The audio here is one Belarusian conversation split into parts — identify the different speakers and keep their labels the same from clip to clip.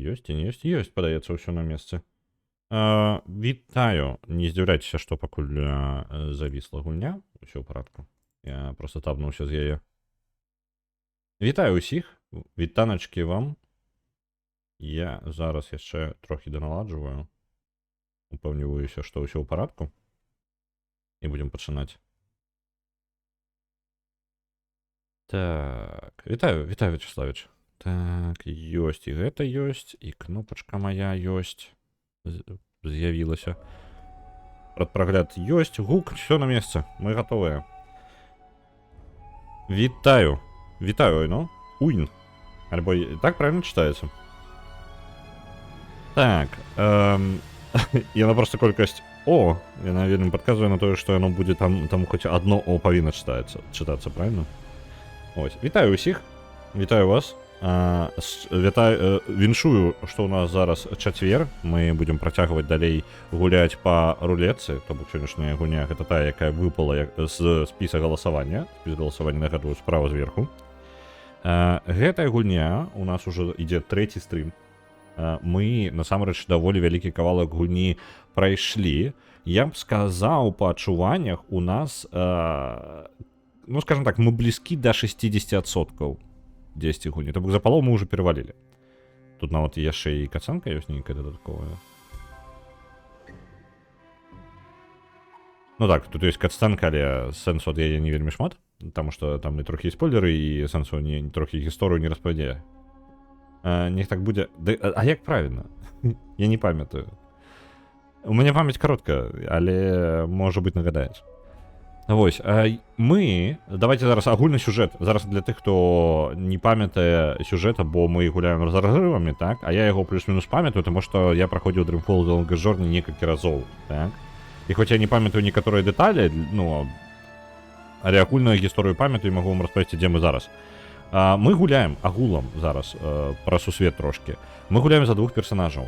Speaker 1: Ёсць, падаецца, ўсё на месцы. Вітаю, не здзіўляйцеся, што пакуль завісла гульня, усё ў парадку. Я просто табнуўся з яе. Вітаю ўсіх, вітаначкі вам. Я зараз яшчэ трохі даналаджваю. Упэўніваюся, што ўсё ў парадку. І будзем пачынаць. Так, вітаю, Вячеславіч. Так, ёсць, і гэта ёсць, і кнопачка моя ёсць. З'явілася. Прадпрагляд ёсць, гук, все на месцы, мы готовыя. Вітаю, ну, уін. Альбо так правильно читаецца? Так, яна просто колькасць О, яна вельмі падказвае на тое, што яно будзе там хоць одно О павінна чытацца, правильно? Ось, вітаю ўсіх, вітаю вас. Віншую, што ў нас зараз чацвер. Мы будзем працягваць далей гуляць па рулетцы. То бок сённяшняя гульня гэта тая, якая выпала з спіса галасавання. Спіс галасавання нагадваю справа зверху. Гэтая гульня у нас ужо ідзе трэці стрым. Мы насамрэч даволі вялікі кавалак гульні прайшлі. Я б сказаў, па адчуваннях у нас, ну скажем так, мы блізкі да 60%. 10 гульні. То бок за палову мы уже перавалілі. Тут нават яшчэ і кацанка ёсць нейкая дадатковая. Ну так, тут ёсць кацанка, але сэнсу ад яе не вельмі шмат, таму што там і трохі спойлеры, і сэнсу трохі гісторыю не распавядае. Нех так будзе... А як правільна? Я не памятаю. У мяне памяць каротка, але можа быць нагадаеш. Вось, мы, давайте зараз агульны сюжэт, зараз для тых, хто не памятае сюжэта, бо мы гуляем з разрывамі, так, а я яго плюс-мінус памятаю, таму што я праходзіў Dreamfall The Longest Journey некалькі разоў, так, і хоць я не памятаю некаторыя дэталі, ну, але агульную гісторыю памятаю і магу вам распавесці, дзе мы зараз. Мы гуляем агулам зараз пра сусвет трошкі, мы гуляем за двух персонажаў,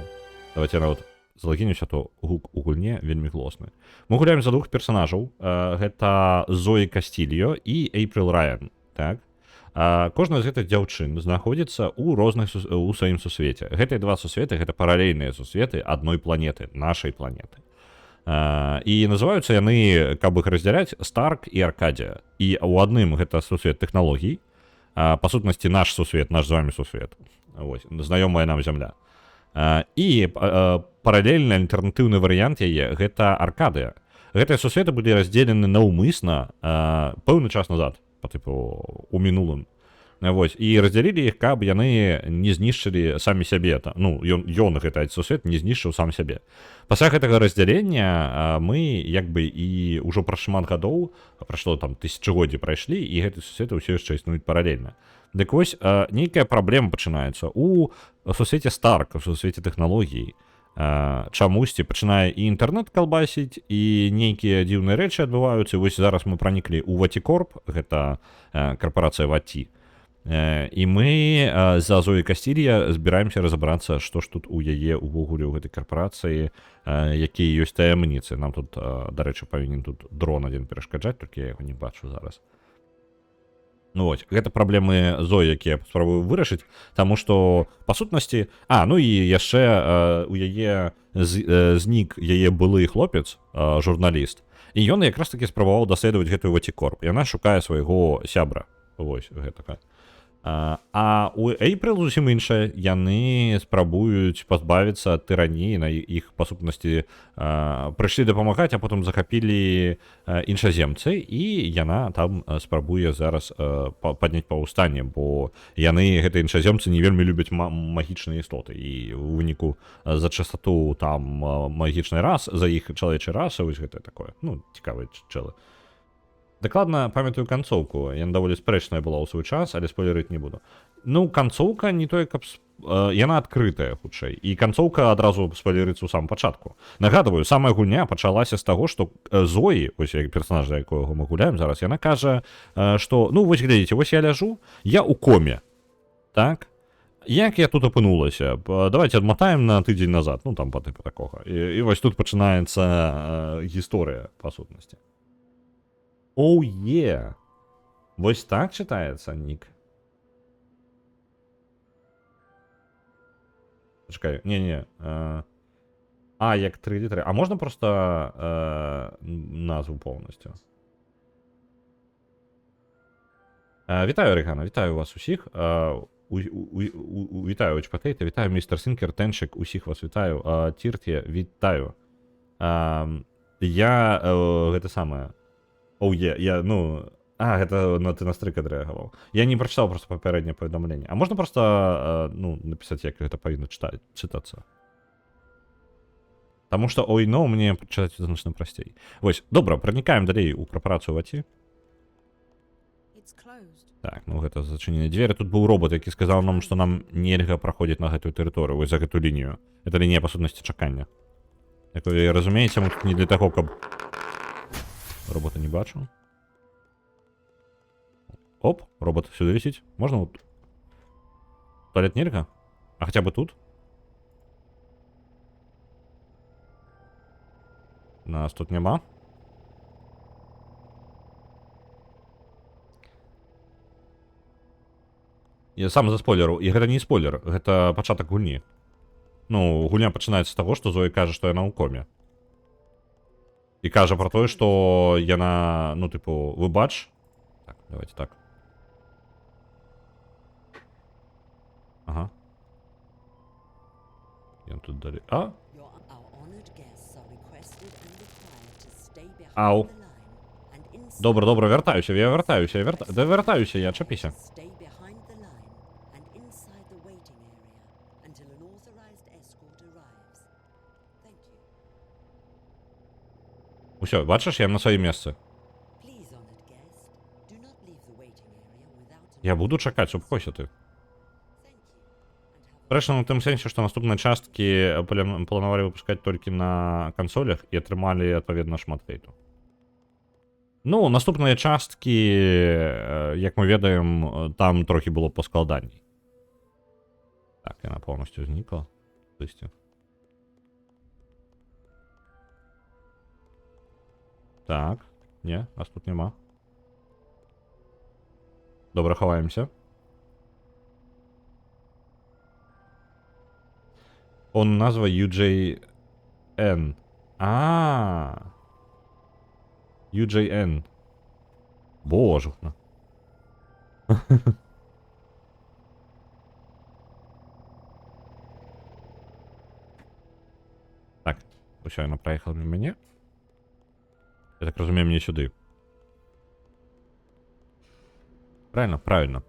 Speaker 1: давайте нават залогінюся, то гук у гульне вельмі глосны. Мы гуляем за двух персонажаў. Гэта Зоі Кастільо і Эйприл Райан. Так? Кожная з гэтых дзяўчын знаходзіцца ў сваім сусвеце. Гэтыя два сусветы, гэта паралельныя сусветы адной планеты, нашай планеты. І называюцца яны, каб іх раздзяляць, Старк і Аркадія. І ў адным гэта сусвет тэхналогій, па сутнасці наш сусвет, наш з вами сусвет. Вось, знаёмая нам зямля. І паралельны альтэрнатыўны варыянт яе гэта Аркадыя. Гэтыя сусветы былі раздзелены наўмысна пэўны час назад, па тыпу у мінулым. Вось, і раздзялілі іх, каб яны не знішчылі самі сябе. Ну, ён гэты сусвет не знішчыў сам сябе. Пасля гэтага раздзялення мы як бы і ўжо праз шмат гадоў, прайшло там тысячагоддзі прайшлі, і гэтыя сусветы ўсё яшчэ існуюць паралельна. Дык вось, нейкая праблема пачынаецца. У сусвеце Старк, у сусвеце тэхналогій, чамусьці пачынае і інтэрнэт калбасіць, і нейкія дзіўныя рэчы адбываюцца. І вось зараз мы праніклі ў Ватикорп, гэта карпорацыя Ваті. І мы за Зоі Кастільо збіраемся разабрацца, што ж тут у яе увогуле ў гэтай карпорацыі, якія ёсць таямніцы. Нам тут, дарэчы, павінен тут дрон адзін перашкаджаць, толькі я яго не бачу зараз. Ну вось, гэта праблемы Зоі, якія я спрабую вырашыць, таму што, па сутнасці... ну і яшчэ у яе знік яе былы хлопец, журналіст, і ён якраз такі спрабаваў даследаваць гэтую Ватикорп. Яна шукае свайго сябра. Вось, гэтага. А у Эйприл зусім іншае. Яны спрабуюць пазбавіцца ад тыраніі, на іх, па сутнасці, прыйшлі дапамагаць, а потым захапілі іншаземцы, і яна там спрабуе зараз падняць паўстанне, бо яны, гэтыя іншаземцы, не вельмі любяць магічныя істоты, і ў выніку за частату там магічнай расы, за іх чалавечай расы, вось гэта такое, ну, цікавыя чэлы. Дакладна памятаю канцоўку, яна даволі спрэчная была ў свой час, але спойлерыць не буду. Ну, канцоўка не тое, каб... Яна адкрытая, хутчэй. І канцоўка адразу спойлерыцца ў самым пачатку. Нагадваю, самая гульня пачалася з таго, што Зоі, вось персанаж, за якога мы гуляем зараз, яна кажа, што, ну, вось глядзіце, вось я ляжу, я ў коме. Так? Як я тут апынулася? Давайте адматаем на тыдзень назад, ну, там па тыпу такога. І вось тут пачынаецца гісторыя, па сутнасці. Оу, е! Вось так чытаецца нік. Чекай, ні. А, як 3 літери. А можна просто назву повністю? Вітаю, Орігано, вітаю вас усіх. Вітаю, Очпатейте, вітаю, містер Сінкер, Тенчик, усіх вас вітаю. Тірті, вітаю. Я, гэта самае... я, ну... гэта ти на стрик адрэагаваў. Я не прачытаў просто папярэдняе паведамленне. А можна просто, ну, напісаць, як гэта павінна чытацца? Таму што ой, no, мне чытаць значна прасцей. Вось, добра, пранікаем далей у карпорацыю Ваці. Так, ну гэта зачыненыя дзверы. Тут быў робот, які сказаў нам, што нам нельга праходзіць на гэтую тэрыторыю, вось за гэту лінію. Это лінія па сутнасці чакання. Як вы разумееце, мы тут не для таго, каб... Робота не бачу. Оп, робот сюда висит. Можно вот... Туалет нельга? А хотя бы тут? Нас тут нема. Я сам заспойлеру. І гэта не спойлер, гэта пачатак гульні. Ну, гульня пачынаецца з таго, што Зоя кажа, што яна ў коме. І кажа пра тое, што яна, ну, тыпу, вы бач? Так, давайте так. Ага. Я тут далі. А? Ау. Добре, добре, вертаюся, я вертаюся, я чапіся. Усё, бачиш, я на своє місце. Я буду чекати, супхойся ти. Зрэшты, на тым сэнсе, што наступныя часткі планавалі выпускаць толькі на кансолях і атрымалі, адпаведна, шмат хейту. Ну, наступныя часткі, як мы ведаем, там трохі было паскладаней. Так, яна поўнасцю знікла. Тысці. Так, не, нас тут нема. Добра, хаваемся. Он назва UJN. UJN. Боже. Так, усё, яна проехала мимо мяне. Я так разумею, мне сюды. Правильно? Правильно.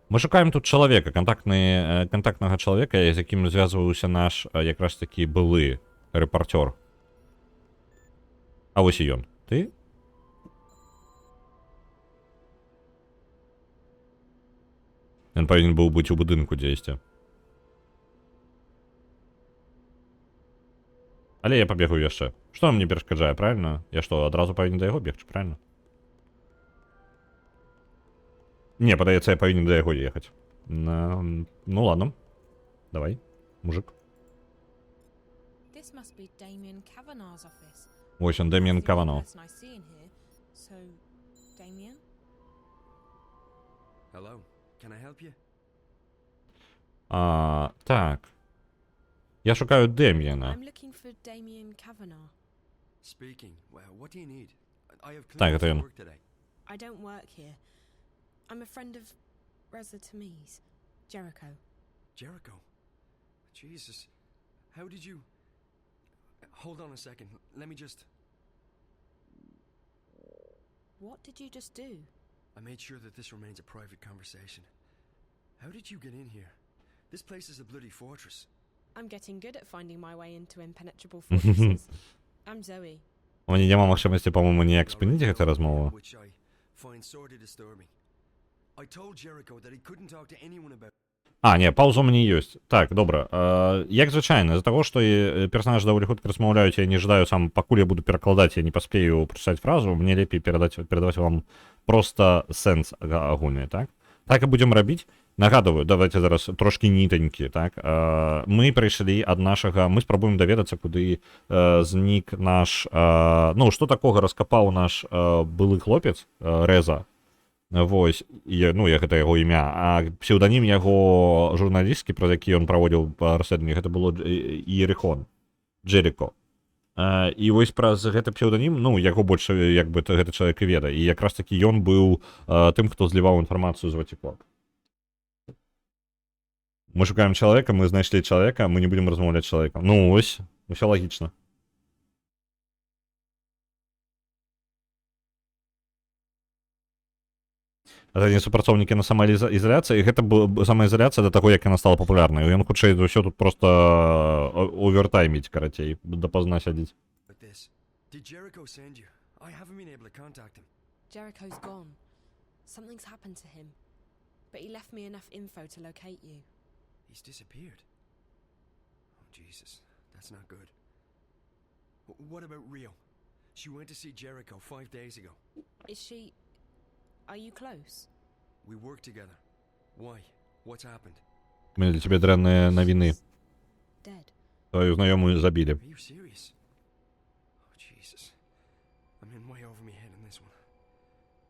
Speaker 1: Мы шукаем тут чалавека, контактнага чалавека, з якім звязваўся наш якраз такі былы рэпартёр. А вось і ён. Ты? Ён павінен быў быць у будынку дзесьці. Але я пабегу яшчэ. Што мне перашкаджае, правильно? Я што, адразу павінен да яго бегчы, правильно? Не, падаецца, я павінен да яго ехаць. Ну ладно. Давай, мужик. Ось он, Дэміен Кавано. Так. Я шукаю Дэміена. Так, это ён.
Speaker 2: I'm a friend of Reza Tamiz, Jericho.
Speaker 3: Jericho? Jesus. How did you... Hold on a second. Let me just...
Speaker 2: What did you just do?
Speaker 3: I made sure that this remains a private conversation. How did you get in here? This place is a bloody fortress.
Speaker 2: I'm getting good at finding my way into impenetrable fortresses. I'm Zoe.
Speaker 1: У мене нема можливості, по-моєму, ніяк спинити гэту розмову.
Speaker 3: Which I find sorely disturbing. I told Jericho that he couldn't talk to anyone about...
Speaker 1: А, не, пауза у мяне ёсць. Так, добра. Як звычайна, з-за таго, што персонажы даволі хутка размаўляюць, я не жадаю сам, пакуль я буду перакладаць, я не паспею прачытаць фразу, мне лепей перадаваць вам проста сэнс агульны, так? Так і будзем рабіць. Нагадываю, давайте зараз трошкі нітанькі, так? Мы прыйшлі ад нашага, мы спрабуем даведацца, куды знік наш, ну, што такога раскапаў наш былы хлопец, Реза. Вось, ну, як гэта яго імя, а псеўданім яго журналісткі, праз які ён праводзіў расследаванне, гэта было Іерихон, Джеріко. І вось праз гэты псеўданім, ну, яго больш, як бы, гэты чалавек і ведае. І якраз такі ён быў тым, хто зліваў інфармацыю з Ватикорп. Мы шукаем чалавека, мы знайшлі чалавека, мы не будзем размаўляць з чалавекам. Ну, вось, усё лагічна. Это не супрацоўнікі на самаізаляцыі, гэта самаізаляцыя да таго, як яна стала папулярнай. Ён хутчэй за ўсё тут проста овертайміць, карацей, дапазна сядзіць.
Speaker 3: But this. Did Jericho send you? I haven't been able to contact him.
Speaker 2: Jericho's gone. Something's happened to him. But he left me enough info to locate you.
Speaker 3: He's disappeared. Oh, Jesus. That's not good. What about Rio? She went to see Jericho 5 days ago.
Speaker 2: Is she... Are you close?
Speaker 3: We work together. Why? What's happened?
Speaker 1: У меня для тебя дрянные новины.
Speaker 2: Dead.
Speaker 1: Твою знакомую забили.
Speaker 3: Are you serious? Oh, Jesus. I'm in way over my head in this one.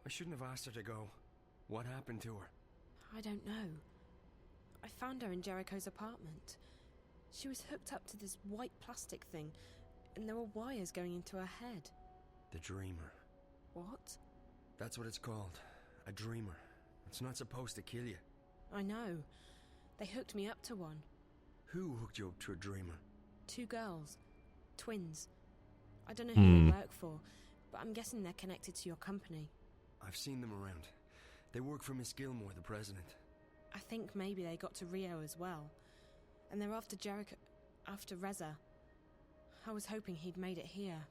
Speaker 3: I shouldn't have asked her to go. What happened to her?
Speaker 2: I don't know. I found her in Jericho's apartment. She was hooked up to this white plastic thing, and there were wires going into her head.
Speaker 3: The Dreamer.
Speaker 2: What?
Speaker 3: That's what it's called. A Dreamer. It's not supposed to kill you.
Speaker 2: I know. They hooked me up to one.
Speaker 3: Who hooked you up to a Dreamer?
Speaker 2: 2 girls. Twins. I don't know who they work for, but I'm guessing they're connected to your company.
Speaker 3: I've seen them around. They work for Miss Gilmore, the president.
Speaker 2: I think maybe they got to Rio as well. And they're after Jericho... after Reza. I was hoping he'd made it here.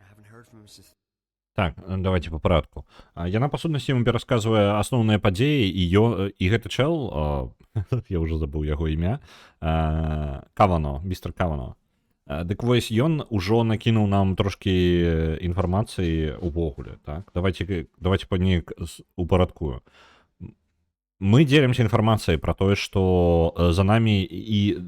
Speaker 3: I haven't heard from him since...
Speaker 1: Так, давайте по парадку. Яна, па сутнасці, ему пераказвае асноўныя падзеі, і гэты чэл, я ўжо забыў яго імя, Кавано, містер Кавано. Дык вось, ён ужо накінуў нам трошкі інфармацыі ўвогуле, так? Давайте неяк упарадкую. Мы дзелімся інфармацыяй пра тое, што за намі і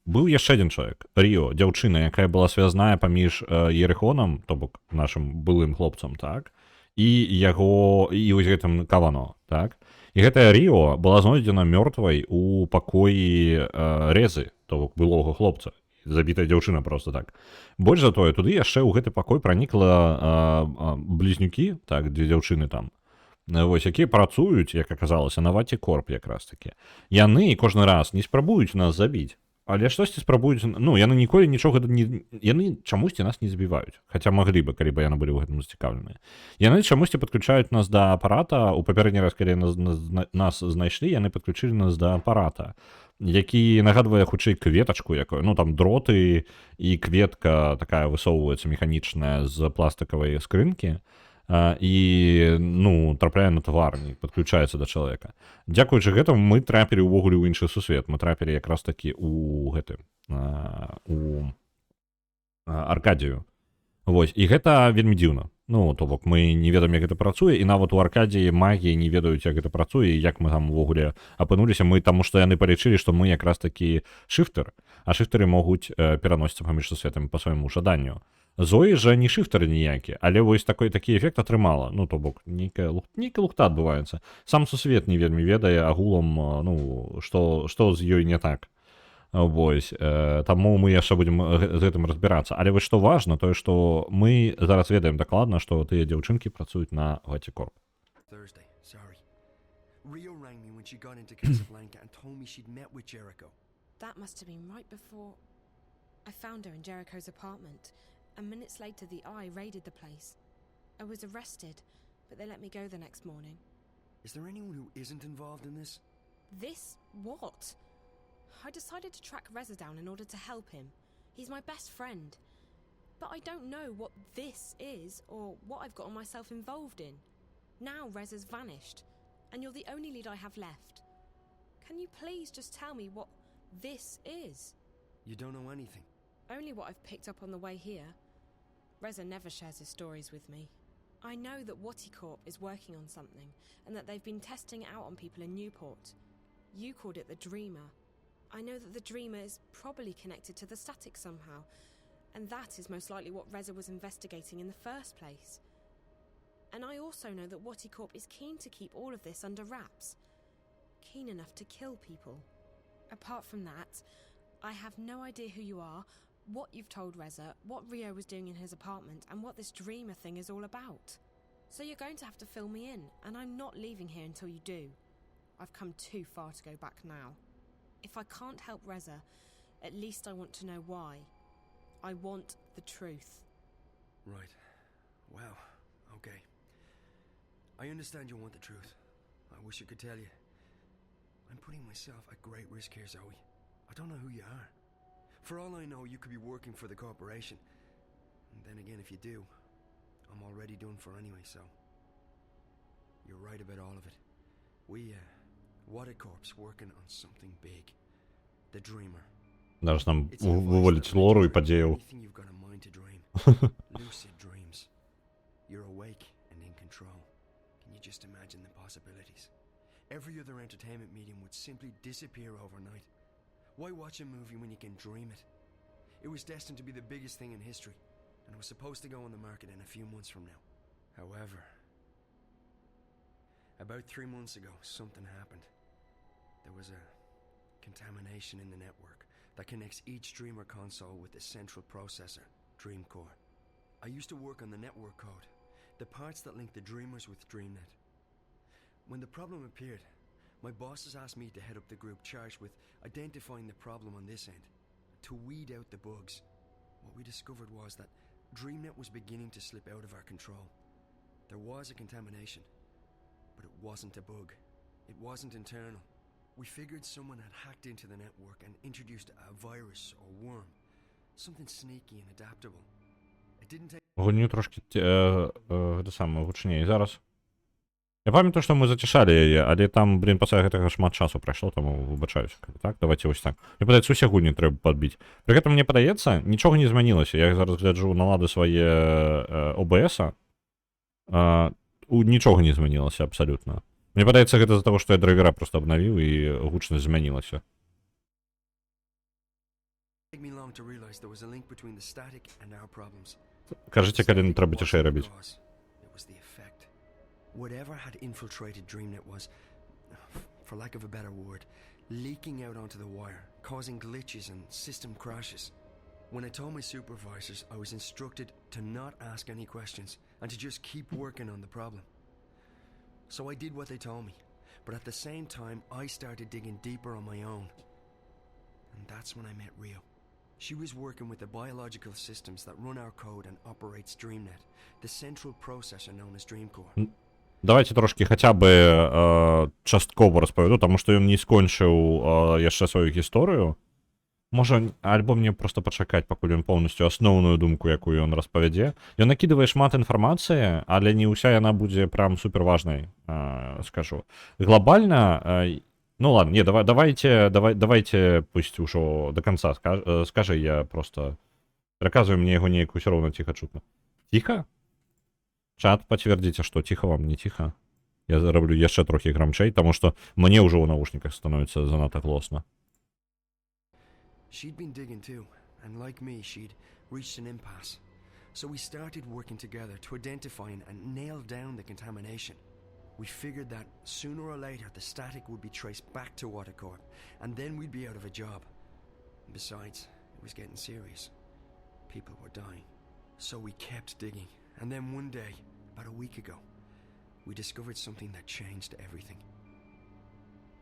Speaker 1: быў яшчэ адзін чалавек, Ріо, дзяўчына, якая была связная паміж Ерихонам, то бок нашым былым хлопцам, так, і вось гэтым Кавано, так. І гэтая Ріо была знойдзена мёртвай у пакоі Резы, то бок былога хлопца, забітая дзяўчына проста так. Больш за тое, туды яшчэ ў гэты пакой пранікла блізнюкі, так, дзве дзяўчыны там, вось, якія працуюць, як аказалася, на Ватикорп якраз такі. Яны кожны раз не спрабуюць нас забіць, але штосьці спрабуюць, ну, яны ніколі нічога яны чамусьці нас не забіваюць, хаця маглі бы, калі бы яны былі ў гэтым зацікаўленыя. Яны чамусьці падключаюць нас да апарата, у папярэдні раз, калі нас знайшлі, яны падключылі нас да апарата, які нагадвае хутчэй кветачку якую, ну, там дроты і кветка такая высоўваецца механічная з пластыкавай скрынкі, і, ну, трапляе на твар, падключаецца да чалавека. Дзякуючы гэтаму мы трапілі ўвогуле ў іншы сусвет, мы трапілі якраз такі у Аркадію. Вось, і гэта вельмі дзіўна. Ну, то бок, мы не ведаем, як гэта працуе, і нават у Аркадіі магіі не ведаюць, як гэта працуе, і як мы там увогуле апынуліся, таму што яны палічылі, што мы якраз такі шыфтер, а шыфтары могуць пераносіцца паміж сусветамі па свайму жаданню. Зоі жа не шыфтары ніякі, але вось такі эфект атрымала. Ну, то бок, нейкая лухта адбываецца. Сам сусвет не вельмі ведае агулам, ну, што з ёй не так. Вось, таму мы яшчэ будзем з гэтым разбірацца. Але вось што важна, тое, што мы зараз ведаем дакладна, што тыя дзяўчынкі працуюць на Ватикорп.
Speaker 3: Thursday, sorry. Rio rang me when she got into Casablanca and told me she'd met with Jericho.
Speaker 2: That must have been right before... I found her in Jericho's apartment, and minutes later the Eye raided the place. I was arrested, but they let me go the next morning.
Speaker 3: Is there anyone who isn't involved in this?
Speaker 2: This? What? I decided to track Reza down in order to help him. He's my best friend. But I don't know what this is, or what I've gotten myself involved in. Now Reza's vanished, and you're the only lead I have left. Can you please just tell me what this is?
Speaker 3: You don't know anything.
Speaker 2: Only what I've picked up on the way here. Reza never shares his stories with me. I know that Waticorp is working on something, and that they've been testing it out on people in Newport. You called it the Dreamer. I know that the Dreamer is probably connected to the static somehow, and that is most likely what Reza was investigating in the first place. And I also know that Watty Corp is keen to keep all of this under wraps. Keen enough to kill people. Apart from that, I have no idea who you are, what you've told Reza, what Rio was doing in his apartment, and what this dreamer thing is all about. So you're going to have to fill me in, and I'm not leaving here until you do. I've come too far to go back now. If I can't help Reza, at least I want to know why. I want the truth.
Speaker 3: Right. Well, okay. I understand you want the truth. I wish I could tell you. I'm putting myself at great risk here, Zoe. I don't know who you are. For all I know, you could be working for the corporation. And then again, if you do, I'm already done for anyway, so... You're right about all of it. We, Watty Corp's working on something big. The Dreamer.
Speaker 1: Даже нам
Speaker 3: It's advised
Speaker 1: вывалить
Speaker 3: that when
Speaker 1: лору и
Speaker 3: you
Speaker 1: по
Speaker 3: dream
Speaker 1: делу.
Speaker 3: anything you've got a mind to dream. Lucid dreams. You're awake and in control. Can you just imagine the possibilities? Every other entertainment medium would simply disappear overnight. Why watch a movie when you can dream it? It was destined to be the biggest thing in history, and it was supposed to go on the market in a few months from now. However, about 3 months ago, something happened. There was a contamination in the network that connects each Dreamer console with the central processor, DreamCore. I used to work on the network code, the parts that link the Dreamers with DreamNet. When the problem appeared, my bosses asked me to head up the group charged with identifying the problem on this end, to weed out the bugs. What we discovered was that DreamNet was beginning to slip out of our control. There was a contamination, but it wasn't a bug. It wasn't internal. We figured someone had hacked into the network and introduced a virus or worm, something sneaky and adaptable. It didn't take...
Speaker 1: Гоню трошки те саме гучніше зараз. Я пам'ятаю, що ми затішали її, але там, блін, після гэтага шмат часу прайшло, тому вибачаюся. Так, давайте ось так. Мені падаецца, усе гульні трэба падбіць. Пры гэтым, мне падаецца, нічога не змянілася. Я зараз гляджу налады свае ОБС-а. Нічога не змянілася абсалютна. Мне падаецца, гэта з-за таго, што я драйвера просто абнавіў і гучнасць змянілася. Кажыце, калі не трэба цішэй рабіць.
Speaker 3: Whatever had infiltrated DreamNet was, for lack of a better word, leaking out onto the wire, causing glitches and system crashes. When I told my supervisors, I was instructed to not ask any questions and to just keep working on the problem. So I did what they told me, but at the same time, I started digging deeper on my own. And that's when I met Rio. She was working with the biological systems that run our code and operates DreamNet, the central processor known as DreamCore.
Speaker 1: Давайте трошки хаця бы часткова распавяду, таму што ён не скончыў яшчэ сваю гісторыю. Можа, альбо мне проста пачакаць, пакуль ён поўнасцю асноўную думку, якую ён распавядзе. Ён накідывае шмат інфармацыі, але не ўся яна будзе прям суперважнай, скажу. Глобальна, ну ладно, не, давайте пусть ужо до конца скажи, я просто пераказваю, мне яго неяк усё роўна ціха чутно. Ціха? Чат, пацвердзіце, што ціха вам, не ціха. Я зараблю яшчэ трохі грамчэй, таму што мне ўжо ў навушніках становіцца занадта глосна.
Speaker 3: She'd been digging too, and like me, she'd reached an impasse. So we started working together to identify and nail down the contamination. We figured that sooner or later the static would be traced back to Watty Corp, and then we'd be out of a job. Besides, it was getting serious. People were dying. So we kept digging. And then one day, about a week ago, we discovered something that changed everything.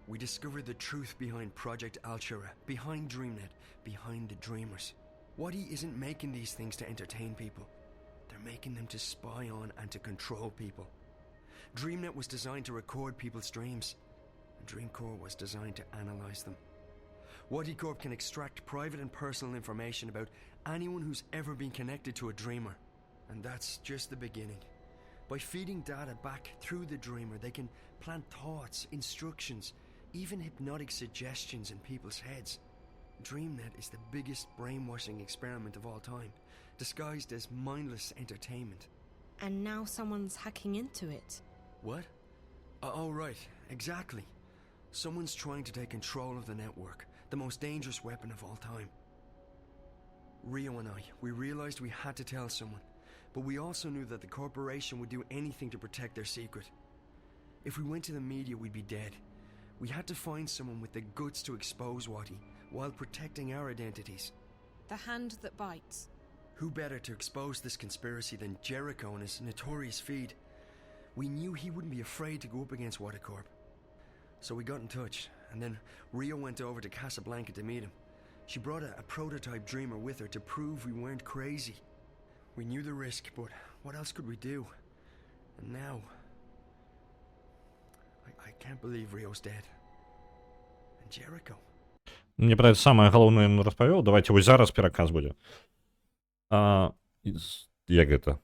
Speaker 3: We discovered the truth behind Project Altura, behind DreamNet, behind the Dreamers. Watty isn't making these things to entertain people. They're making them to spy on and to control people. DreamNet was designed to record people's dreams, and DreamCore was designed to analyze them. Watty Corp can extract private and personal information about anyone who's ever been connected to a Dreamer. And that's just the beginning. By feeding data back through the Dreamer, they can plant thoughts, instructions, even hypnotic suggestions in people's heads. DreamNet is the biggest brainwashing experiment of all time, disguised as mindless entertainment.
Speaker 2: And now someone's hacking into it.
Speaker 3: What? Oh, right, exactly. Someone's trying to take control of the network, the most dangerous weapon of all time. Rio and I, we realized we had to tell someone. but we also knew that the corporation would do anything to protect their secret. If we went to the media, we'd be dead. We had to find someone with the guts to expose Watty, while protecting our identities.
Speaker 2: The hand that bites.
Speaker 3: Who better to expose this conspiracy than Jericho and his notorious feed? We knew he wouldn't be afraid to go up against Watercorp. So we got in touch, and then Rio went over to Casablanca to meet him. She brought a prototype dreamer with her to prove we weren't crazy. We knew the risk, but what else could we do? And now... I can't believe Rio's dead. And Jericho.
Speaker 1: Мне падаецца самае галоўнае ён распавёў. Давайте вось зараз пераказ будзе. Як гэта?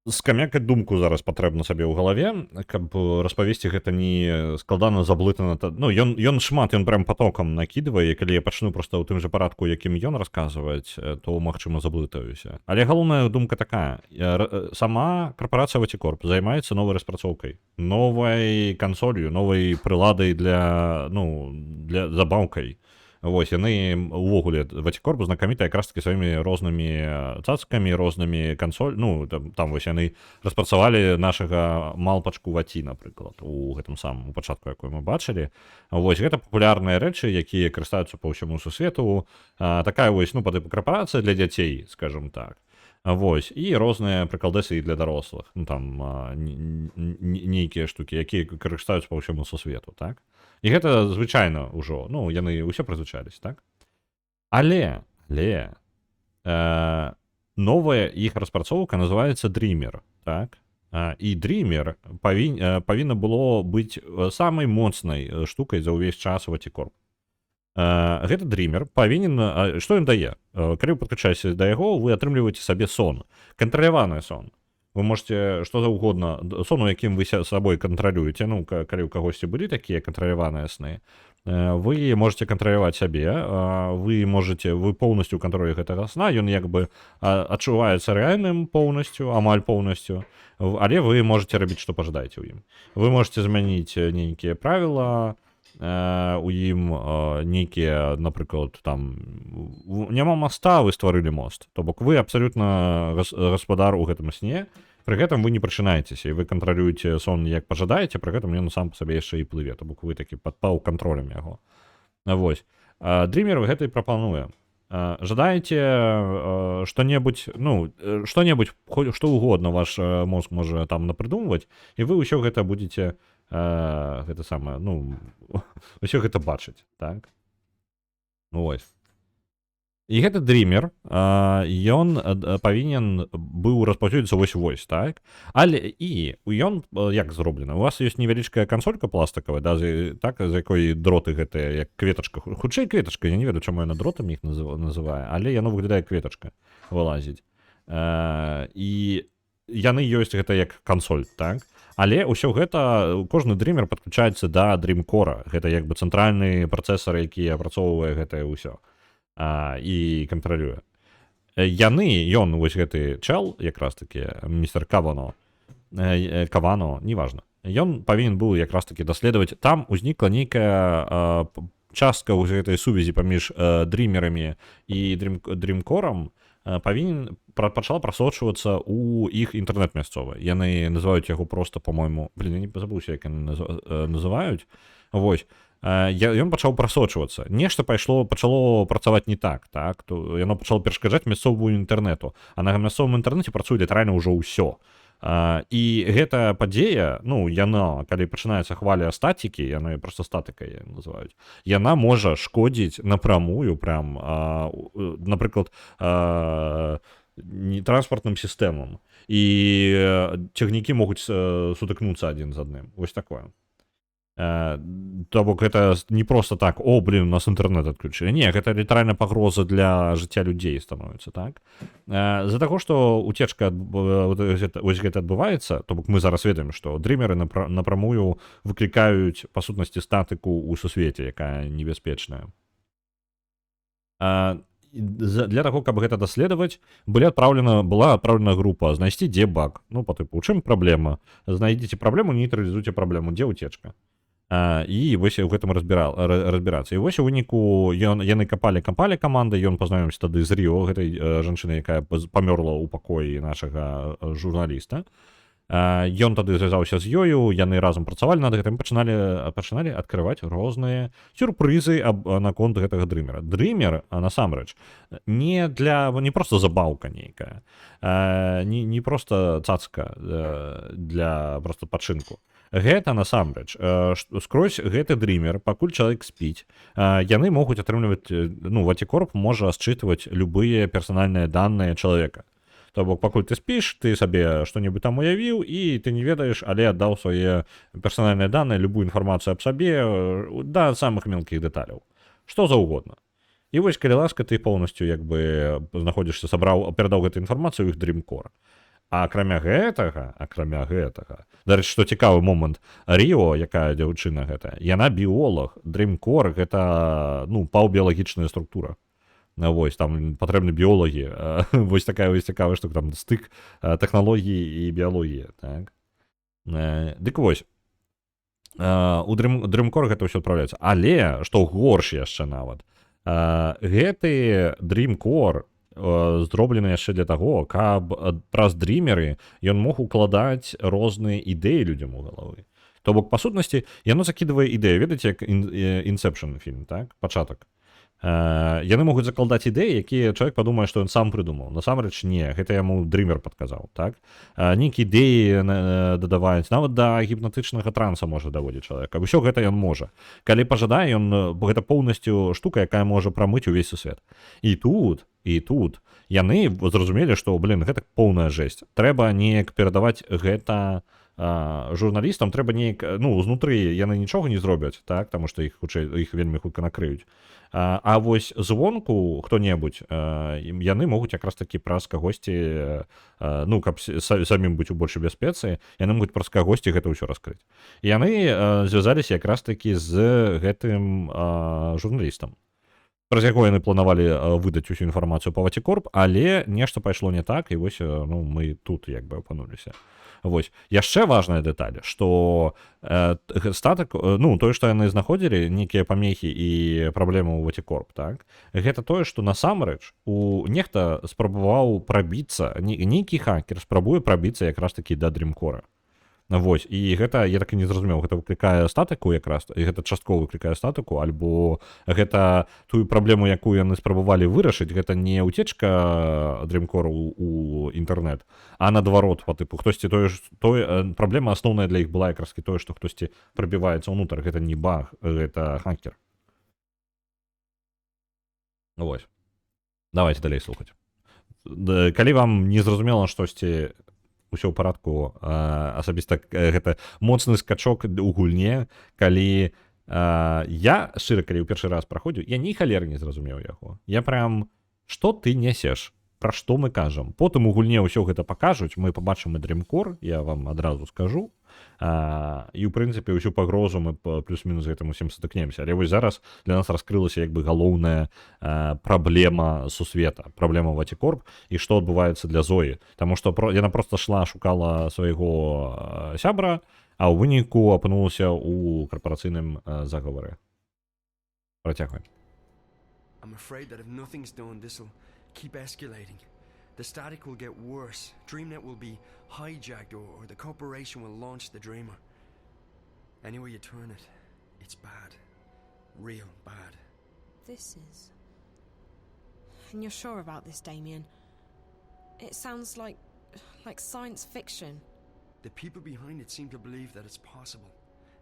Speaker 1: Скамякаць думку зараз патрэбна сабе ў галаве, каб распавесці гэта не складана заблытана. Ну, ён шмат, ён прям потокам накідвае, і калі я пачну проста ў тым жа парадку, якім ён расказваць, то, магчыма, заблытаюся. Але галоўная думка такая. Сама карпорацыя Watercorp займаецца новай распрацоўкай, новай кансолью, новай прыладай для забаўкай. Вось, яны увогуле Watercorp знакаміта якраз таки сваімі рознымі цацкамі, рознымі кансоль, ну, там вось яны распрацавалі нашага малпачку Ваці, напрыклад, у гэтым самым пачатку, якую мы бачылі. Вось, гэта папулярныя рэчы, якія карыстаюцца па ўсяму сусвету. Такая вось, ну, па тыпу карпорацыя для дзяцей, скажем так. Вось, і розныя прыкалдэсы для дарослых, ну, там нейкія штукі, якія карыстаюцца па ўсяму сусвету, так? І гэта звычайна ўжо, ну, яны ўсё прызвычаліся, так? Але новая іх распрацоўка называецца Dreamer, так? І Dreamer павінна было быць самай моцнай штукай за ўвесь час Watercorp. Гэта Dreamer павінен... Што ён дае? Калі вы падключаецеся да яго, вы атрымліваеце сабе сон. Кантраляваны сон. Вы можете што заўгодна, сон, у якім вы сабой кантралюеце, ну, калі ў кагосьці былі такія кантраляваныя сны, вы можете кантраляваць сябе, вы поўнасцю кантролі гэтага сна, ён як бы адчуваецца рэальным поўнасцю, амаль поўнасцю, але вы можете рабіць, што пажадаеце ў ім. Вы можете змяніць нейкія правіла, у ім нейкія, напрыклад, там няма моста, вы стварылі мост, то бок вы абсалютна гаспадар у гэтым сне, пры гэтым вы не прачынаецеся, і вы кантралюеце сон як пажадаеце, пры гэтым ён сам па сабе яшчэ і плыве, то бок вы такі пад паўкантролем яго. Вось. Dreamer гэта і прапануе. Жадаеце што-небудзь, ну, што-небудзь, што угодна ваш мозг можа там напрыдумваць, і вы ўсё гэта будзеце гэта самае, ну, ўсё гэта бачыць, так? Ну, вось. І гэты Dreamer, ён павінен быў распаўсюдзіцца вось-вось, так? Але і ён як зроблена? У вас ёсць невялічкая кансолька пластикавая, да, так, з якой дроты гэтыя, як кветачка. Хутчэй кветачка, я не ведаю, чаму яна дротамі іх называе, але яно выглядае кветачка вылазіць. І яны ёсць гэта як кансоль, так? Але ўсё гэта, кожны Dreamer падключаецца да Dreamcore. Гэта як бы цэнтральны працэсар, які апрацоўвае гэтае ўсё і кантралюе. Ён, вось гэты чэл, якраз такі, містер Кавано, неважна, ён павінен быў якраз такі даследаваць. Там узнікла нейкая частка ў гэтай сувязі паміж Dreamer'амі і Dreamcore'ам, пачала прасочвацца ў іх інтэрнэт мясцовы. Яны называюць яго проста, по-мойму, я не забыўся, як яны называюць. Вось. Ён пачаў прасочвацца. Нешта пачало працаваць не так, так? То яно пачало перашкаджаць мясцовую інтэрнэту. А на мясцовым інтэрнэце працуе літаральна ўжо ўсё. І гэта падзея, ну, яна, калі пачынаецца хваля статікі, яны проста статыкай называюць, яна можа шкодзіць напрамую, прям, напрыклад, транспартным сістэмам. І цягнікі могуць сутыкнуцца адзін з адным. Вось такое. То бок гэта не просто так, у нас інтэрнэт адключылі. Не, гэта літаральна пагроза для жыцця людзей становіцца, так? З-за таго, што уцечка вось гэта адбываецца, то бок мы зараз ведаем, што Dreamer'ы напрамую выклікаюць, па сутнасці, статыку ў сусвеце, якая небяспечная. Для таго, каб гэта даследаваць, была адпраўлена група знайсці, дзе баг. Ну, па тыпу, у чым праблема? Знайдзіце праблему, нейтралізуйце праблему, дзе уцечка. І вось у гэтым разбірацца. І вось у выніку яны капалі каманды, ён пазнаёміўся тады з Ріо, гэтай жанчынай, якая памёрла ў пакоі нашага журналіста. Ён тады звязаўся з ёю, яны разам працавалі над гэтым, пачыналі адкрываць розныя сюрпрызы наконт гэтага дрымера. Дрымер, насамрэч, не проста забаўка нейкая, не проста цацка для проста пачынку. Гэта насамрэч, скрозь гэты дрымер, пакуль чалавек спіць, яны могуць атрымліваць, Ватикорп можа счытваць любыя персанальныя даныя чалавека. То бок, пакуль ты спіш, ты сабе што-небудзь там уявіў, і ты не ведаеш, але аддаў свае персанальныя даныя, любую інфармацыю аб сабе, да самых мелкіх дэталяў. Што заўгодна. І вось, калі ласка, ты поўнасцю знаходзішся, перадаў гэту інфармацыю ў іх дрымкор. А акрамя гэтага, дарэчы, што цікавы момант, Ріо, якая дзяўчына гэта, яна біолог, дрымкор гэта, паўбіялагічная структура. Вось, там патрэбны біолагі, вось такая цікавая штука, там стык тэхналогіі і біялогіі, так? Дык вось, у дрымкор гэта ўсё адпраўляецца, але, што горш яшчэ нават, гэты дрымкор зроблены яшчэ для таго, каб праз дрымеры ён мог укладаць розныя ідэі людзям у галавы. То бок, па сутнасці, яно закідвае ідэю, ведаеце, як Inception фільм, так? Пачатак. Яны могуць закладаць ідэі, якія чалавек падумае, што ён сам прыдумаў. Насамрэч не, гэта яму дрымер падказаў, так? Нейкія ідэі дадаваюць, нават да гіпнатычнага транса можа даводзіць чалавека. Усё гэта ён можа. Калі пажадае, гэта поўнасцю штука, якая можа прамыць увесь сусвет. І тут яны зразумелі, што, гэта поўная жэсць. Трэба неяк перадаваць гэта журналістам, трэба неяк, знутры яны нічога не зробяць, так? Таму што іх вельмі хутка накрыюць. А вось звонку хто-небудзь, яны могуць якраз такі праз кагосьці, каб самім быць у большай бяспецы, яны могуць праз кагосьці гэта ўсё раскрыць. І яны звязаліся якраз такі з гэтым журналістам. Праз яго яны планавалі выдаць усю інфармацыю па Ватикорп, але нешта пайшло не так, і вось мы тут апынуліся. Вось. Яшчэ важная дэталь, што статак, тое, што яны знаходзілі, нейкія памехі і праблемы ў Ватикорп, так? Гэта тое, што насамрэч нехта спрабаваў прабіцца, нейкі хакер спрабуе прабіцца якраз такі да дрымкора. Вось, і гэта, я так і не зразумеў, гэта выклікае статыку якраз, і гэта часткова выклікае статыку, альбо гэта тую праблему, якую яны спрабавалі вырашыць, гэта не ўцечка дрымкору ў інтэрнэт, а наадварот, па тыпу, хтосьці праблема асноўная для іх была якраз тое, што хтосьці прабіваецца ўнутр, гэта не баг, гэта хакер. Вось. Давайте далей слухаць. Калі вам не зразумела штосьці, усё ў парадку, асабіста гэта моцны скачок у гульне, калі я, шчыра, калі ў першы раз праходзіў, я ні халеры не зразумеў яго. Я прям, што ты нясеш? Пра што мы кажам? Потым у гульне ўсё гэта пакажуць, мы пабачым і дрымкор, я вам адразу скажу, і, ў прынцыпе, ўсю пагрозу мы плюс-мінус гэтым усім сутыкнемся. Але вось зараз для нас раскрылася галоўная праблема сусвета, праблема Ватикорп і што адбываецца для Зоі. Таму што яна проста шукала свайго сябра, а ў выніку апынулася ў карпарацыйным загавары. Працягваем.
Speaker 3: I'm afraid that if nothing's done, this'll keep escalating. The static will get worse. DreamNet will be hijacked, or the corporation will launch the Dreamer. Anywhere you turn it, it's bad. Real bad.
Speaker 2: This is... And you're sure about this, Damien? It sounds like science fiction.
Speaker 3: The people behind it seem to believe that it's possible.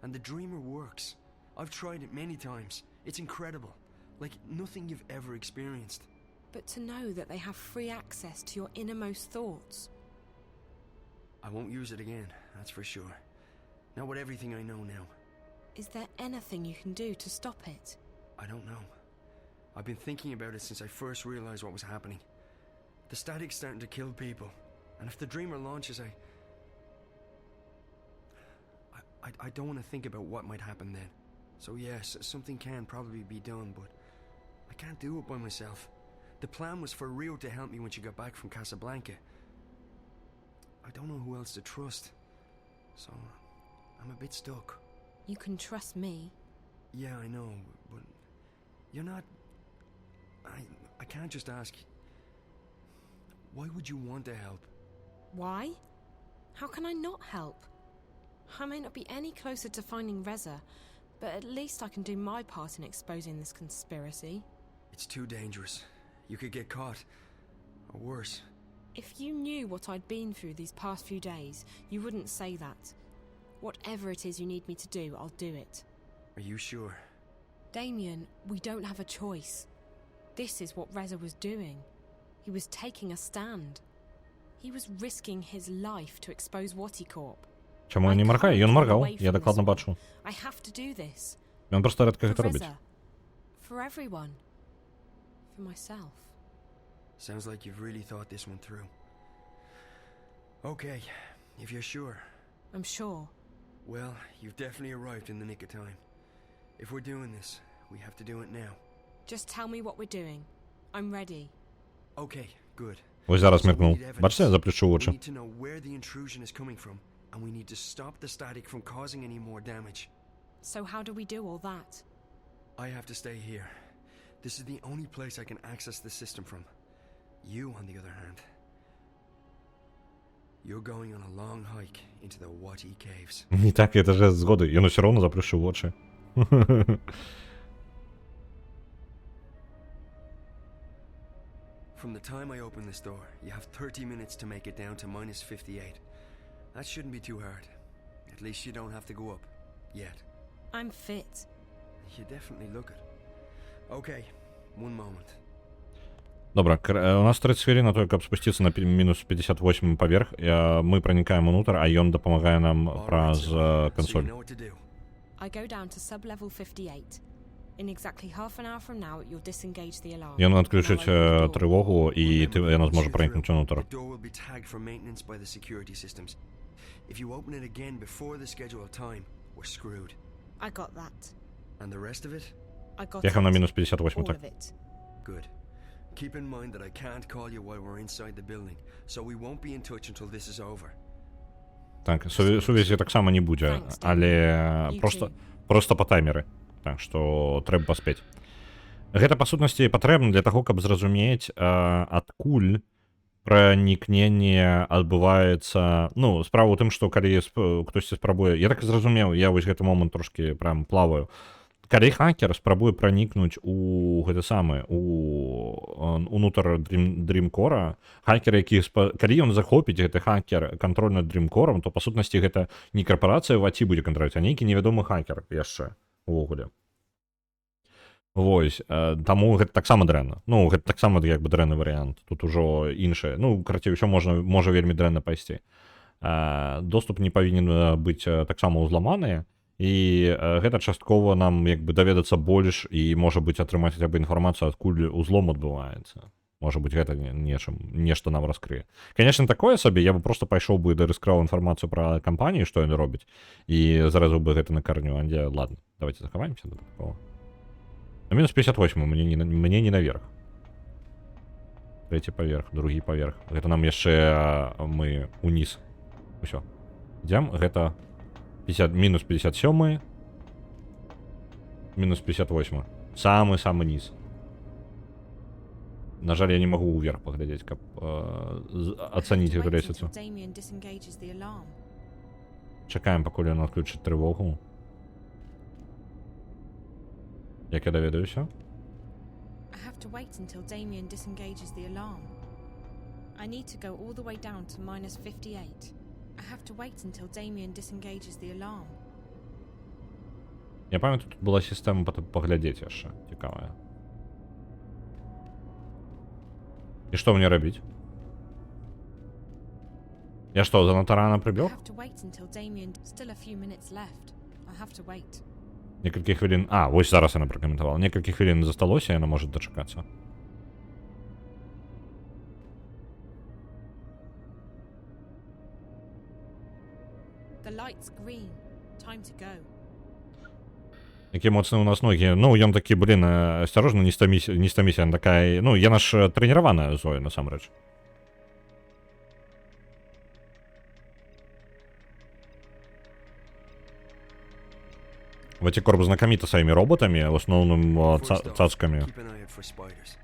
Speaker 3: And the Dreamer works. I've tried it many times. It's incredible. Like nothing you've ever experienced.
Speaker 2: But to know that they have free access to your innermost thoughts.
Speaker 3: I won't use it again, that's for sure. Not with everything I know now.
Speaker 2: Is there anything you can do to stop it?
Speaker 3: I don't know. I've been thinking about it since I first realized what was happening. The static's starting to kill people. And if the Dreamer launches, I don't want to think about what might happen then. So yes, something can probably be done, but I can't do it by myself. The plan was for Rio to help me when she got back from Casablanca. I don't know who else to trust. So, I'm a bit stuck.
Speaker 2: You can trust me.
Speaker 3: Yeah, I know, but you're not... I can't just ask... Why would you want to help?
Speaker 2: Why? How can I not help? I may not be any closer to finding Reza, but at least I can do my part in exposing this conspiracy.
Speaker 3: It's too dangerous. You could get caught. Or worse.
Speaker 2: If you knew what I'd been through these past few days, you wouldn't say that. Whatever it is you need me to do, I'll do it.
Speaker 3: Are you sure?
Speaker 2: Damien, we don't have a choice. This is what Reza was doing. He was taking a stand. He was risking his life to expose Waticorp.
Speaker 1: Чому він не моргає? Він моргав, я докладно бачу.
Speaker 2: I have to do this.
Speaker 1: Він просто рідко
Speaker 2: For
Speaker 1: це робить.
Speaker 2: Reza. For everyone. For myself.
Speaker 3: Sounds like you've really thought this one through. Okay, if you're sure.
Speaker 2: I'm sure.
Speaker 3: Well, you've definitely arrived in the nick of time. If we're doing this, we have to do it now.
Speaker 2: Just tell me what we're doing. I'm ready.
Speaker 3: Okay, good.
Speaker 1: Ось зараз
Speaker 3: So we
Speaker 1: міркнув.
Speaker 3: need evidence.
Speaker 1: Бачите, я заплющив
Speaker 3: We
Speaker 1: очі.
Speaker 3: need to know where the intrusion is coming from, and we need to stop the static from causing any more damage.
Speaker 2: So how do we do all that?
Speaker 3: I have to stay here. This is the only place I can access the system from. You, on the other hand, you're going on a long hike into the Wati Caves.
Speaker 1: І так, я теж згоден. Я все одно заплющив очі.
Speaker 3: From the time I open this door, you have 30 minutes to make it down to minus 58. That shouldn't be too hard. At least you don't have to go up. Yet.
Speaker 2: I'm fit.
Speaker 3: You definitely look it. Okay, one moment.
Speaker 1: Добре, у нас 30 хвилин на то, як спуститися на мінус 58 поверх. Ми проникаємо внутрь, а Йон допомагає нам
Speaker 3: All right,
Speaker 1: про
Speaker 3: so
Speaker 1: консоль.
Speaker 3: you know what to do.
Speaker 2: I go down to sub-level 58. In exactly half an hour from now, you'll disengage the alarm.
Speaker 1: Йон
Speaker 2: and I'll
Speaker 1: відключить
Speaker 2: open the door.
Speaker 1: тривогу, і вона
Speaker 3: Once
Speaker 1: зможе
Speaker 3: you're
Speaker 1: проникнути
Speaker 3: through,
Speaker 1: внутрь.
Speaker 3: The door will be tagged for maintenance by the security systems. If you open it again before the scheduled time, we're screwed.
Speaker 2: I got that.
Speaker 3: And the rest of it?
Speaker 2: I got
Speaker 1: Їхав на
Speaker 2: it.
Speaker 1: мінус 58,
Speaker 2: All
Speaker 1: так.
Speaker 2: of it.
Speaker 3: Good. Keep in mind that I can't call you while we're inside the building, so we won't be in touch until this is over.
Speaker 1: Так, сувязі так само не буде,
Speaker 2: Thanks,
Speaker 1: але
Speaker 2: You
Speaker 1: просто
Speaker 2: too.
Speaker 1: па таймеры. Так што трэба паспець. Гэта па сутнасці патрэбна для таго, каб зразумець, адкуль пранікненне адбываецца. Ну, справа ў тым, што калі хтосьці спрабуе, я так зразумеў, я вось гэты момант трошки прям плаваю. Калі хакер спрабуе пранікнуць у гэты самы унутр дрімкора, хакер, які калі ён захопіць гэты хакер кантроль над дрімкором, то па сутнасці гэта не карпорацыя Ваці будзе кантролюваць, а нейкі невядомы хакер яшчэ увогуле. Вось, таму гэта таксама дрэнна. Ну, гэта таксама як бы дрэнны варыянт. Тут ужо іншае. Ну, карацей, усё можа вельмі дрэнна пайсці. Доступ не павінен быць таксама ўзламаны. І гэта часткова нам як бы даведацца больш і можа быць атрымаць хаця б інфармацыю, адкуль узлом адбываецца. Можа быць гэта нешта нам раскрые. Конечно, такое сабе, я бы просто пайшоў бы да раскрыў інфармацыю пра кампанію, што яны робяць, і зарэзаў бы гэта на карню. Андзе, ладно, давайте захаваемся до такого. На мінус 58 мне не наверх. Третий поверх, другі поверх. Гэта нам яшчэ мы уніз. Усё. Ідзем, гэта мінус 57, мінус 58. Самы низ. На жаль, я не магу ўверх паглядзець, каб ацаніць гэту лесвіцу.
Speaker 2: Damien disengages the alarm.
Speaker 1: Чакаем, пакуль ён адключыць трывогу. Як я даведаюся?
Speaker 2: I have to wait until Damien disengages the alarm. I need to go all the way down to minus 58. I have to wait until Damien disengages the alarm.
Speaker 1: Я памятаю, тут была сістэма паглядзець яшчэ цікавая. І што мне рабіць? Я што, занадта рана
Speaker 2: I
Speaker 1: прыбег?
Speaker 2: have to wait until Damien. Still a few minutes left. I have to wait.
Speaker 1: Некалькі хвілін... вось зараз яна пракаментавала. Некалькі хвілін засталося, яна можа дачакацца.
Speaker 2: The light's green. Time to go.
Speaker 1: Які моцны ў нас ногі. Ну, ён такі, блін, асцярожна, не стаміся, яна такая... Ну, яна ж трэніраваная Зоя, насамрэч. Эти корп знакомиты своими роботами, в основном
Speaker 3: First off,
Speaker 1: цацками.
Speaker 3: keep an eye out for spiders.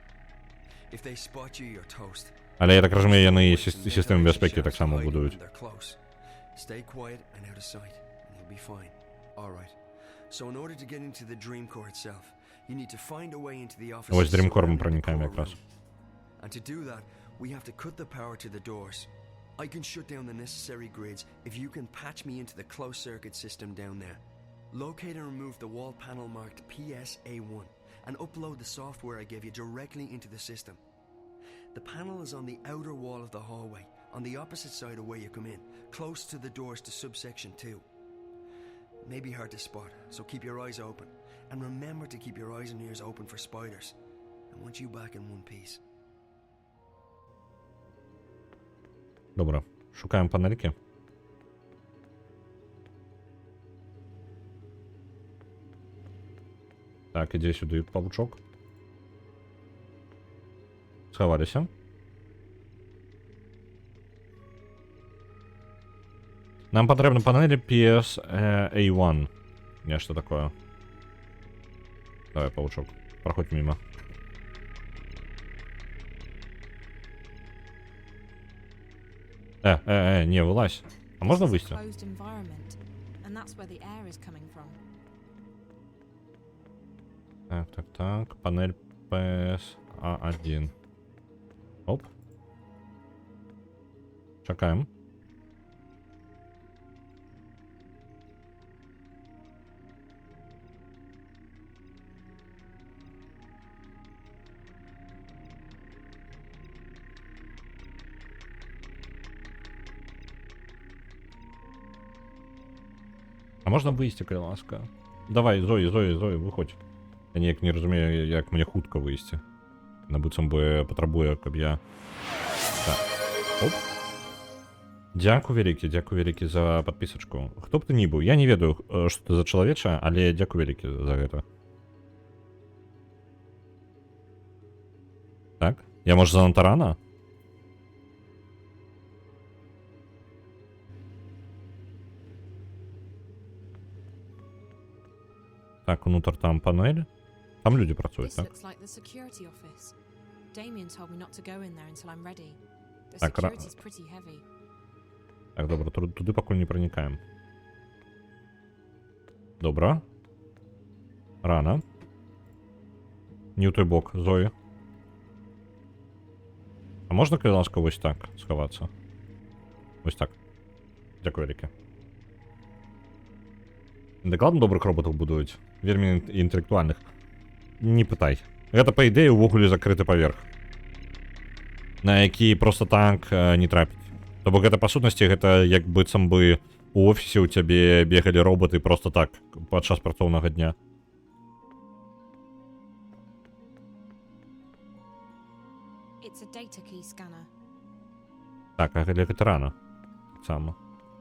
Speaker 3: If they spot you, you're toast.
Speaker 1: Але я так розумію, яни і
Speaker 3: Stories from
Speaker 1: системи
Speaker 3: ventilation
Speaker 1: безпеки так
Speaker 3: shafts
Speaker 1: само
Speaker 3: to hide when
Speaker 1: будують.
Speaker 3: they're close. Stay quiet and out of sight, and you'll be fine. All right. So in order to get into the dream core itself, you need to find a way into the office.
Speaker 1: Ось Dream Core ми проникаємо якраз.
Speaker 3: And to do that, we have to cut the power to the doors. I can shut down the necessary grids if you can patch me into the closed circuit system down there. Locate and remove the wall panel marked PSA1 and upload the software I gave you directly into the system. The panel is on the outer wall of the hallway, on the opposite side of where you come in, close to the doors to subsection 2. May be hard to spot, so keep your eyes open. And remember to keep your eyes and ears open for spiders. I want you back in one piece.
Speaker 1: Добре. Шукаємо панельки. Так, іди сюди, павучок. Сховалися. Нам потрібно панелі PSA1. Нечто такое. Давай, павучок. Проходь мимо. Не, вылазь. А можно выйти?
Speaker 2: Closed environment, and that's where the air is coming from.
Speaker 1: Так. Панель PSA1. Оп. Чекаем. А можна виїсти, коли ласка? Давай, Зої, виходь. Я ніяк не розумію, як мені хутко виїсти. Набуцем би потребує, щоб я... Так. Оп. Дякую великі за підписочку. Хто б ти ні був, я не ведаю, що ти за чоловіча, але дякую великі за це. Так, я може занадто рано? Так, внутрь там панель. Там люди працюють,
Speaker 2: This
Speaker 1: так?
Speaker 2: looks like the security office. Damien told me not to go in there until I'm ready. The
Speaker 1: Так,
Speaker 2: security's pretty heavy.
Speaker 1: Так, добре, туди поки не проникаємо. Добре. Рано. Не у той бок, Зої. А можна, коли ласка, ось так сховатися? Ось так. Дякую велике. Докладно добрих роботів будують. Вельми інтелектуальних. Не питай. Гэта, по ідеі, увогуле закрыты паверх. На які просто так не трапіць. То бок гэта, па сутнасці, гэта як быццам бы у офісе у цябе бегалі роботы просто так падчас працоўнага дня.
Speaker 2: It's a data key scanner.
Speaker 1: Так, а гэта рано. Так само.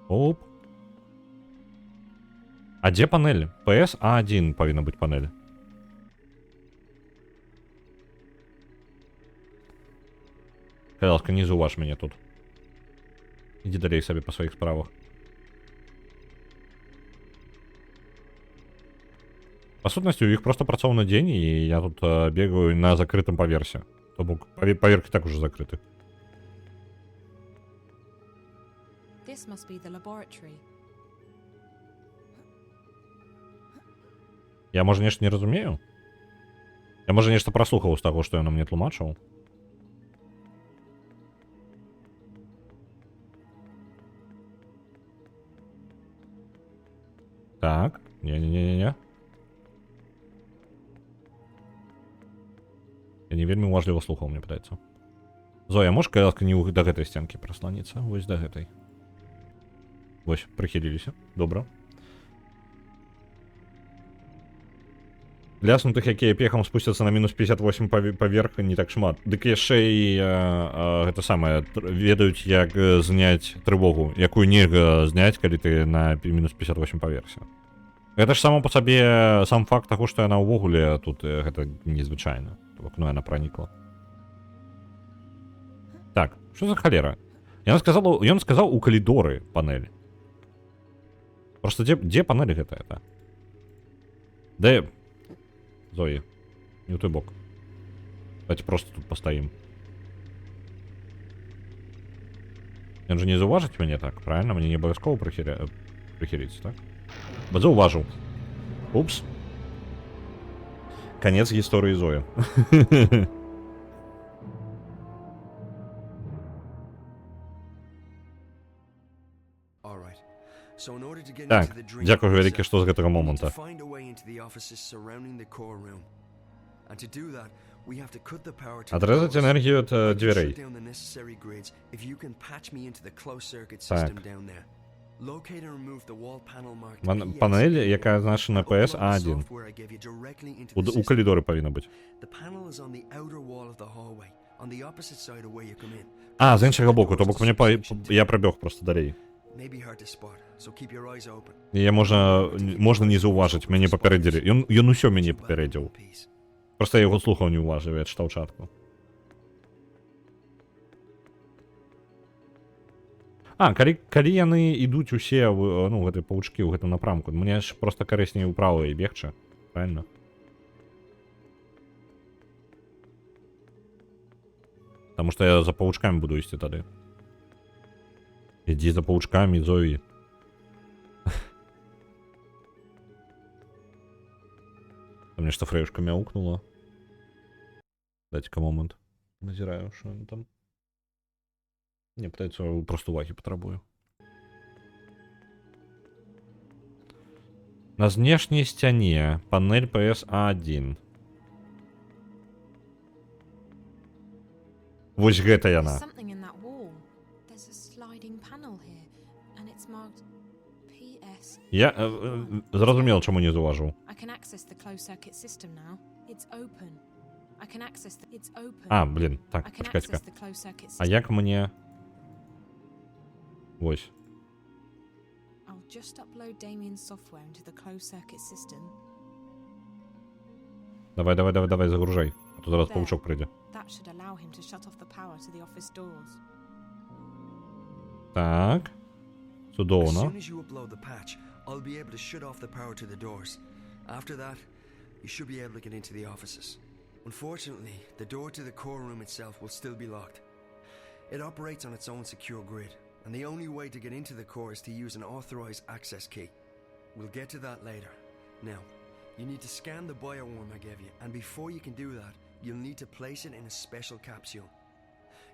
Speaker 1: Оп. А дзе панель? PSA1 павінна быць панель. Ласка, не заўваж мяне тут. Ідзі далей сабе па сваіх справах. Па сутнасці, у іх просто працоўны дзень, і я тут бегаю на закрытым паверсе. То бок паверх і так уже закрыты.
Speaker 2: This must be the laboratory.
Speaker 1: Я, можа, нешта не разумею? Я, можа, нешта праслухаў з таго, што яна мне тлумачыў? Так, не. Я не вельмі уважліва слухаў, мне падаецца. Зоя, можеш, калі ласка, не да гэтай сценкі прасланіцца? Вось да гэтай. Вось, прыхіліліся. Добра. Ляснутых, якія пехам спусцяцца на мінус 58 паверх, не так шмат. Дык яшчэ і гэта самае, ведаюць, як зняць трывогу, якую нельга зняць, калі ты на мінус 58 паверсе. Гэта ж само па сабе, сам факт таго, што яна ўвогуле тут, гэта незвычайна. То бок, ну, яна пранікла. Так, што за халера? Ён сказаў у калідоры панель. Просто дзе панель гэтая, та? Де... Зої. Не у той бок. Давайте просто тут постоим. Он же не зауважить меня так, правильно? Мне не обов'язково прихериться, так? Бо зауважив. Упс. Конец історії Зої.
Speaker 3: All right. So in order to get
Speaker 1: Так,
Speaker 3: into the dream
Speaker 1: дякую
Speaker 3: core
Speaker 1: велике,
Speaker 3: cell,
Speaker 1: що з цього
Speaker 3: we need to
Speaker 1: моменту.
Speaker 3: find a way into the offices surrounding the core room. And to do that, we have to cut the power to the
Speaker 1: Отрезать
Speaker 3: doors.
Speaker 1: енергію від
Speaker 3: I can shut
Speaker 1: дверей.
Speaker 3: down the necessary grids if you can patch me into the closed circuit
Speaker 1: Так.
Speaker 3: system down there. Locate and remove the wall panel marked PS
Speaker 1: Панель, яка значена
Speaker 3: and upload the
Speaker 1: PS-A1.
Speaker 3: software I gave you directly into the
Speaker 1: У
Speaker 3: system.
Speaker 1: коридорі повинна бути.
Speaker 3: The panel is on the outer wall of the hallway, on the opposite side of where you come in.
Speaker 1: А, з іншого боку, то
Speaker 3: Doors
Speaker 1: бок
Speaker 3: to
Speaker 1: мені
Speaker 3: section two.
Speaker 1: я пробіг просто далі.
Speaker 3: May be hard to spot, so keep your eyes open.
Speaker 1: І можна не зауважити, мені попередили. Він усьо мені попередив. Просто я його слухав не уважив, я читав чатку. А, калі яны ідуть усе в, ну, гэтай паучкі ў гэтым напрамку, мне ж просто карысней ўправа і бегчы, правильно? Потому что я за паучками буду ісці тады. Ідзі за паучками, Зоі. Мне что фреюшка мяукнула. Дайте-ка момент. Назираю, что он там. Не, пытается просто уваги потребую. На знешней сцяне панель PS-A1. Вось гэта
Speaker 2: There's
Speaker 1: яна.
Speaker 2: something in that wall. There's a sliding panel here, and it's marked PS.
Speaker 1: Я зразумел, чаму не заўважыў.
Speaker 2: I can access the closed circuit system now. It's open. I can access the. It's open.
Speaker 1: А, блин,
Speaker 2: I
Speaker 1: так,
Speaker 2: can
Speaker 1: почекайте-ка.
Speaker 2: access the closed circuit
Speaker 1: А
Speaker 2: system.
Speaker 1: як мне... Вось.
Speaker 2: I'll just upload Damien's software into the closed circuit system.
Speaker 1: Давай, загружай. А то зараз
Speaker 2: There.
Speaker 1: паучок прийде.
Speaker 2: That should allow him to shut off the power to the office doors.
Speaker 1: Так.
Speaker 3: As
Speaker 1: Чудовно.
Speaker 3: soon as you upload the patch, I'll be able to shut off the power to the doors. After that, you should be able to get into the offices. Unfortunately, the door to the core room itself will still be locked. It operates on its own secure grid, and the only way to get into the core is to use an authorized access key. We'll get to that later. Now, you need to scan the bioworm I gave you, and before you can do that, you'll need to place it in a special capsule.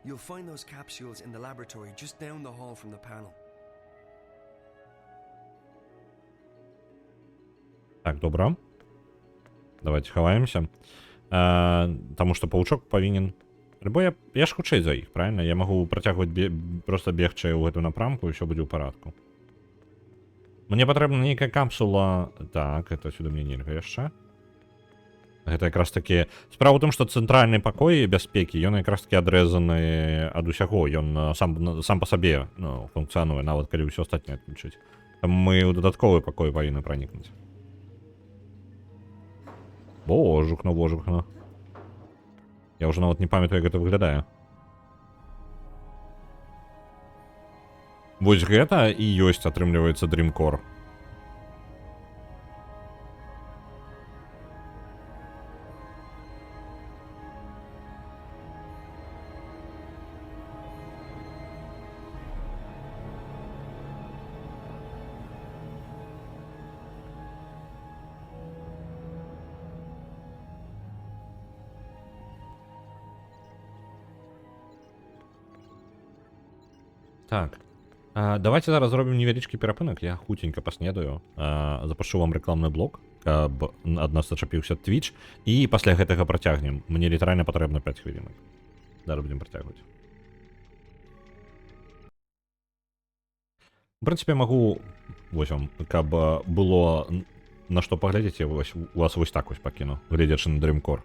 Speaker 3: You'll find those capsules in the laboratory just down the hall from the panel.
Speaker 1: Так, добра. Давайте хаваемся. Тому что паучок повинен... Бо я ж хутчэй за іх, правильно? Я магу працягваць просто бегчы ў гэту напрамку, і ўсё будзе ў парадку. Мне патрэбна нейкая капсула... Так, это сюды мне нельга яшчэ. Гэта якраз таки... Справа ў тым, што цэнтральны пакой бяспекі, ён якраз таки адрэзаны ад усяго. Ён сам па сабе, ну, функцыянуе, нават калі ўсё астатняе адключыць. Там мы ў дадатковы пакой павінны пранікнуць. Божухна, божухна. Я уже нават не памятаю, як гэта выглядае. Вось гэта і ёсць, атрымліваецца, Dream Core. Так. Давайте зараз зробім невялічкі перапынак, я хутенька паснедаю. Запашу вам рэкламны блок, каб ад нас зачапіўся Twitch, і пасля гэтага працягнем. Мне літаральна патрэбна 5 хвілінак. Зараз будзем працягваць. В прынцыпе, магу, вось вам, каб было на што паглядзець, я у вас вось так вось пакіну, гледзячы на Dream Core.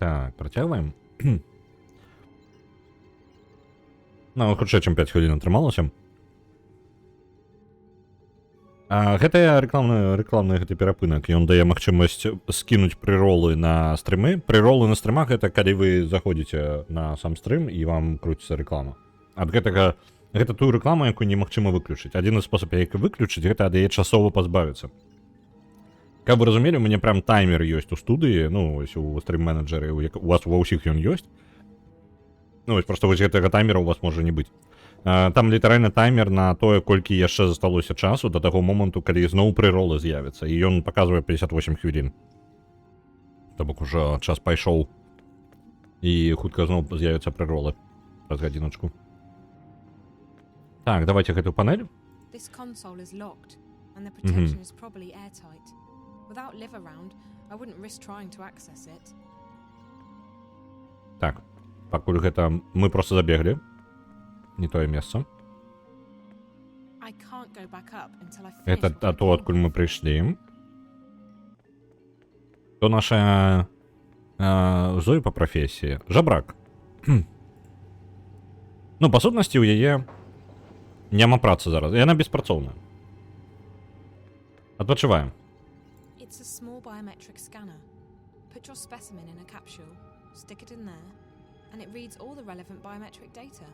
Speaker 1: Так, працягваем. Ну, хутчэй, чым 5 хвілін атрымалася. Гэта рэкламны гэты перапынак, ён дае магчымасць скінуць прыролы на стрымы. Прыролы на стрымах — гэта калі вы заходзіце на сам стрым і вам круціцца рэклама. Ад гэтага, гэта тую рэкламу, якую немагчыма выключыць. Адзін з спосабаў, як выключыць, гэта ад яе часова пазбавіцца. Каб вы разумелі, у мяне прям таймер ёсць у студыі, ну, вось у стрім-менеджеры, у вас ва ўсіх ён ёсць. Ну, вось проста вось гэтага таймера у вас можа не быць. Там літаральна таймер на тое, колькі яшчэ засталося часу да таго моманту, калі зноў прыролы з'явіцца, і ён паказвае 58 хвілін. То бок ужо час пайшоў, і хутка зноў з'явіцца прыролы праз гадзіначку. Так, давайте гэтую панель.
Speaker 2: This console is locked, and the protection is probably airtight. Without Liv around, I wouldn't risk trying to access it.
Speaker 1: Так, пакуль гэта мы проста забеглі. Не тое месца.
Speaker 2: I can't go back up until I finish.
Speaker 1: Это то, откуль мы прыйшлі. То наша Зоя па прафесіі. Жабрак. Ну, па сутнасці, у яе няма працы зараз. Яна беспрацоўная. Адпачываем.
Speaker 2: It's a small biometric scanner. Put your specimen in a capsule, stick it in there, and it reads all the relevant biometric data.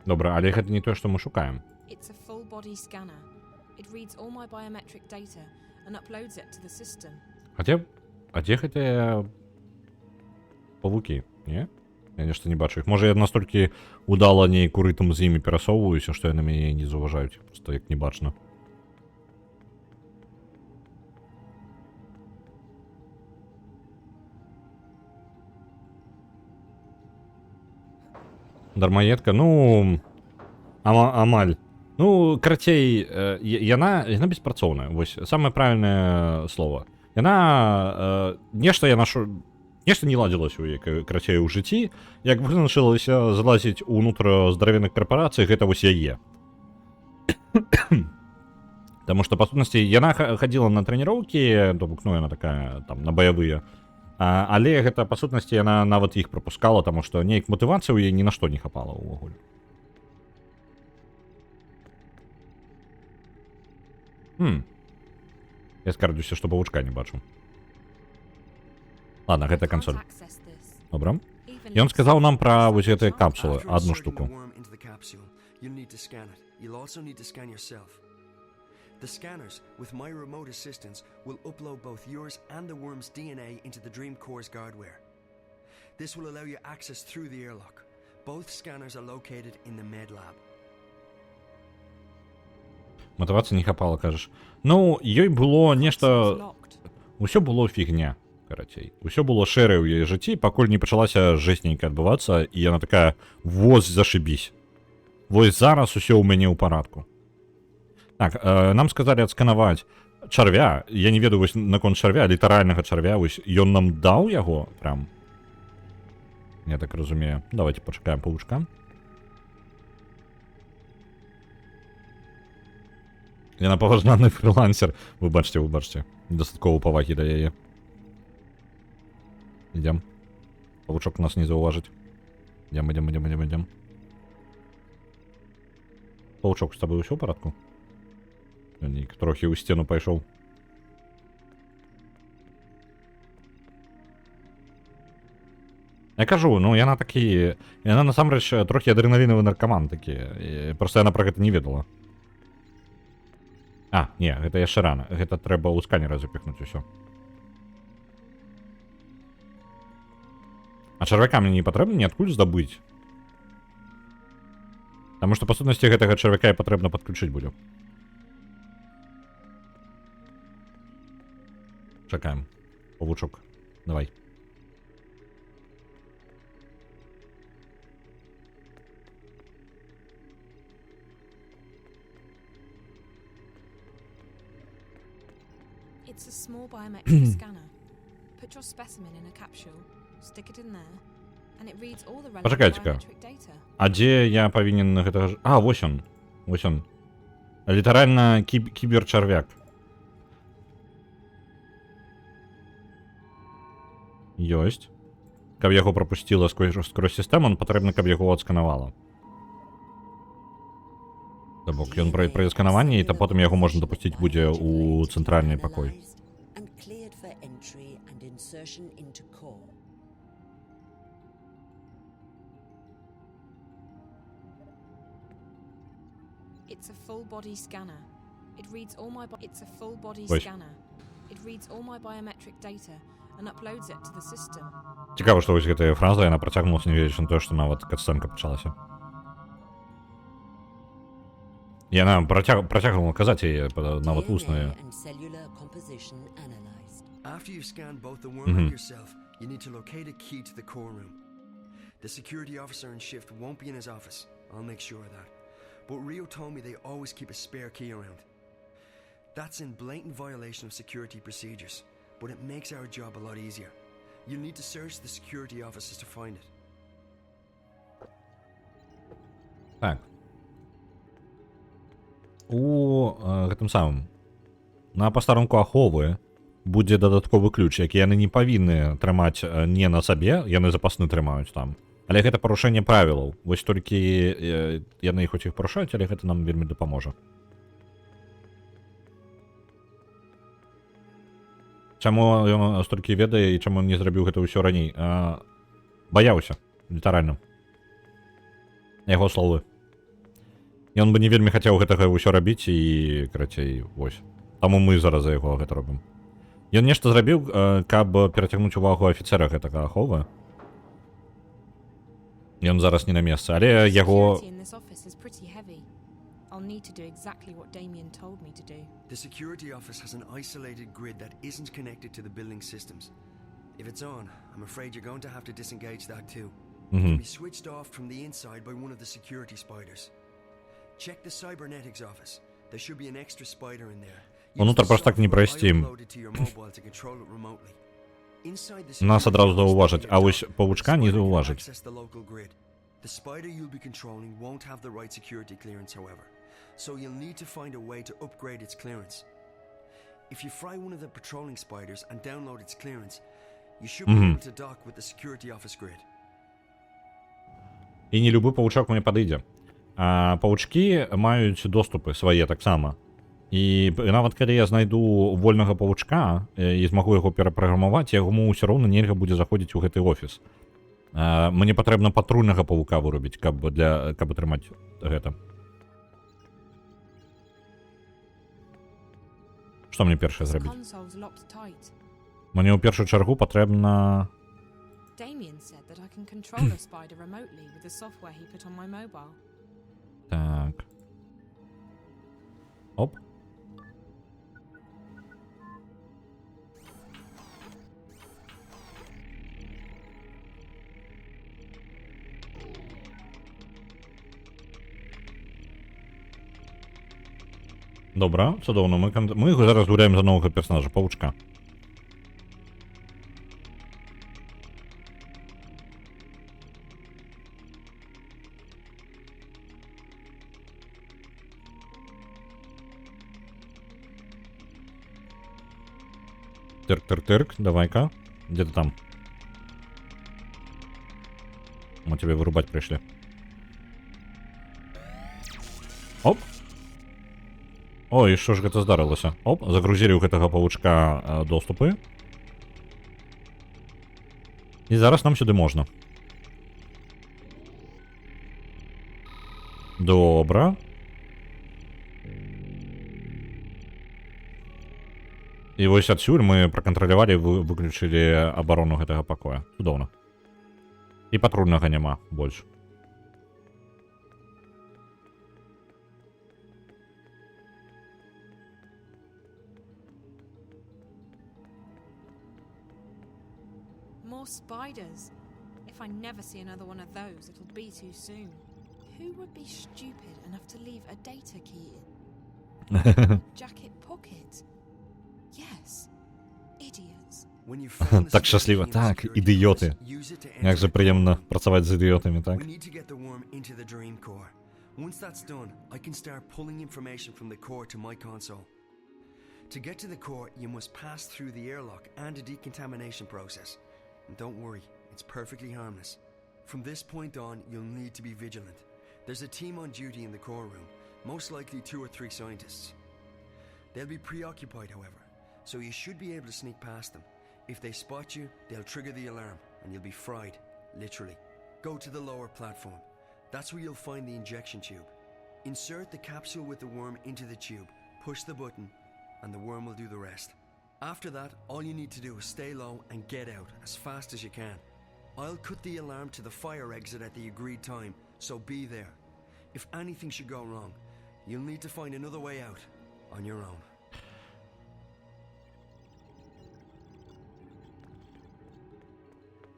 Speaker 1: Добра, але гэта не тое, што мы шукаем.
Speaker 2: It's a full body scanner. It reads all my biometric data and uploads it to the system.
Speaker 1: А дзе гэтыя павукі, не? Я нешта не бачу іх. Можа, я настолькі удала нейку рытм з імі перасоўваюся, што яны мяне не заўважаюць, проста як не бачна. Дармаедка, ну, амаль. Ну, карацей, яна беспрацоўная. Вось, самае правільнае слово. Яна, нешта не ладзілася ў яе, карацей, у жыцці. Як вызначылася залазіць унутр здаравенных карпорацый, гэта вось яе. Таму што, па сутнасці, яна хадзіла на трэніроўкі, то бок, ну, яна такая, там, на баявыя. Але гэта, па сутнасці, яна нават іх прапускала, таму што нейк матывацыя ў яе ні на што не хапала ўвогуле. Я скардзюся, што павучка не бачу. Ладно, гэта кансоль. Добра. Ён сказаў нам пра вось гэтыя капсулы, адну штуку.
Speaker 3: The scanners, with my remote assistance, will upload both yours and the worm's DNA into the Dream Core's guardware. This will allow you access through the airlock. Both scanners are located in the med lab.
Speaker 1: Матывацыі не хапала, кажаш. Ну, ёй было нешта... Усё было фігня, карацей. Усё было шэрае ў яе жыцці, пакуль не пачалася жэсценька адбывацца, і яна такая: «Вось, зашибісь. Вось зараз усё ў мяне ў парадку». Так, нам сказалі адсканаваць чарвя. Я не ведаю вось наконт чарвя, літаральнага чарвя. Вось ён нам даў яго прям. Я так разумею. Давайте пачакаем павучка. Яна паважнаны фрилансер. Выбачце. Недастаткова павагі да яе. Ідзем. Павучок нас не заўважыць. Ідзем. Павучок, з табой усё ў парадку? Нейк трохі ў сцену пайшоў. Я кажу, ну яна такі... Яна насамрэч трохі адрэналінавы наркаман такі. Проста яна пра гэта не ведала. Не, гэта яшчэ рана. Гэта трэба ў сканера запіхнуць усё. А чарвяка мне не патрэбна ніадкуль здабыць. Таму што, па сутнасці, гэтага чарвяка і патрэбна падключыць будзе. Чакаем. Павучок, давай.
Speaker 2: It's a small biometric scanner. Put your specimen in a capsule, stick it in there, and it reads all the relevant biometric data.
Speaker 1: А дзе я павінен гэтага... Вось он. Літаральна кіберчарвяк. Ёсць. Каб яго пропусціла скрозь сістэму, патрэбна, каб яго адсканавала. То бок, ён пройдзе сканаванне, і то потым яго можна дапусціць будзе ў цэнтральны пакой.
Speaker 2: It's a full body scanner. It reads all my it's a full body
Speaker 1: Ой.
Speaker 2: scanner. It reads all my biometric data and uploads it to the system.
Speaker 1: Цікава, што вось гэтая фраза, яна працягнулася, нягледзячы на тое, што нават катсцэнка пачалася. Яна працягнула казаць яе нават вусна.
Speaker 3: After you've scanned both the worm and yourself, you need to locate a key to the core room. The security officer in shift won't be in his office. I'll make sure of that. But Rio told me they always keep a spare key around. That's in blatant violation of security procedures, but it makes our job a lot easier. You'll need to search the security offices to find it.
Speaker 1: Так. У гэтым самым на пастарунку аховы будзе дадатковы ключ, які яны не павінны трымаць не на сабе, яны запасны трымаюць там. Але гэта парушэнне правілаў. Вось толькі яны хоць іх парушаюць, але гэта нам вельмі дапаможа. Чаму ён столькі ведае і чаму не зрабіў гэта ўсё раней? Баяўся, літаральна. Яго словы. Ён бы не вельмі хацеў гэтага ўсё рабіць і, карацей, вось. Таму мы зараз за яго гэта робім. Ён нешта зрабіў, каб перацягнуць увагу афіцера гэтага аховы. Ён зараз не на месцы, але яго...
Speaker 2: I'll need to do exactly what Damien told me to do.
Speaker 3: The security office has an isolated grid that isn't connected to the building systems. If it's on, I'm afraid you're going to have to disengage that too. It can be switched off from the inside by one of the security spiders. Check the cybernetics office. There should be an extra spider in there.
Speaker 1: Внутрь просто так не пройти. Нас одразу зауважить, а ось павучка не зауважить.
Speaker 3: The spider you'll be controlling won't have the right security clearance, however, so you'll need to find a way to upgrade its clearance. If you fry one of the patrolling spiders and download its clearance, you should be able to dock with the security office grid.
Speaker 1: І не любы павучок мне падыдзе. Павучкі маюць доступы свае таксама. І нават калі я знайду вольнага павучка і змагу яго перапраграмаваць, яму ўсё роўна нельга будзе заходзіць у гэты офіс. Мне патрэбна патрульнага павука вырубіць, каб атрымаць гэта. Што мне першае зрабіць? Мне ў першую чаргу патрэбна... Так. Оп. Добра, цудоўна. Мы зараз гуляем за новага персонажа, павучка. Тырк, давай-ка. Где ты там? Мы тебя вырубать пришли. Оп. Ой, што ж гэта здарылася? Оп, загрузілі ў гэтага павучка доступы. І зараз нам сюды можна. Добра. І вось адсюль мы пракантралявалі, выключылі абарону гэтага пакоя. Цудоўна. І патрульнага няма больш.
Speaker 2: More spiders. If I never see another one of those, it'll be too soon. Who would be stupid enough to leave a data key in jacket pocket? Yes, idiots.
Speaker 1: Так щасливо, так, ідіоти. Як же приємно працювати з ідіотами, так?
Speaker 3: Once that's done, I can start pulling information from the core to my console. To get to the core, you must pass through the airlock and a decontamination process. And don't worry, it's perfectly harmless. From this point on, you'll need to be vigilant. There's a team on duty in the core room, most likely 2 or 3 scientists. They'll be preoccupied, however, so you should be able to sneak past them. If they spot you, they'll trigger the alarm, and you'll be fried, literally. Go to the lower platform. That's where you'll find the injection tube. Insert the capsule with the worm into the tube, push the button, and the worm will do the rest. After that, all you need to do is stay low and get out as fast as you can. I'll cut the alarm to the fire exit at the agreed time, so be there. If anything should go wrong, you'll need to find another way out on your own.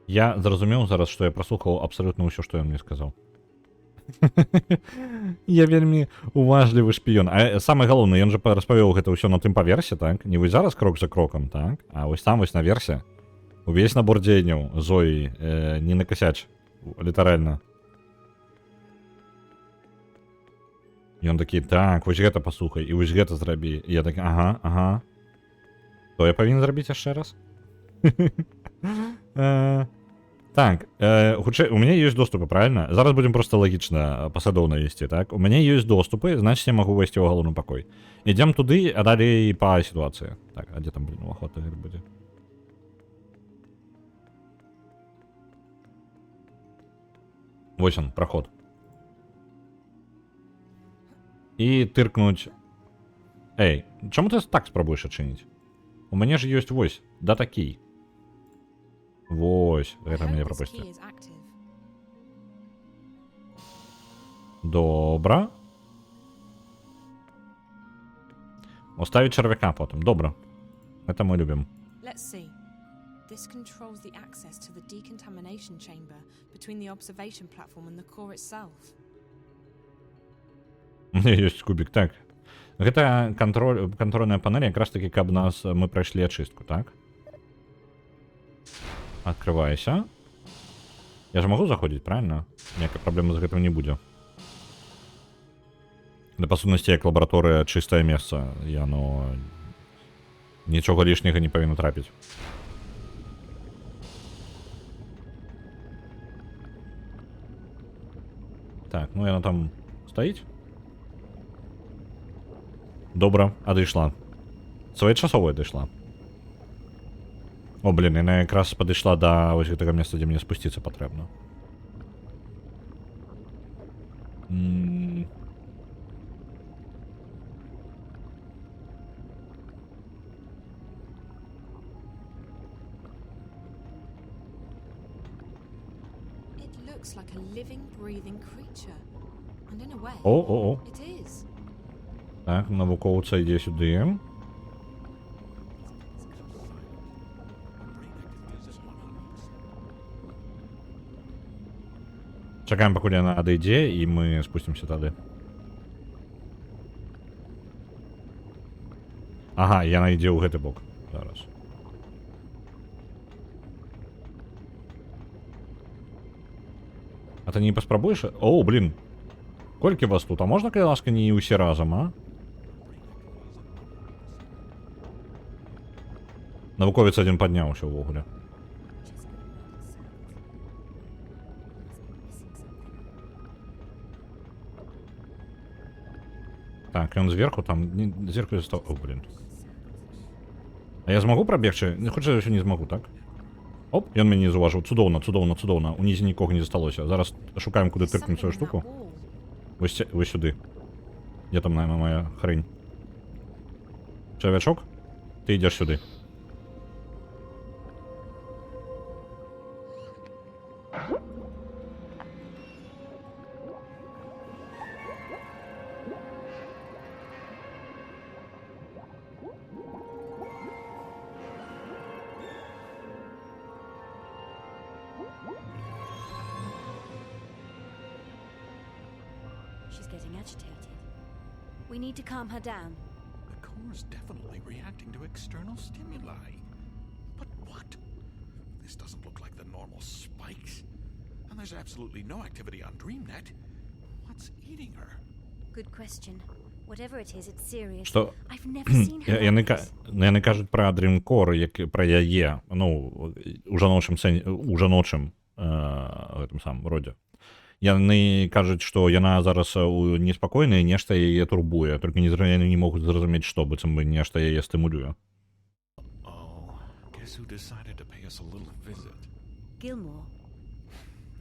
Speaker 1: Я зразумеў зараз, што я праслухаў абсалютна ўсё, што ён мне сказаў. Я вельмі уважлівы шпіён. А самае галоўнае, ён жа распавёў гэта ўсё на тым паверсе, так? Не вось зараз крок за крокам, так? А вось там вось наверсе. Увесь набор дзеянняў Зоі не накасяч. Літаральна. Ён такі, так, вось гэта паслухай, і вось гэта зрабі. І я такі, ага. То я павінен зрабіць яшчэ раз? Так, хутчэй, у мяне ёсць доступы, правильно? Зараз будзем проста лагічна, пасадоўна весці, так? У мяне ёсць доступы, значыць я магу ўвайсці ў галоўны пакой. Ідзем туды, а далей па сітуацыі. Так, а дзе там, блин, уваход будзе? Вось он, праход. І тыркнуць... Эй, чаму ты так спрабуеш адчыніць? У мяне ж ёсць вось, дата кей. Вось, гэта мяне прапусціў. Добра. Уставіць чарвяка потым. Добра. Гэта мы любім.
Speaker 2: Let's see. This controls the access to the decontamination chamber between the observation platform and the core itself.
Speaker 1: У мяне ёсць кубік, так. Гэта кантрольная панель, якраз такі, каб мы прайшлі ачыстку, так? Открывайся. Я же могу заходзіць, правильно? Ніякай праблемы з гэтым не будзе. Да, па сутнасці, як лабараторыя чыстае месца, яно нічога лішняга не павінна трапіць. Так, ну яна там стаіць. Добра, адышла. Своечасова адышла. О, блин, яна якраз падышла да вось гэтага месца, дзе мне спусціцца патрэбна.
Speaker 2: It looks like a living, breathing creature. And in a way,
Speaker 1: О.
Speaker 2: it is.
Speaker 1: Так, навукоўца ідзе сюды. Чакаем, пакуль яна адыдзе, і мы спусцімся тады. Ага, яна ідзе ў гэты бок. Зараз. А ты не паспрабуеш? О, блин. Колькі вас тут? А можна, калі ласка, не ўсе разам, а? Навуковец адзін падняўся ўвогуле. Так, ён зверху там, зверху застаў... О, блин. А я змагу прабегчы? Хутчэй за ўсё не змагу, так? Оп, ён мяне не заўважыў. Цудоўна. Унізе нікога не засталося. Зараз шукаем, куды тыркнуць сваю штуку. Вось сюды. Дзе там, наверное, моя хрень? Чарвячок? Ты ідзеш сюды.
Speaker 4: She's getting agitated. We need to calm her down.
Speaker 5: The core's definitely reacting to external stimuli. But what? This doesn't look like the normal spikes. And there's absolutely no activity on DreamNet. What's eating her?
Speaker 4: Good question. Whatever it is, it's serious.
Speaker 1: Што
Speaker 4: I've never seen her
Speaker 1: яны,
Speaker 4: like this.
Speaker 1: яны кажуць пра Dreamcore, пра яе, ну, у жаночым гэтым самым родзе. Яны кажуць, што яна зараз неспакойная, нешта яе турбуе, толькі яны не могуць зразумець, што быццам бы нешта яе стымулюе.
Speaker 5: Oh, guess who decided to pay us a little visit?
Speaker 4: Gilmore.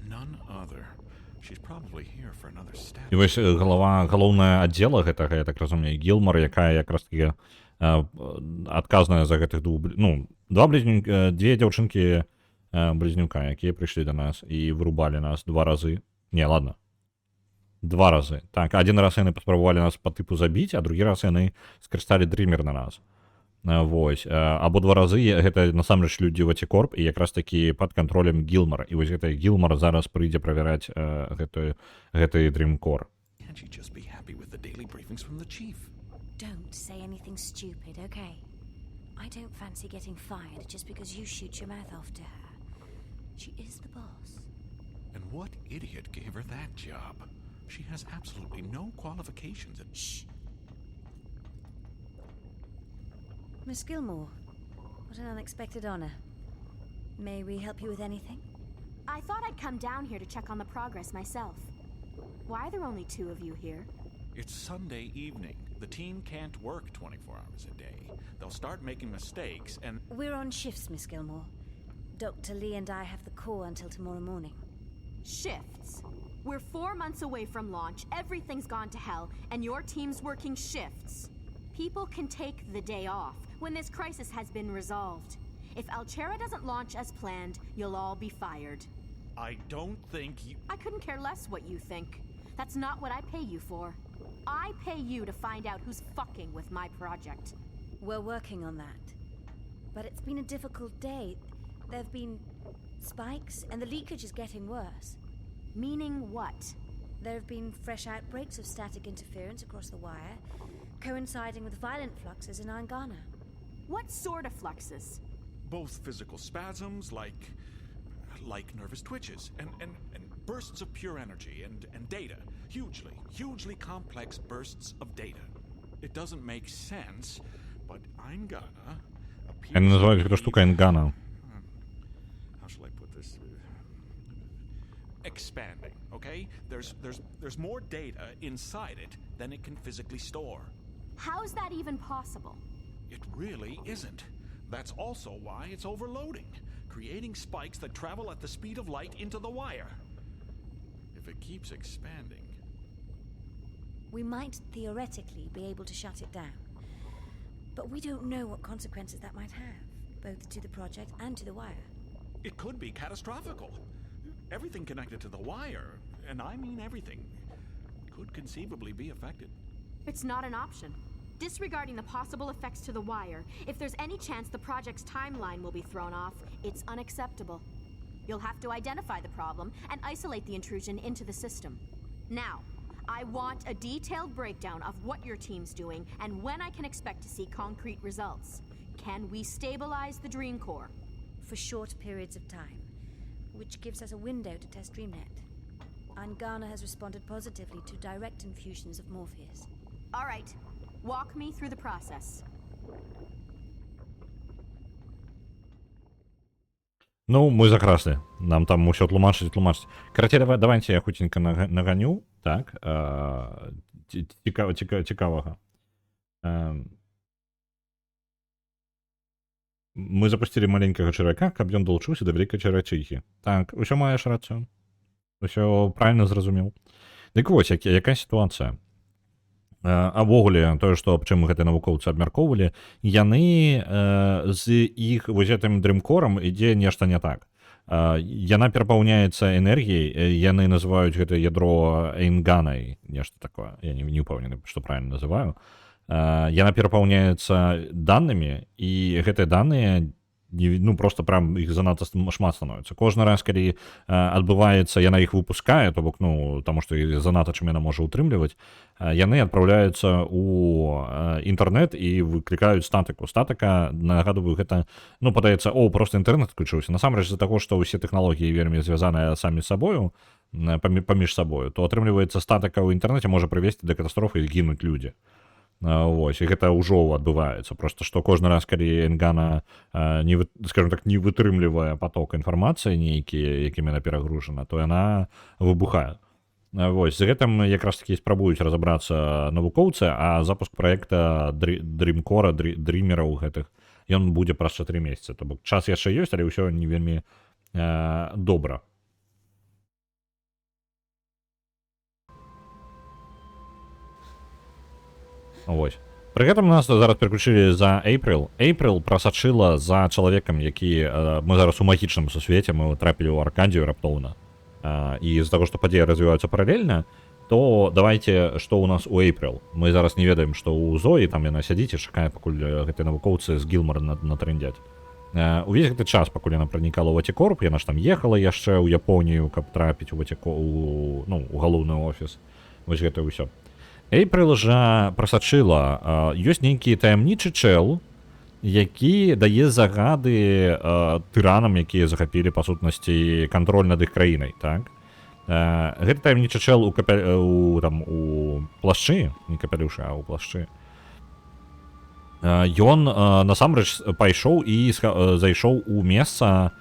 Speaker 5: None other. She's probably here for another stab.
Speaker 1: І вось галоўная аддзела гэтага, я так разумею, Гілмар, якая якраз таки адказная за гэтых две дзяўчынкі близнюка, якія прыйшлі да нас і вырубалі нас 2 разы. Не, ладно. 2 разы. Так, один раз яны паспрабавалі нас па тыпу забіць, а другі раз яны скарысталі дрымер на нас. Вось. Абодва разы гэта насамрэч людзі Ватикорп і якраз такі пад кантролем Гілмара. І вось гэты Гілмар зараз прыйдзе правяраць гэты Dreamcore.
Speaker 5: Can't you just be happy with the daily briefings from the chief?
Speaker 4: Don't say anything stupid, okay? I don't fancy getting fired just because you shoot your mouth off to her. She is the boss.
Speaker 5: And what idiot gave her that job? She has absolutely no qualifications.
Speaker 4: Shh. Miss Gilmore, what an unexpected honor. May we help you with anything?
Speaker 6: I thought I'd come down here to check on the progress myself. Why are there only 2 of you here?
Speaker 5: It's Sunday evening. The team can't work 24 hours a day. They'll start making mistakes and...
Speaker 4: We're on shifts, Miss Gilmore. Dr. Lee and I have the call until tomorrow morning.
Speaker 6: Shifts. We're 4 months away from launch, everything's gone to hell, and your team's working shifts. People can take the day off when this crisis has been resolved. If Alchera doesn't launch as planned, you'll all be fired.
Speaker 5: I don't think you...
Speaker 6: I couldn't care less what you think. That's not what I pay you for. I pay you to find out who's fucking with my project.
Speaker 4: We're working on that. But it's been a difficult day. There've been spikes, and the leakage is getting worse.
Speaker 6: Meaning what?
Speaker 4: There have been fresh outbreaks of static interference across the wire, coinciding with violent fluxes in Angana.
Speaker 6: What sort of fluxes?
Speaker 5: Both physical spasms, like nervous twitches, and bursts of pure energy, and data. Hugely complex bursts of data. It doesn't make sense, but Angana appears...
Speaker 1: Они называют эту штуку Энгана.
Speaker 5: How shall I put this? Expanding, okay? There's more data inside it than it can physically store.
Speaker 6: How's that even possible?
Speaker 5: It really isn't. That's also why it's overloading, creating spikes that travel at the speed of light into the wire. If it keeps expanding...
Speaker 4: We might theoretically be able to shut it down. But we don't know what consequences that might have, both to the project and to the wire.
Speaker 5: It could be catastrophical. Everything connected to the wire, and I mean everything, could conceivably be affected.
Speaker 6: It's not an option. Disregarding the possible effects to the wire, if there's any chance the project's timeline will be thrown off, it's unacceptable. You'll have to identify the problem and isolate the intrusion into the system. Now, I want a detailed breakdown of what your team's doing and when I can expect to see concrete results. Can we stabilize the Dreamcore?
Speaker 4: For short periods of time, which gives us a window to test DreamNet. Angana has responded positively to direct infusions of Morpheus.
Speaker 6: All right. Walk me through the process.
Speaker 1: Ну, мы закрасли. Нам там усё тлумачыць. Карацей, давайте я хутенька наганю. Так. Цікавага. Мы запусцілі маленькага чарака, каб ён далучыўся да вялікай чарачыхі. Так, усё маеш рацыю. Усё правильно зразумеў. Дык вось, якая сітуацыя? Авогуле, тое, што аб чым гэтыя навукоўцы абмяркоўвалі, яны з іх вось гэтым дрымкорам ідзе нешта не так. Яна перапаўняецца энергіяй, яны называюць гэта ядро Эйнганай, нешта такое. Я не ўпэўнены, што правильно называю. Яна перапаўняецца данымі, і гэтыя даныя, ну, просто прям іх занадта шмат становіцца. Кожны раз, калі адбываецца, яна іх выпускае, то бок, ну, таму што занадта чым яна можа ўтрымліваць, яны адпраўляюцца ў інтэрнэт і выклікаюць статыку. Статыка, нагадваю, гэта, ну, падаецца, просто інтэрнэт адключыўся. Насамрэч, з-за таго, што ўсе тэхналогіі вельмі звязаныя самі сабою, паміж сабою, то атрымліваецца статыка ў інтэрнэце можа прывесці да катастрофы і згінуць людзі. Вось, і гэта ўжо адбываецца. Просто што кожны раз, калі Энгана, скажем так, не вытрымлівае поток інфармацыі нейкі, якім яна перагружана, то яна выбухае. Вось, з гэтым якраз такі спрабуюць разабрацца навукоўцы, а запуск праекта Дрімкора, дрімераў гэтых, ён будзе праз 4 месяцы. То бок час яшчэ ёсць, але ўсё не вельмі добра. Вось. Пры гэтым нас зараз пераключылі за Эйприл. Эйприл прасачыла за чалавекам, які... Мы зараз у магічным сусвеце, мы трапілі ў Аркадію раптоўна. І з-за таго, што падзеі развіваюцца паралельна, то давайте, што ў нас у Эйприл. Мы зараз не ведаем, што ў Зоі, там яна сядзіць і чакае, пакуль гэтыя навукоўцы з Гілмар натрындзяць. Увесь гэты час, пакуль яна пранікала ў Ватикорп, яна ж там ехала яшчэ ў Японію, каб трапіць у галоўны офіс. Вось гэта ўсё. Эйприл жа прасачыла, ёсць нейкі таямнічы чэл, які дае загады тыранам, якія захапілі, па сутнасці, кантроль над іх краінай, так? Гэты таямнічы чэл у плашчы, не капялюшы, а ў плашчы. Ён насамрэч пайшоў і зайшоў у месца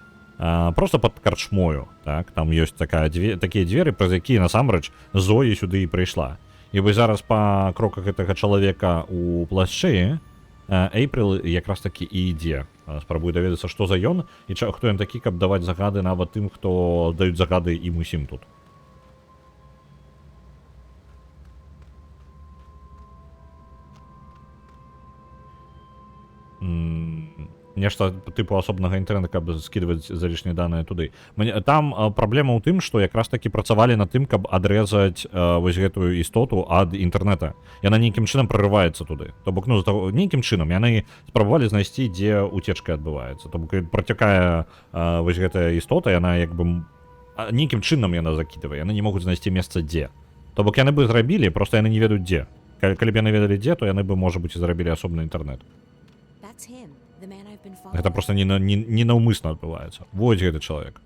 Speaker 1: проста пад карчмою, так? Там ёсць такія дзверы, праз якія насамрэч Зоі сюды і прыйшла. І вось зараз па кроках гэтага чалавека у плашчы Эйприл якраз такі і ідзе. Спрабуе даведацца, што за ён і хто ён такі, каб даваць загады нават тым, хто даюць загады ім усім тут. Нешта тыпу асобнага інтэрнэта, каб скідваць залішнія даныя туды. Там праблема ў тым, што якраз такі працавалі над тым, каб адрэзаць вось гэтую істоту ад інтэрнэта. Яна нейкім чынам прарываецца туды. То бок, нейкім чынам яны спрабавалі знайсці, дзе уцечка адбываецца. То бок, працякае вось гэтая істота, яна як бы нейкім чынам яна закідвае. Яны не могуць знайсці месца дзе. То бок, яны бы зрабілі, проста яны не ведаюць дзе. Калі б яны ведалі дзе, то яны бы, можа быць, і зрабілі асобны інтэрнэт. Гэта просто ненаўмысна адбываецца. Вось гэты чалавек.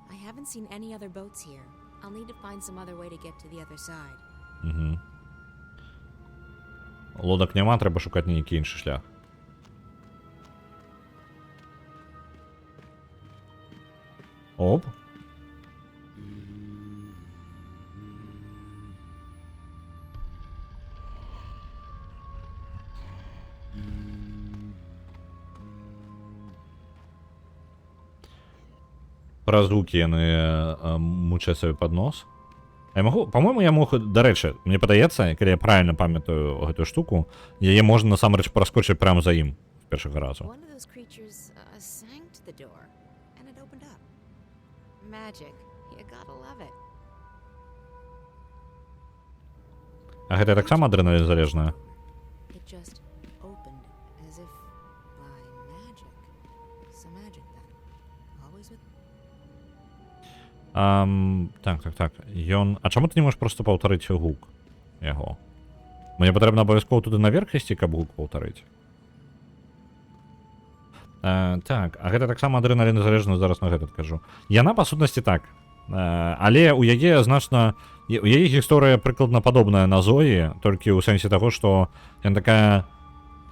Speaker 4: I haven't seen any other boats here. I'll need to find some other way to get to the other side.
Speaker 1: Лодак няма, трэба шукаць нейкі іншы шлях. Оп. Праз гукі яны мучаць сабе пад нос. Па-мойму, я мог, дарэчы, мне падаецца, калі я правільна памятаю гэтую штуку, яе можна насамрэч праскочыць прямо за ім з першага разу. А гэта таксама адрэналін залежная? Так. Ён... А чаму ты не можаш проста паўтарыць гук яго? Мне патрэбна абавязкова туды наверх ісці, каб гук паўтарыць. Так, а гэта таксама адрэналін залежна, зараз на гэта кажу. Яна, па сутнасці, так. Але у яе значна... У яе гісторыя прыкладна падобная на Зоі, толькі ў сэнсе таго, што яна такая...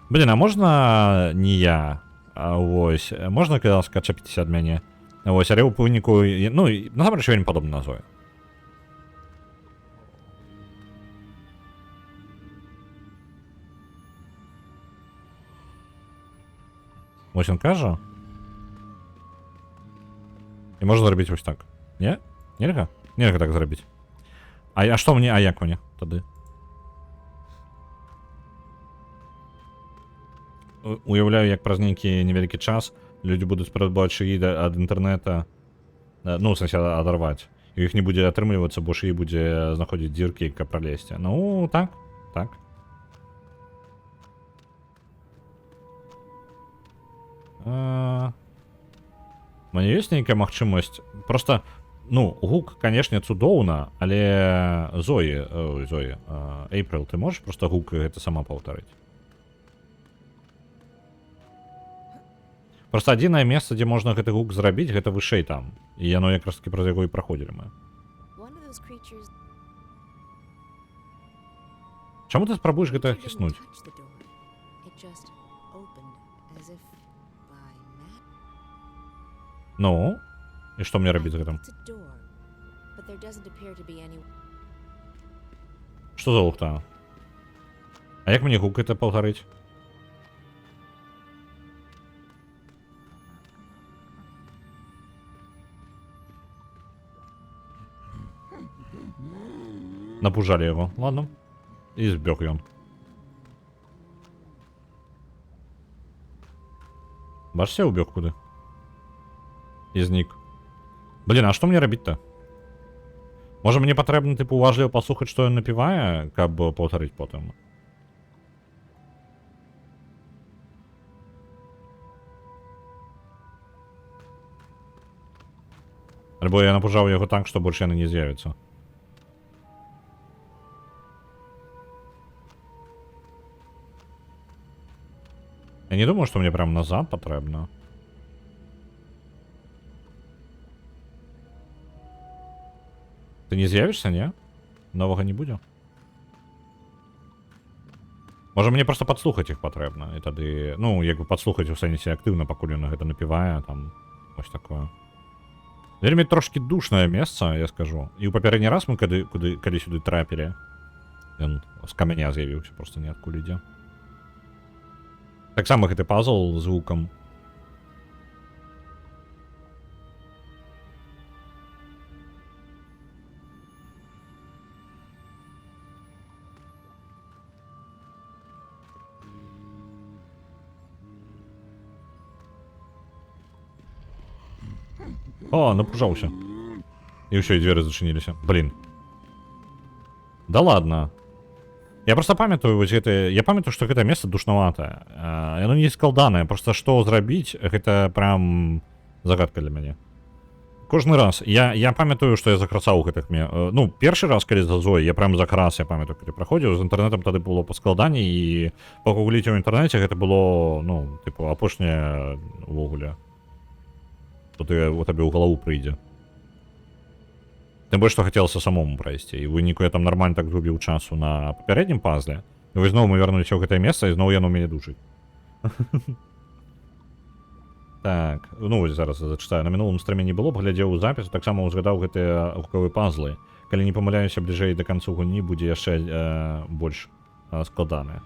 Speaker 1: Блін, а можна не я? Вось, можна, калі ласка, адчапіцеся ад мяне? Вось, але ў выніку, насамрэч вельмі падобна на Зоі. Вось ён кажа. І можна зрабіць вось так. Не? Нельга? Нельга так зрабіць. А што мне, а як мне тады? Уяўляю, як праз нейкі невялікі час людзі будуць спрабаваць шыі ад інтэрнэта, ну, в сэнсе, адарваць. І іх не будзе атрымлівацца, бо шыі будзе знаходзіць дзіркі, каб пралезці. Ну, так. Мне ёсць нейкая магчымасць. Проста, гук, канешне, цудоўна, але Зоі, Эйприл, ты можаш проста гук гэта сама паўтарыць? Просто адзінае месца, дзе можна гэты гук зрабіць, гэта вышэй там. І яно якраз таки праз яго і праходзілі мы.
Speaker 4: One of those creatures
Speaker 1: Чаму ты спрабуеш гэта
Speaker 4: didn't
Speaker 1: хіснуць?
Speaker 4: touch the door. It just opened as if by magic.
Speaker 1: Ну, і што мне рабіць з гэтым?
Speaker 4: It's a door, but there doesn't appear to be any.
Speaker 1: Што за лухта? А як мне гук гэта паўтарыць? Напужалі яго, ладно. І збег ён. Бачыце, убег куды? І знік. Блін, а што мне рабіць-то? Можа мне патрэбна, типу, уважліва паслухаць, што ён напівае, каб паўтарыць потым? Альбо я напужаў яго так, што больш яны не з'явяцца. Я не думаю, што мне прям назад патрэбна. Ты не з'явішся, не? Новага не будзе? Можа мне проста падслухаць іх патрэбна. І тады, ну, як бы падслухаць у сэнсе актыўна, пакуль ён гэта напівае, там, вось такое. Вельмі трошки душнае месца, я скажу. І ў папярэдні раз мы калі сюды трапілі, ён з каменя з'явіўся, проста ніадкуль ідзе. Таксама гэты пазл з гукам. О, напужаўся. І ўсё, і дзверы зачыніліся. Блін. Да ладно. Я просто памятаю вось гэта... Я памятаю, што гэта месца душнаватае. Яно не складанае. Просто што зрабіць, гэта прям загадка для мяне. Кожны раз. Я памятаю, што я закрасаў у гэтых... Ну, першы раз, калі за Зоей, я прям закрас, я памятаю, калі праходзіў. З інтэрнетам тады было па складанні, і пагугліць у інтэрнэце гэта было, ну, типу, апошняе увогуле. То ты у табе ў галаву прыйдзе. Тым больш, што хацелася самому прайсці. І ў выніку я там нармальна так згубіў часу на папярэднім пазле. І вось зноў мы вярнуліся ў гэтае месца, і зноў яно мяне душыць. Так, ну вось зараз зачытаю. На мінулым стриме не было, паглядзеў запіс, таксама узгадаў гэтыя гукавыя пазлы. Калі не памыляюся, бліжэй да канцу гульні будзе яшчэ больш складанае.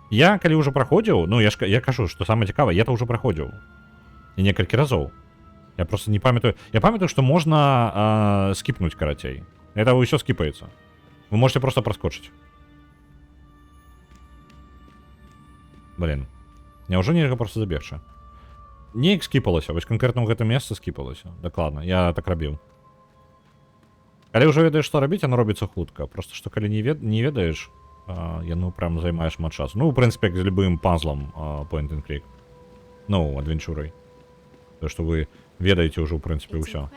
Speaker 1: Я, калі ўжо праходзіў, ну я кажу, што самае цікавае, я то ўжо праходзіў. І некалькі разоў. Я просто не памятаю. Я памятаю, што можна скіпнуць карацей. Это ўсё скіпаецца. Вы можете просто праскочыць. Блін. Няўжо нельга просто забегчы? Неяк скіпалася. Вось канкрэтна ў гэтым месцы скіпалася. Дакладна. Я так рабіў. Калі ўжо ведаеш, што рабіць, яно робіцца хутка. Просто што калі не ведаеш, яно прям займае шмат часу. Ну, у прынцыпе, як з любым пазлам Point and Click. Ну, адвенчурай. То, што вы ведаеце ўжо, ў прынцыпе, ўсё.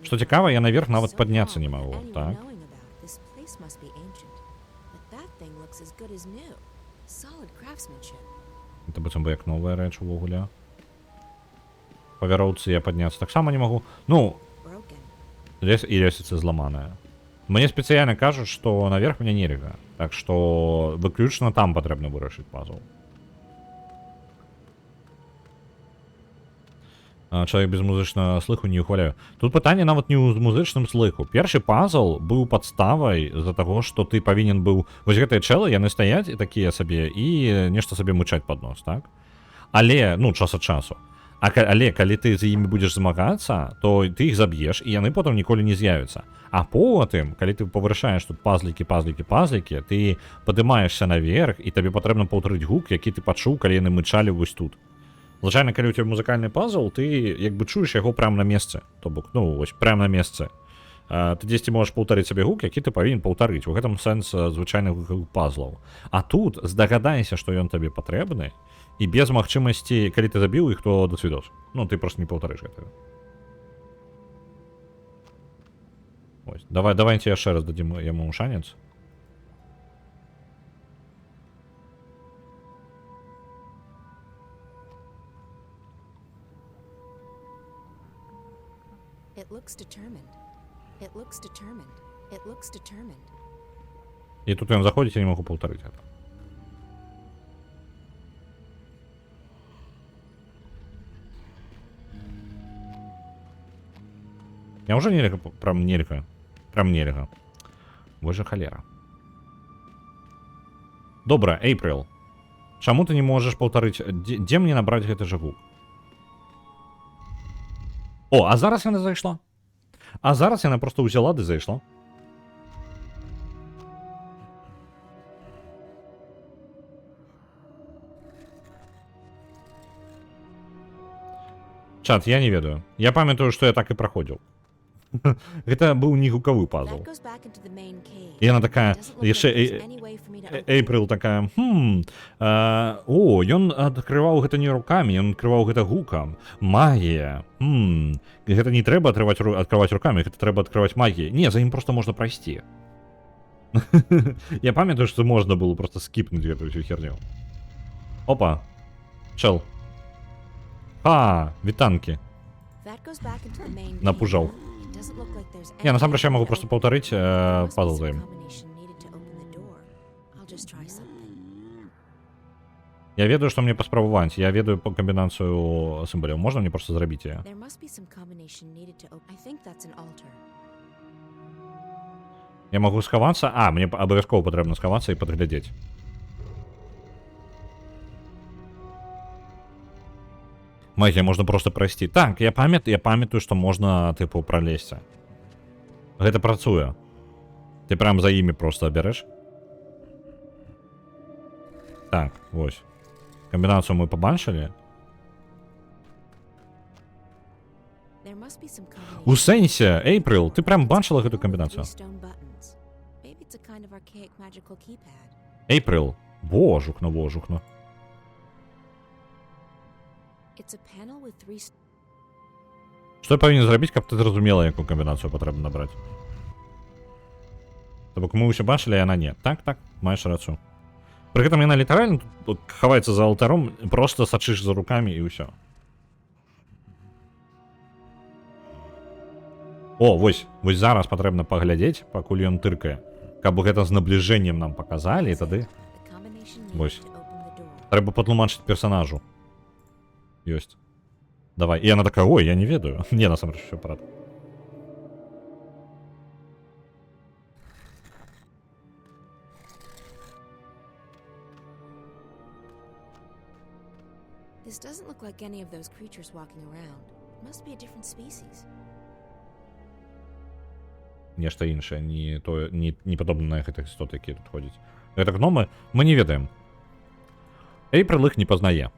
Speaker 1: Што цікава, я наверх нават падняцца не магу, так? Это быццам бы як новая рэч увогуле. Па вяроўцы я падняцца таксама не магу. Ну, і лесвіца зламаная. Мне спецыяльна кажуць, што наверх мне нельга. Так што выключна там патрэбна вырашыць пазл. Чалавек без музычнага слыху не ухваляю. Тут пытанне нават не ў музычным слыху. Першы пазл быў падставай з-за таго, што ты павінен быў... Вось гэтыя чэлы, яны стаяць і такія сабе, і нешта сабе мычаць пад нос, так? Але, ну, час ад часу. Але, калі ты з імі будзеш змагацца, то ты іх заб'еш, і яны потым ніколі не з'явяцца. А потым, калі ты павырашаеш тут пазлікі, ты падымаешся наверх, і табе патрэбна паўтарыць гук, які ты пачуў, калі яны мычалі вось тут. Звычайна, калі у тебя музыкальны пазл, ты як бы чуеш яго прямо на месцы. То бок, ну, вось, прямо на месцы. Ты дзесьці можаш паўтарыць сабе гук, які ты павінен паўтарыць. У гэтым сэнс звычайных пазлаў. А тут здагадайся, што ён табе патрэбны, і без магчымасці, калі ты забіў іх, то да свідос. Ну, ты просто не паўтарыш гэтага. Ось, давайте яшчэ раз дадзім яму шанец.
Speaker 2: looks determined. It looks determined. It looks determined.
Speaker 1: И тут он заходит, я не могу повторить это. Я уже нерека, прям нерека. Прям нерека. Боже холера. Добра, Эйприл. Чаму ты не можешь повторить, где мне набрать гэты же гук? О, а зараз яна зайшла. А зараз яна просто ўзяла ды зайшла. Чат, я не ведаю. Я памятаю, что я так и проходил. Это был не гуковый пазл.
Speaker 2: That goes back into the main cave.
Speaker 1: И она такая,
Speaker 2: Doesn't look
Speaker 1: яшчэ
Speaker 2: like there's any way for me to open
Speaker 1: Эйприл такая, о, ён адкрываў гэта не рукамі, ён адкрываў гэта гукам. Магія. Гэта не трэба адкрываць рукамі, гэта трэба адкрываць магіяй. Не, за ім просто можна прайсці. Я памятаю, што можна было просто скіпнуць гэтую всю херню. Опа. Чел. Вітанкі.
Speaker 2: That goes back into the main cave.
Speaker 1: Напужаў.
Speaker 2: It doesn't look like there's
Speaker 1: Не,
Speaker 2: any
Speaker 1: насамрэч я
Speaker 2: way
Speaker 1: магу
Speaker 2: to
Speaker 1: просто
Speaker 2: open it.
Speaker 1: паўтарыць
Speaker 2: There must be
Speaker 1: пазл
Speaker 2: some
Speaker 1: за ім.
Speaker 2: combination needed to open the door. I'll just try something.
Speaker 1: Я ведаю, што мне паспрабаваць. Я ведаю по камбінацыю сімваляў. Можна мне просто зрабіць яе?
Speaker 2: There must be some combination needed to open. I think that's an altar.
Speaker 1: Я магу схавацца? Мне абавязкова патрэбна схавацца і падглядзець. Магія можна просто прайсці. Так, я памятаю, што можна, тыпу, пралезці. Гэта працуе. Ты прям за імі просто бярэш. Так, вось. Камбінацыю мы пабачылі.
Speaker 2: There must be some combination.
Speaker 1: У сэнсе, Эйприл, ты прям бачыла гэту камбінацыю?
Speaker 2: Three stone buttons. Maybe it's a kind of archaic magical keypad.
Speaker 1: Эйприл. Божухна, божухна.
Speaker 2: It's a panel with three
Speaker 1: Што я павінен зрабіць, каб ты зразумела, якую камбінацыю патрэбна набраць? То бок мы ўсё бачылі, а яна не. Так, маеш рацыю. Пры гэтым яна літаральна тут хаваецца за алтаром, просто сачыш за рукамі і ўсё. О, вось зараз патрэбна паглядзець, пакуль ён тыркае. Каб гэта з набліжэннем нам паказалі, і тады
Speaker 2: The combination needed
Speaker 1: Вось.
Speaker 2: to open the door.
Speaker 1: трэба патлумачыць персанажу. Ёсць. Давай. І яна такая, ой, я не ведаю. Не, насамрэч, усё парад.
Speaker 2: This doesn't look like any of those creatures walking around. It must be a different species.
Speaker 1: Нешта іншае, не падобна на гэтых істот, якія тут ходзяць. Гэта гномы, мы не ведаем. Эйприл іх не пазнае.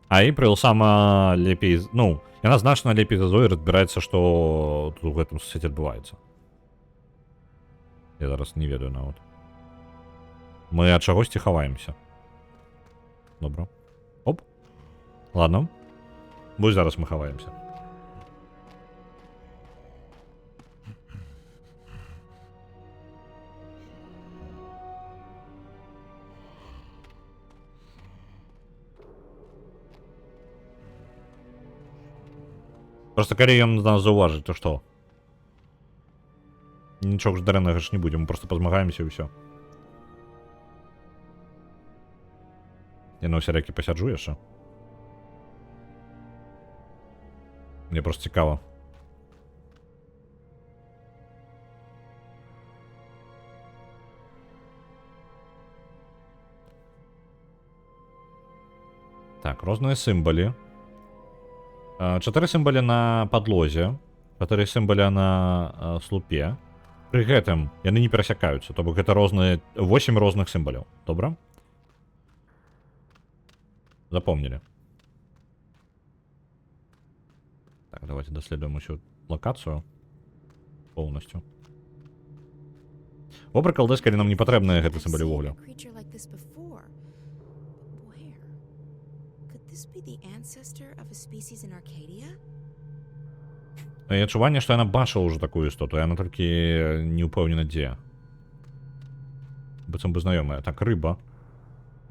Speaker 1: А Эйприл сама лепей, яна значна лепей за Зоі разбіраецца, што тут у гэтым свеце адбываецца. Я зараз не ведаю нават. Мы ад чагосьці хаваемся. Добра. Оп. Ладно. Вось зараз мы хаваемся. Просто калі ён нас заўважыць, то што? Нічога ж дрэннага ж не будзе, мы просто пазмагаемся і ўсё. Я на усялякі пасяджу яшчэ. Мне просто цікава. Так, розныя сімвалі. 4 сімвалі на падлозе, 4 сімвалі на слупе. Пры гэтым яны не перасякаюцца, то бок гэта розныя 8 розных сімваляў. Добра? Запомнілі. Так, давайте даследуем усю локацыю полностью. О, прыкалдаць, калі нам не патрэбныя гэты сімвалі вуглю.
Speaker 2: Creature like this before. But where? Could this be the ancestor of a species in Arcadia?
Speaker 1: І адчуванне, што яна бачыла ўжо такую істоту, яна толькі не ўпэўнена дзе. Быццам бы знаёмая. Так, рыба.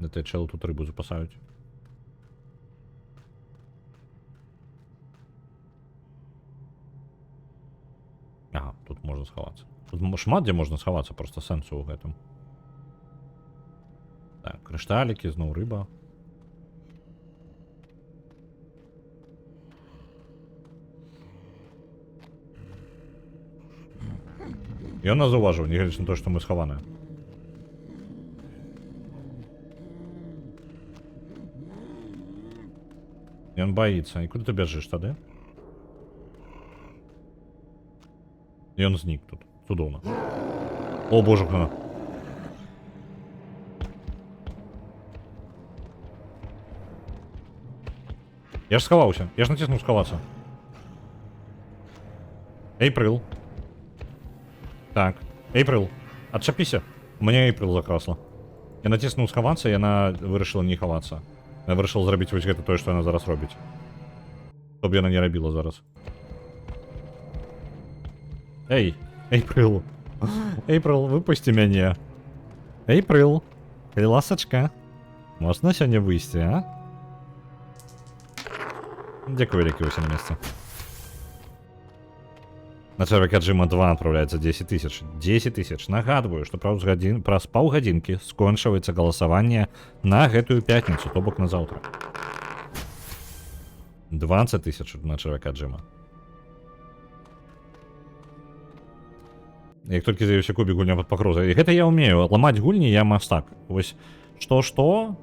Speaker 1: Гэтыя чэлы тут рыбу запасаюць. тут можна сховатися? Тут шмат де можна сховатися, просто сенсу у гэтым. Так, кришталики, знову риба. І он нас зауважив, не глядячи на те, що ми сховані. І він боїться. І куди ти біжиш тоді? І він зник тут. Чудовно. О, боже, хна. Я ж сховався. Я ж натиснув сховатися. Эйприл. Так. Эйприл. Отчепися. У мене Эйприл закрасла. Я натиснув сховатися, і вона вирішила не ховатися. Я вирішив зробити ось те, що вона зараз робить. Щоб вона не робила зараз. Ей, Эйприл. Эйприл, випусти мене. Эйприл. Ласочка. Можна сьогодні вийти, а? Дякую, Ріки, усі на місці. На сервер Каджима 2 отправляется 10 тысяч. 10 тысяч. Нагадываю, что праз паўгадзінкі скончваецца галасаванне на гэтую пятніцу, то бок на заўтра. 20 тысяч на сервер Каджима. Як толькі з'явіўся кубік, гульня пад пагрозай. І гэта я ўмею. Ламаць гульні я мастак. Вось што?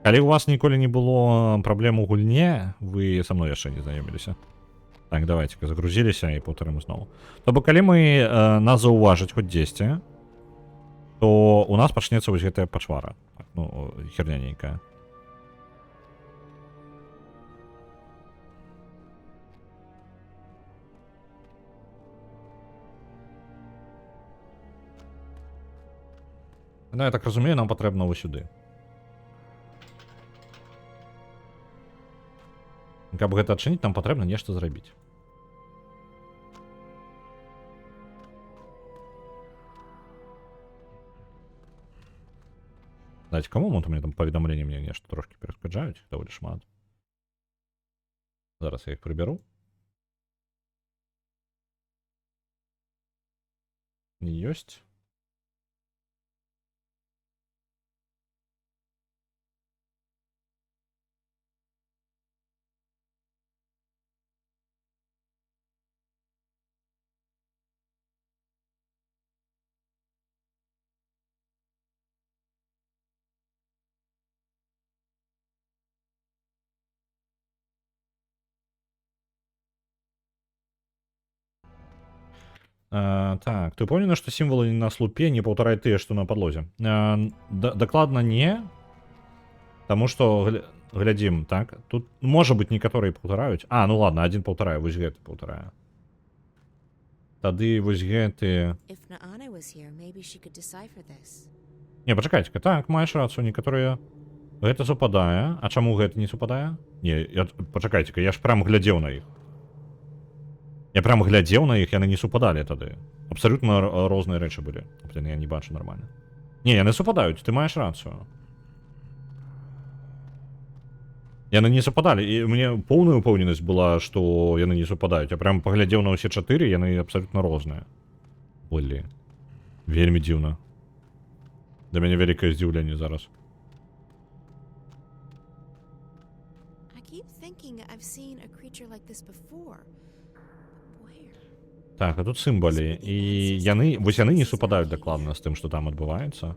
Speaker 1: Калі у вас ніколі не было праблем у гульне, вы са мной яшчэ не знаёміліся. Так, давайте-ка загрузились и повторим снова. То бок, калі мы нас заўважыць хоць дзесьці, то у нас пачнецца вось гэтая пачвара. Ну, херня нейкая. Ну, я так разумею, нам патрэбна вось сюды. Каб гэта адчыніць, нам патрэбна нешта зрабіць. Дайте кому момент у меня там паведамленні мне нешта трошки перашкаджаюць, даволі шмат. Зараз я іх прыбяру. Ёсць. Так, ты ўпэўнены, што сімвалы на слупе не паўтараюць тыя, што на падлозе? Дакладна не. Таму што, глядзім, так, тут можа быць некаторыя паўтараюць. А, ну ладно, адзін паўтарае, вось гэты паўтарае. Тады вось гэты... Не, пачакайце-ка, так, маеш рацыю, некаторыя... Гэта супадае, а чаму гэта не супадае? Не, пачакайце-ка, я ж прям глядзеў на іх. Я прям глядзеў на іх, яны не супадалі тады. Абсалютна розныя рэчы былі. Блин, я не бачу нормально. Не, яны супадаюць, ты маеш рацыю. Яны не супадалі, і мне поўная упэўненасць была, што яны не супадаюць. Я прям паглядзеў на ўсе 4, яны абсалютна розныя. Блин. Вельмі дзіўна. Для мяне вялікае здзіўленне зараз.
Speaker 7: I keep thinking I've seen a creature like this before.
Speaker 1: Так, а тут сімвалі, і яны, вось яны не супадаюць дакладна з тым, што там адбываецца.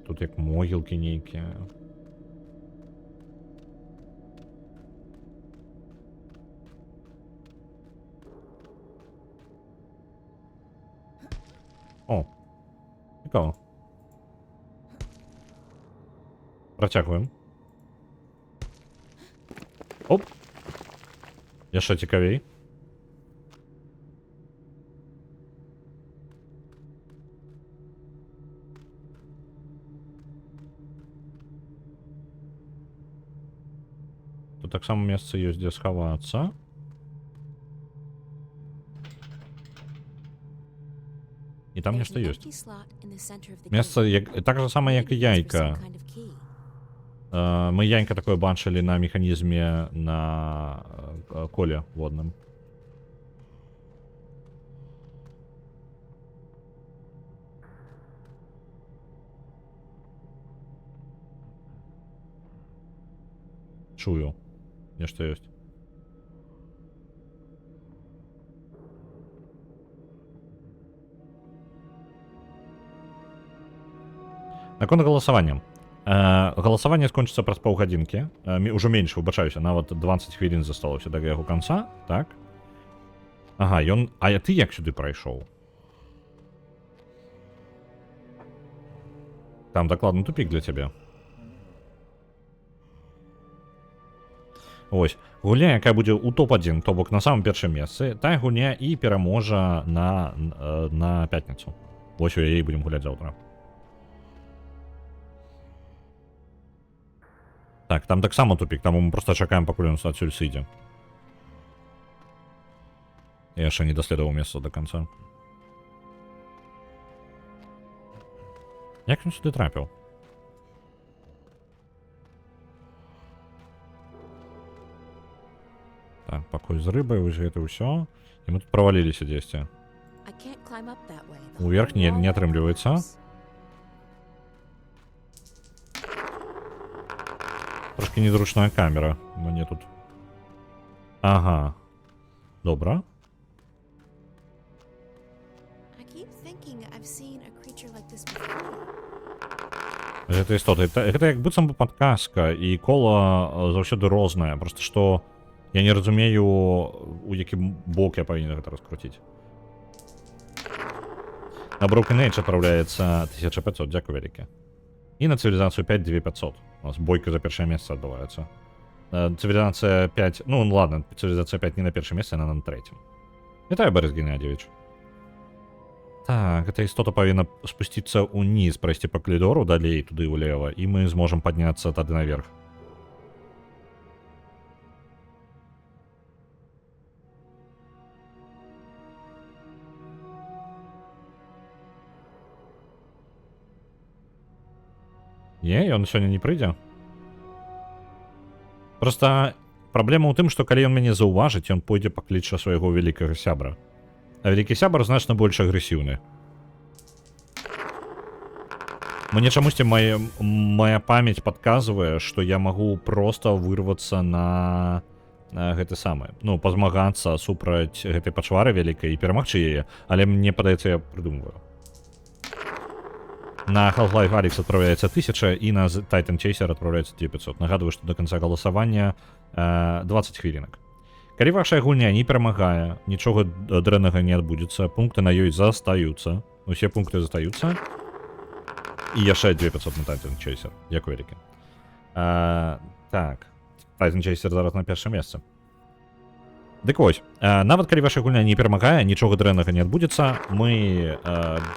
Speaker 1: Тут як могілкі нейкія. О, цікаво. Працягваем. Оп. Яшчэ цікавей. Тут таксама месца ёсць, дзе схавацца. І там нешта ёсць. Месца так же сама, як і яйка. Мы янька такое бачили на механізме на коле водным. Чую. Нешта ёсць. Наконт галасавання. Галасаванне скончыцца праз паўгадзінкі. Ужо менш, выбачаюся, нават 20 хвілін засталося да яго канца, так? Ага, ён... А ты як сюды прайшоў? Там дакладны тупік для цябе. Ось, гульня, якая будзе ў топ-1, то бок на самым першым месцы, тая гульня і пераможа на пятніцу. Вось у яе будзем гуляць заўтра. Так, там таксама тупік, таму мы проста чакаем, пакуль ён адсюль сыдзе. Я яшчэ не даследаваў месца да канца. Як ён сюды трапіў? Так, пакой з рыбай, вось гэта ўсё. І мы тут праваліліся дзесьці. Уверх не атрымліваецца. Трошки незручная камера. Мне тут... Ага. Добра. Гэта істота. Гэта як быццам бы падказка, і кола заўсёды рознае. Просто што я не разумею, у якім бок я павінен гэта раскруціць. На Broken Age адпраўляецца 1500, дзякуй вялікі. І на цывілізацыю 5 2500. У нас бойка за першае месца адбываецца. Цывілізацыя 5... Ну, ладно, цывілізацыя 5 не на першым месцы, а на трэцім. Вітаю, Борис Геннадьевич. Так, эта істота павінна спусціцца ўніз, прайсці па калідору далей, туды ўлева, і мы зможам падняцца тады наверх. Не, ён сёння не прыйдзе. Проста праблема ў тым, што калі ён мяне заўважыць, ён пойдзе пакліча свайго вялікага сябра. А вялікі сябар значна больш агрэсіўны. Мне чамусьці моя памяць падказвае, што я магу проста вырвацца на гэты самы. Ну, пазмагацца супраць гэтай пачвары вялікай і перамагчы яе, але мне падаецца, я прыдумваю. На Half-Life Alyx отправляется 1000, и на Titan Chaser отправляется 900. Нагадываю, что до конца голосования 20 хвилинок. Калі ваша гульня не перамагае, нічога дрэннага не адбудзецца, пункты на ёй застаюцца. Усе пункты застаюцца. І яшчэ 2500 на Titan Chaser. Дзякуй вялікі. Так. Titan Chaser зараз на першым месцы. Дык вось, нават калі ваша гульня не перамагае, нічога дрэннага не адбудзецца, мы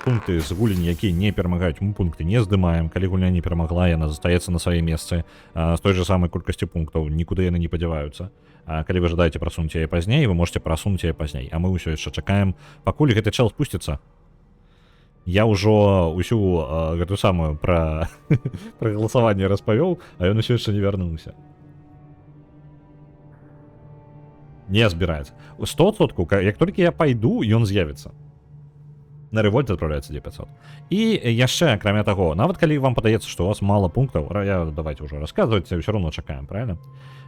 Speaker 1: пункты з гульні, якія не перамагаюць, мы пункты не здымаем. Калі гульня не перамагла, яна застаецца на сваім месцы з той же самай колькасцю пунктаў, нікуды яны не падзяваюцца. Калі вы жадаеце прасунуць яе пазней, вы можете прасунуць яе пазней. А мы ўсё яшчэ чакаем, пакуль гэты чэл спусціцца. Я ўжо ўсю гэту самую пра галасаванне распавёў, а ён усё яшчэ не вярнуўся. Не збіраецца. 100%, як толькі я пайду, ён з'явіцца. На рэвольт адпраўляецца 900. І яшчэ, акрамя таго, нават калі вам падаецца, што у вас мала пунктаў, давайте ўжо расказваць, ўсё роўно чакаем, правильно?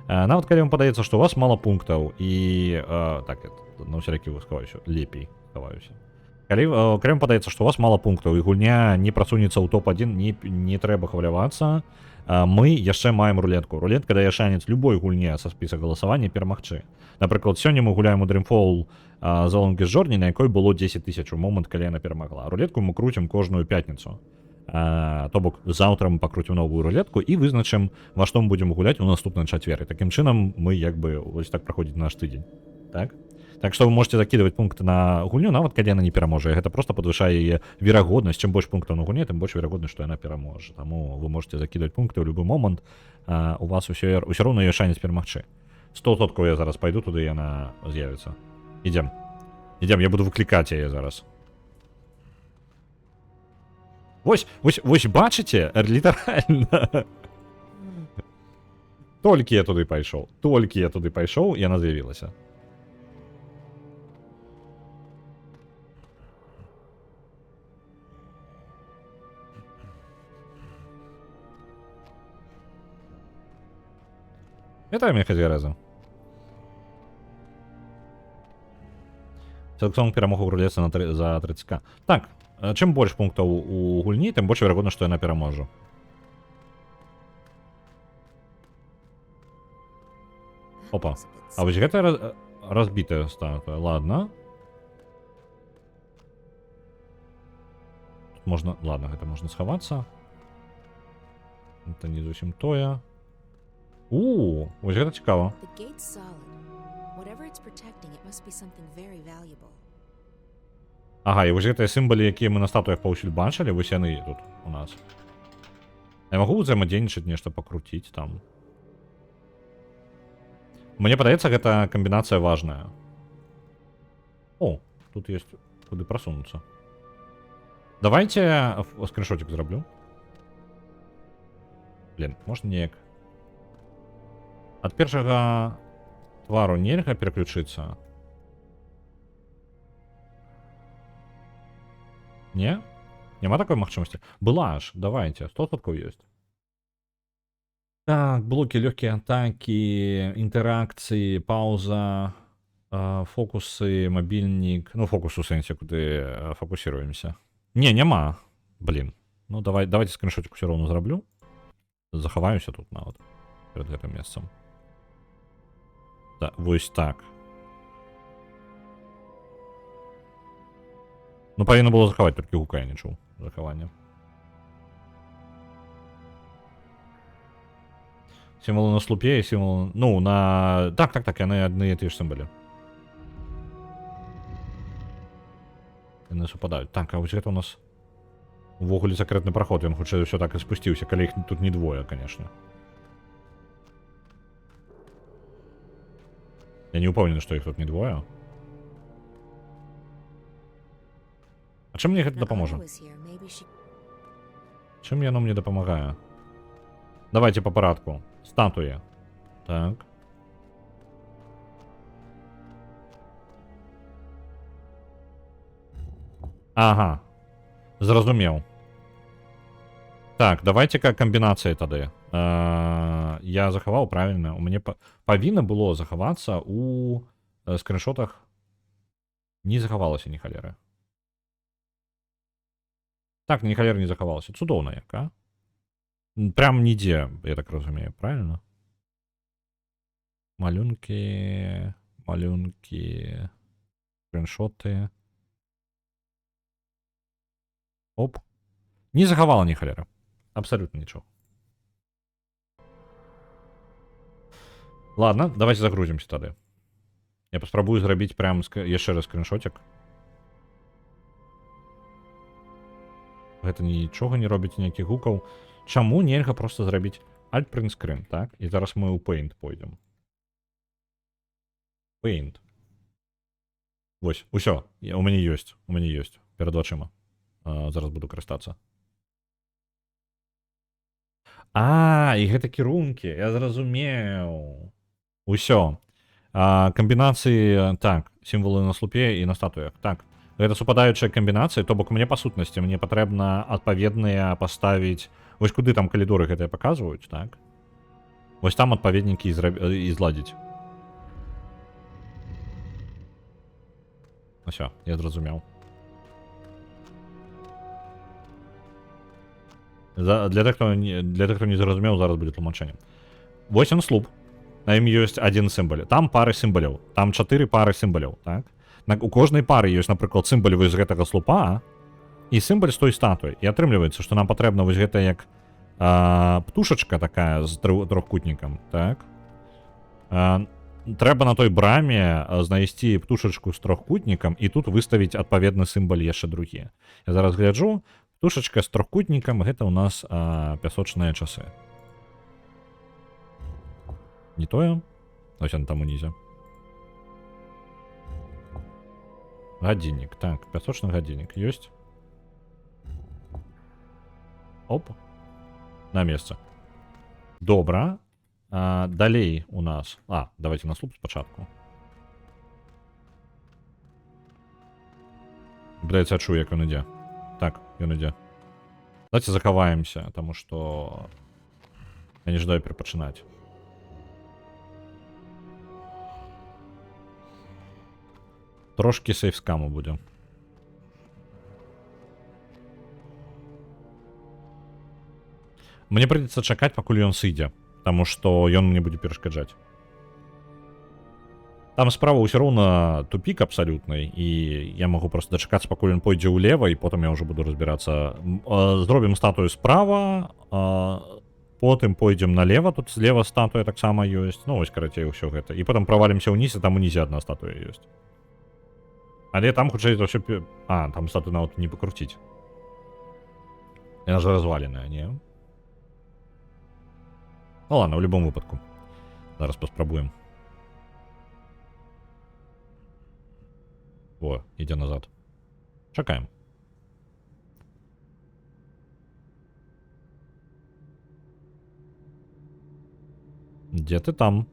Speaker 1: Нават калі вам падаецца, што у вас мала пунктаў і... Так, на ўсялякі схаваюся, лепей схаваюся. Калі вам падаецца, што у вас мала пунктаў і гульня не прасунецца ў топ-1, не трэба хвалявацца. Мы яшчэ маем рулетку. Рулетка дае шанец любой гульне са спіса галасавання перамагчы. Напрыклад, сёння мы гуляем у Dreamfall The Longest Journey, на якой было 10 000 у момант, калі яна перамагла. Рулетку мы круцім кожную пятніцу. То бок, заўтра мы пакруцім новую рулетку і вызначым, во што мы будзем гуляць у наступны чацвер. І такім чынам мы як бы вось так праходзіць наш тыдзень. Так? Так што вы можете закидывать пункты на гульню, нават калі яна не пераможа. Гэта просто падвышае яе верагоднасць. Чым больш пунктаў на гульне, тым больш верагоднасць, што яна пераможа. Таму вы можете закидывать пункты ў любы момант. У вас усё роўна ёсць шанец перамагчы. 100% я зараз пайду туды, яна з'явіцца. Ідзем, я буду выклікаць яе зараз. Вось бачыце, літаральна. Толькі я туды пайшоў. Толькі я туды пайшоў, яна з'явілася. Вітаю, мій хазяйреза. Селекцыон перамогу грулецца за 30к. Так, чым больш пунктаў у гульні, тым больш верагодна, што яна пераможа. Опа. А вось гэта разбітая статуя. Ладно. Тут можна... Ладно, гэта можна схавацца. Это не зусім тое. Вось гэта цікава.
Speaker 7: The gate's solid. Whatever it's protecting, it must be something very valuable.
Speaker 1: Ага, і вось гэтыя сімвалы, якія мы на статуях паўсюль бачылі, вось яны тут у нас. Я магу ўзаемадзейнічаць, нешта пакруціць там. Мне падаецца, гэта камбінацыя важная. О, тут есть куды прасунуцца. Давайте скриншотик зраблю. Блин, можна неяк. Ад першага твару нельга переключыцца. Не? Няма такой магчымасці? Была ж, давайте, 100% есть. Так, блоки, легкие атаки, интеракции, пауза, фокусы, мобильник. Ну, фокус у сенсе, куды фокусируемся. Не, няма. Блин. Ну, давайте скриншотик все равно зраблю. Захаваюся тут нават перед гэтым месцам. Да, вось так. Ну, павінна было захаваць, толькі гука я не чуў захавання. Сімвалы на слупе і сімвалы... Ну, на... Так, яны адны і ті ж сімвалы. Яны супадаюць. Так, а вось гэта у нас увогуле сакрэтны праход. Ён хутчэй ўсё так і спусціўся, калі іх тут не двое, конечно. Я не упэўнены, што іх тут не двое. А чым мне гэта дапаможа? Чым яно мне дапамагае? Давайте по парадку. Статуя. Так. Ага. Зразумеў. Так, давайте-ка камбінацыі тады. Я захаваў правильно. У мяне павінна было захавацца у скриншотах. Не захавалася ні халеры. Так, ні халеры не захавалася. Цудоўна як, а? Прям нідзе, я так разумею, правильно? Малюнкі, скриншоты. Оп. Не захавала ні халеры. Абсолютно нічого. Ладно, давайте загрузимся тады. Я паспрабую зрабіць прям яшчэ раз скриншотик. Гэта нічога не робіць, ніякіх гукаў. Чаму нельга просто зрабіць Alt Print Screen, так? І зараз мы ў Paint пойдем. Paint. Вось, усё. У мяне ёсць. Перад вачыма. Зараз буду карыстацца. І гэта кірункі. Я зразумеў. Усё. Камбінацыі, так, сімвалы на слупе і на статуях. Так. Гэта супадаючыя камбінацыі, то бок мне па сутнасці мне патрэбна адпаведныя паставіць. Вось куды там калідоры гэтыя паказваюць, так? Вось там адпаведнікі і зладзіць. Усё, я зразумеў. Для тых, хто не зразумеў, зараз будзе тлумачэнне. Вось ён слуп. На ім ёсць адзін сімвал. Там пары сімваляў. Там 4 пары сімваляў, так? У кожнай пары ёсць, напрыклад, сімвал вось гэтага слупа і сімвал з той статуі. І атрымліваецца, што нам патрэбна вось гэта як птушачка такая з трохкутнікам, так? Трэба на той браме знайсці птушачку з трохкутнікам і тут выставіць адпаведны сімвал яшчэ другі. Я зараз гляджу. Птушачка з трохкутнікам, гэта у нас пясочныя часы. Не тое? Ось он там унізе. Гадзіннік, так, пясочны гадзіннік ёсць. Оп. На месца. Добра. Далей у нас... давайте на слуп спочатку. Блядь, я чую, як він іде. Так, він іде. Давайте заховаємося, тому що... Я не ждаю перепочинати. Трошки сейфскаму буде. Мне придется чакать, пакуль ён сыдзе, потому что ён мне будет перашкаджаць. Там справа ўсё роўна тупик абсолютный, и я могу просто дачакацца, пакуль ён пойдзе ўлева, и потом я уже буду разбираться. Зробім статую справа, потым пойдзем налево, тут слева статуя таксама ёсць. Ну, вось, карацей, ўсё гэта. И потом провалимся ўниз, и там унізе одна статуя ёсць. Але там хутчэй за ўсё... там статую нават не пакруціць. Яна же разваленая, не? Ну ладно, в любом выпадку. Зараз паспрабуем. О, ідзе назад. Чакаем. Дзе ты там?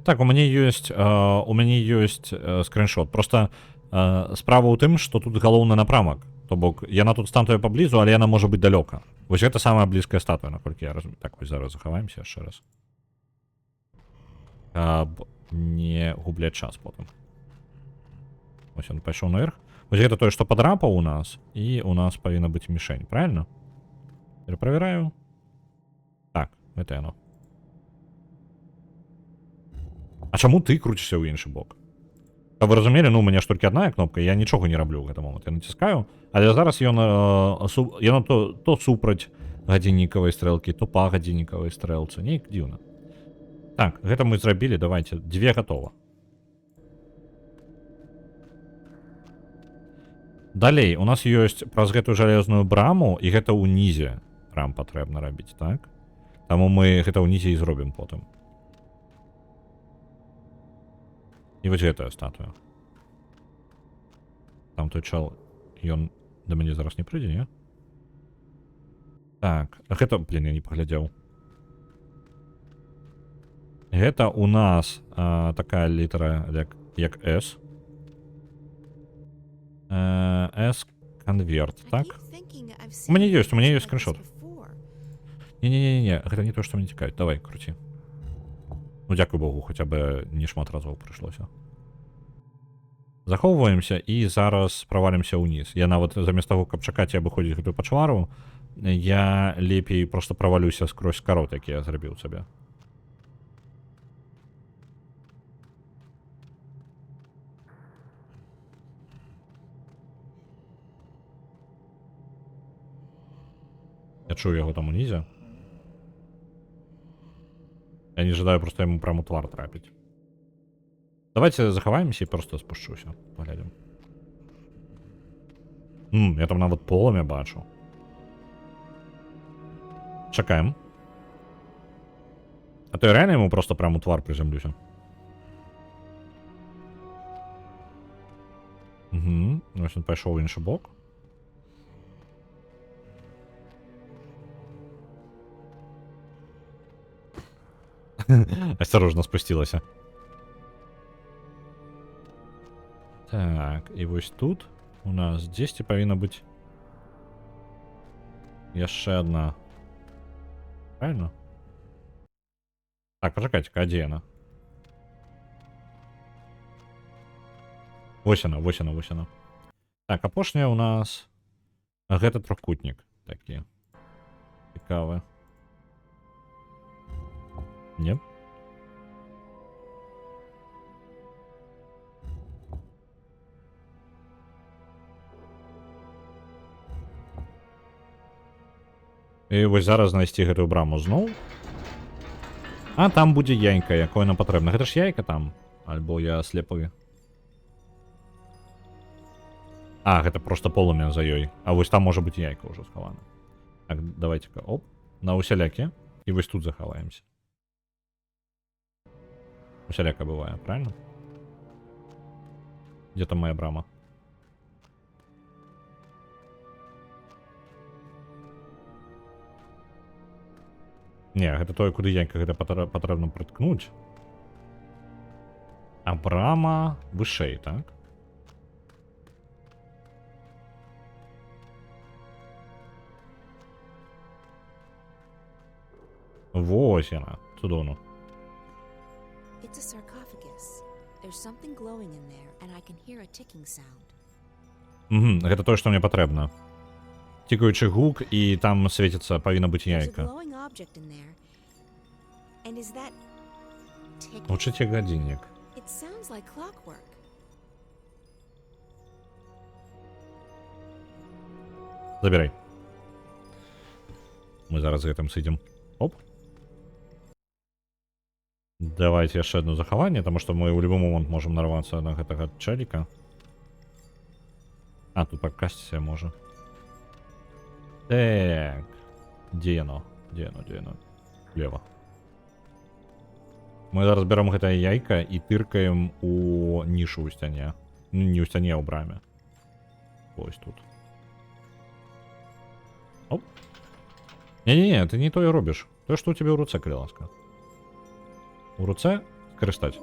Speaker 1: Так, у мяне ёсць скриншот. Просто справа ў тым, што тут галоўны напрамак. То бок, яна тут статуя паблізу, але яна можа быць далёка. Вось гэта самая блізкая статуя, наколькі я разумею. Так, вось зараз захаваемся яшчэ раз. Каб не губляць час потым. Вось ён пайшоў наверх. Вось гэта тое, што падрапаў у нас, і у нас павінна быць мішень, правильно? Пераправяраю. Так, гэта яно. А чаму ты круцішся ў іншы бок? Каб вы разумелі, ну, у мяне ж толькі адна кнопка, я нічога не раблю ў гэты момант. Я націскаю, але зараз ён то супраць гадзіннікавай стрэлкі, то па гадзіннікавай стрэлцы. Нейк дзіўна. Так, гэта мы зрабілі, давайте. 2 гатова. Далей, у нас ёсць праз гэтую жалезную браму, і гэта ўнізе брам патрэбна рабіць, так? Таму мы гэта ўнізе і зробім потым. І вось гэтая статуя. Там той чал, ён да мяне зараз не прыйдзе, не? Так, гэта, блин, я не паглядзеў. Гэта у нас такая літара, як S. S-конверт, так? У мяне ёсць скриншот. Не-не-не, гэта не то, што мне цікавіць. Давай, круці. Ну, дзякуй Богу, хаця бы не шмат разоў прыйшлося. Захоўваемся і зараз правалімся ўніз. Я нават замест таго, каб чакаць і абыходзіць гэтую пачвару, я лепей проста правалюся скрозь карот, які я зрабіў сабе. Я чую яго там унізе. Я не жадаю просто ему прямо твар трапить. Давайте заховаемся и просто спущуся. Поглядим. Я там нават полымя бачу. Чакаем. А то я реально ему просто прямо твар приземлюся. Угу. Ось він пайшов в інший бок. Осторожно спустилася. Так, і вось тут у нас дзесьці павінна быць яшчэ одна. Правильно? Так, пачакайце-ка, а дзе яна? Вось яна, вось яна, вось яна. Так, апошняя у нас гэта трохкутнік такі. Цікавы. Не? І вось зараз знайсці гэтую браму зноў. А там будзе яйка, якое нам патрэбна. Гэта ж яйка там. Альбо я слепавы. А, гэта просто полымя за ёй. А вось там можа быць яйка ўжо схавана. Так, давайте-ка, оп, на усялякі. І вось тут захаваемся. Усяляка бывае, правильно? Где там моя брама? Не, гэта тое, куды яйка гэта патрэбна прыткнуць. А брама вышэй, так? Вось яна, цудоўна.
Speaker 7: It's a sarcophagus. There's something glowing in there, and I can hear a ticking sound.
Speaker 1: Гэта тое, што мне патрэбна. Цікаючы гук, і там свеціцца, павінна быць
Speaker 7: There's a
Speaker 1: яйка.
Speaker 7: glowing object in there. And is that ticking?
Speaker 1: Гучыце гадзіннік.
Speaker 7: It sounds like clockwork.
Speaker 1: Забірай. Мы зараз з гэтым сыдзем. Оп. Давайте яшчэ одно захаванне, таму што мы ў любы момант можам нарвацца на гэтага чаліка. А, тут пакасціся можа. Так. Дзе яно? Дзе яно? Дзе яно? Лева. Мы зараз бяром гэтае яйка і тыркаем у нішу ў сцяне. Ну, не ў сцяне, а ў браме. Ось тут. Оп. Не-не-не, ты не тое робіш. Тое, што ў цябе ў руцэ, калі ласка. У руцэ скарыстаць.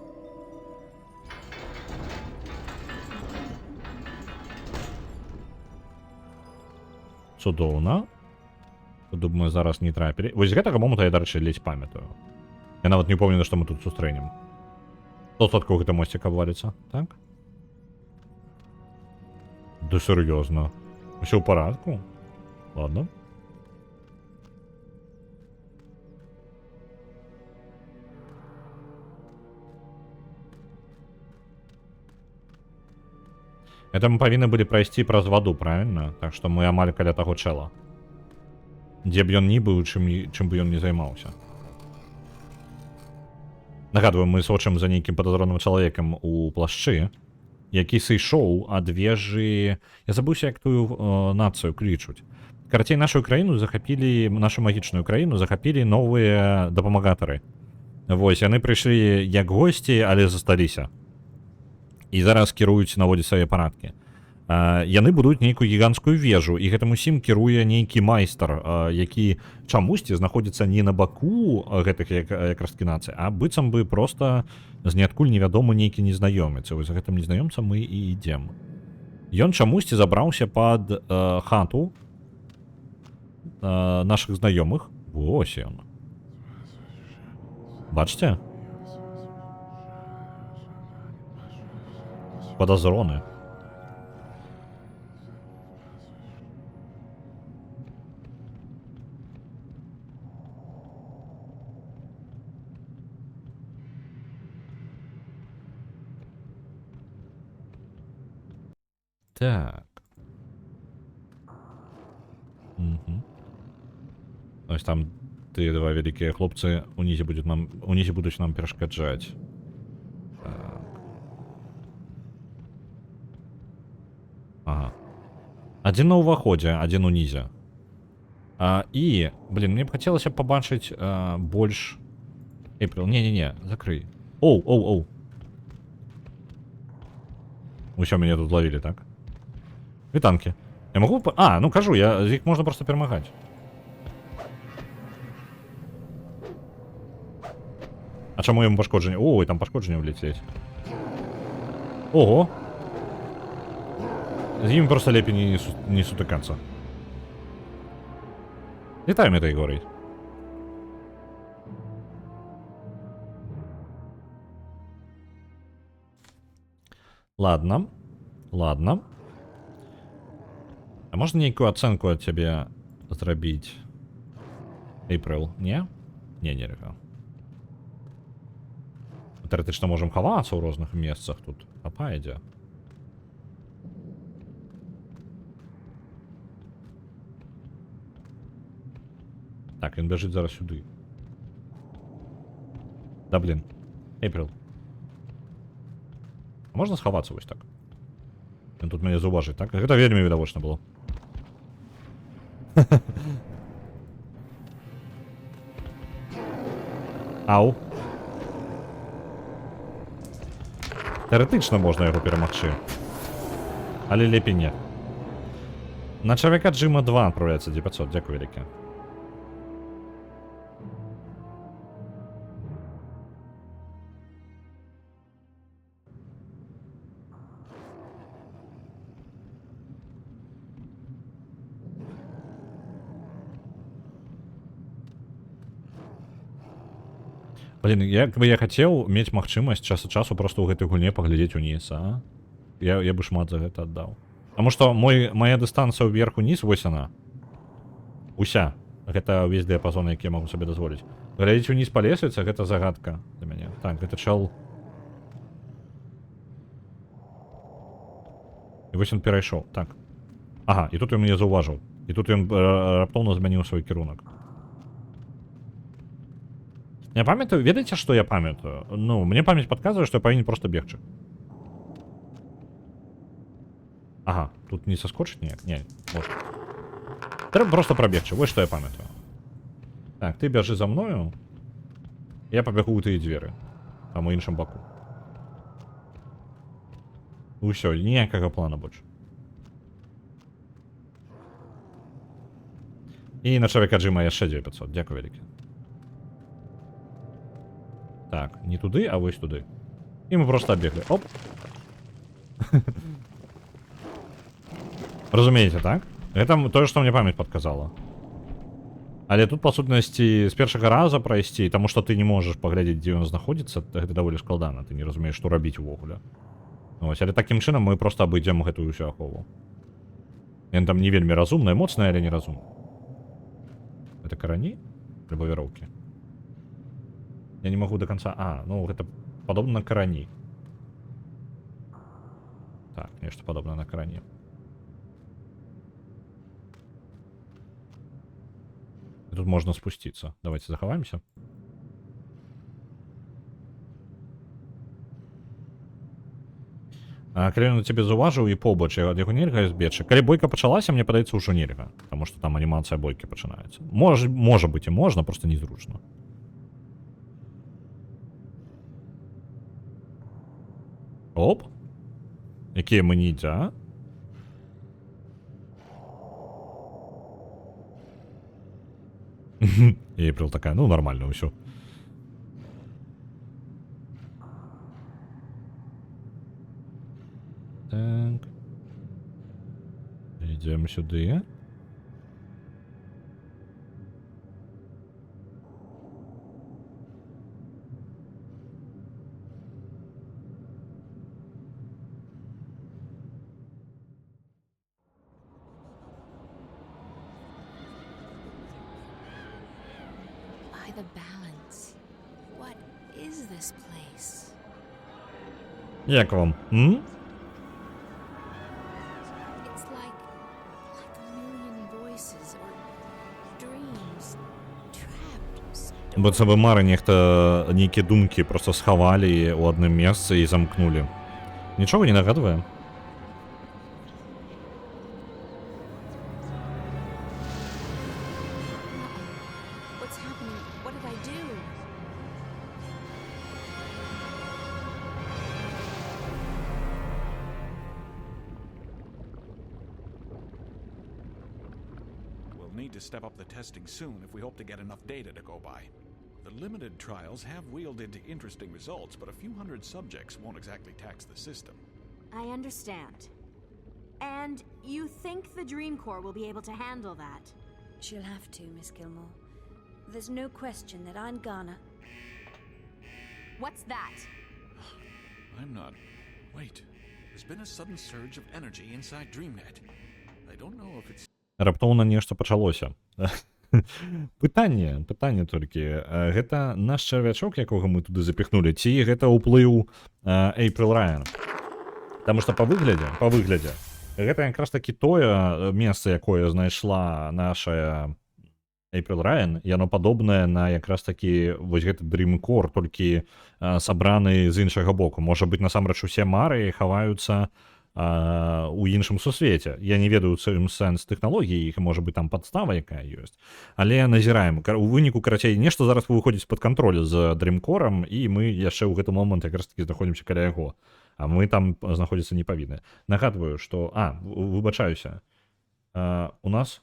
Speaker 1: Цудоўна. Думаю, зараз не трапілі. Вось з гэтага момента я, дарэчы, ледзь памятаю. Я нават не помню, што мы тут сустрэнем. 100% гэта мосцік абваліцца, так? Да сур'ёзна. Усё ў парадку? Ладно. Это мы павінны былі прайсці праз ваду, правильно? Так што мы амаль каля таго чэла. Дзе б ён ні быў, чым бы ён не займаўся. Нагадваю, мы сочым за нейкім падазроным чалавекам у плашчы, які сышоў ад вежы... Я забыўся, як тую нацыю клічуць. Карацей, нашу краіну захапілі, нашу магічную краіну захапілі новыя дапамагатары. Вось, яны прыйшлі як госці, але засталіся. І зараз кіруюць, наводзяць свае парадкі. Яны будуюць нейкую гіганцкую вежу, і гэтым усім кіруе нейкі майстар, які чамусьці знаходзіцца не на баку гэтых якраз нацый, а быццам бы проста з ніадкуль невядомы нейкі незнаёмец. І вось за гэтым незнаёмцам мы і ідзем. Ён чамусьці забраўся пад хату нашых знаёмых. Вось ён. Бачце? Подозроны. Так. Угу. Ось там тыя два вялікія хлопцы унізе будуць нам перашкаджаць. Так. Ага. Адзін на ўваходзе, адзін унізе. І, блин, мне б хацелася пабачыць больш... Эйприл, не-не-не, закрый. Оу. Усё, мяне тут ловілі, так? Вітанкі. Я могу... ну кажу, іх можна просто перамагаць. А чаму яму пашкоджанне? Ой, там пашкоджанне ўлецець. Ого! З імі просто лепей не сутыкацца. Вітаем этой горай. Ладно. А можна нейкую ацэнку ад цябе зрабіць? Эйприл, не? Не, нельга. Тэоретычна можам хавацца ў розных месцах тут. Апа ідзе. Так, він бежить зараз сюди. Да, блін. Эйприл. Можна сховацца вось так? Він тут мяне заўважыць, так? Гэта вельмі відавочна было. Ау. Тэоретычна можна яго перамагчы. Але лепей не. На чалавека Джима 2 адпраўляецца 900, дзякую вялікі. Блин, як бы я хацеў мець магчымасць час ад часу просто ў гэтай гульне паглядзець уніз, а? Я бы шмат за гэта аддаў. Таму што моя дыстанцыя ўверх-уніз, вось яна. Уся. Гэта ўвесь дыяпазон, які я магу сабе дазволіць. Глядзець уніз па лесвіцы, гэта загадка для мяне. Так, гэта чел. І вось ён перайшоў. Так. Ага, і тут ён мяне заўважыў. І тут ён раптоўна змяніў свой кірунак. Я памятаю, ведаеце, што я памятаю? Ну, мне памяць падказвае, што я павінен проста бегчы. Ага, тут не саскочыць ніяк? Не, можна. Трэба просто прабегчы, вось што я памятаю. Так, ты бяжы за мною. Я пабягу ў тыя дзверы. Там у іншым баку. Усё, ніякага плана больш. І на чалавека Джима яшчэ 9500. Дзякуй вялікі. Так, не туды, а вось туды. І мы просто абеглі. Оп. Разумееце, так? Гэта тое, што мне памяць падказала. Але тут, па сутнасці, з першага раза прайсці, таму што ты не можаш паглядзець, дзе ён знаходзіцца, гэта даволі складана, ты не разумееш, што рабіць увогуле. Вось, але такім чынам мы проста абыдзем гэтую ўсю ахову. Ён там не вельмі разумная, моцная, але не разумная. Гэта карані? Альбо вяроўкі? Я не магу до конца... А, ну гэта падобна на карані. Так, нешта падобна на карані. Тут можно спуститься. Давайте заховаемся. Калі ён на цябе заўважыў і побач, ад яго нельга збегчы. Калі бойка пачалася, мне падаецца, ўжо нельга. Таму што там анімацыя бойкі пачынаецца. Можа быць і можна, проста незручна. Оп. Якія мы ніндзя, а? Эйприл такая, ну нормально, усё. Так. Идем сюда.
Speaker 7: By the balance. What is this place?
Speaker 1: Як вам?
Speaker 7: It's like a million voices or dreams trapped.
Speaker 1: Бо це би мари нехта нейкі думкі просто схавалі ў адным месцы і замкнулі. Нічога не нагадвае?
Speaker 7: What's happening? What did I do?
Speaker 5: We'll need to step up the testing soon if we hope to get enough data to go by. The limited trials have wheeled into interesting results, but a few hundred subjects won't exactly tax the system.
Speaker 6: I understand. And you think the Dream Corps will be able to handle that?
Speaker 4: She'll have to, Miss Gilmore. There's no question that I'm gonna...
Speaker 6: What's that?
Speaker 5: I'm not... Wait. There's been a sudden surge of energy inside DreamNet. I don't know if it's...
Speaker 1: Раптоўна нешта пачалося. Пытанне толькі. Гэта наш чарвячок, якога мы туды запіхнулі, ці гэта ўплыў Эйприл Райан? Таму што па выглядзе, гэта якраз такі тое месца, якое знайшла наша Эйприл Райан, яно падобнае на якраз такі вось гэты Dream Corps, толькі сабраны з іншага боку. Можа быць, насамрэч усе мары хаваюцца у іншым сусвеце. Я не ведаю сэнс тэхналогіі, іх можа быць там падстава якая ёсць. Але назіраем. У выніку, карацей, нешта зараз выходзіць з-пад кантролю з Dream Corps, і мы яшчэ ў гэты момант якраз такі знаходзімся каля яго. А мы там знаходзіцца не павінны. Нагадваю, што... выбачаюся. У нас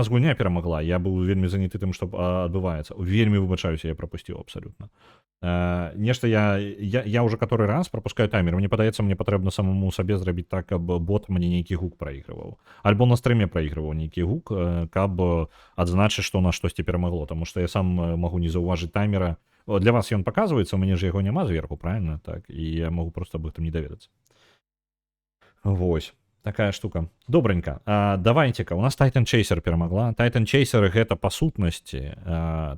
Speaker 1: гульня перамагла. Я быў вельмі заняты тым, што адбываецца. Вельмі выбачаюся, я прапусціў абсалютна. Нешта я уже который раз пропускаю таймер. Мне падаецца, мне патрэбна самому сабе зрабіць так, каб бот мне нейкі гук праігрываў. Альбо на стрыме праігрываў нейкі гук, каб адзначыць, што у нас штосьці перамагло. Таму што я сам магу не заўважыць таймера Для вас ён паказваецца, у мяне ж яго няма зверху, правильно? Так, і я магу просто аб гэтым не даведацца. Вось. Такая штука. Добренько. Давайте-ка. У нас Titan Chaser перамагла. Titan Chaser гэта па сутнасці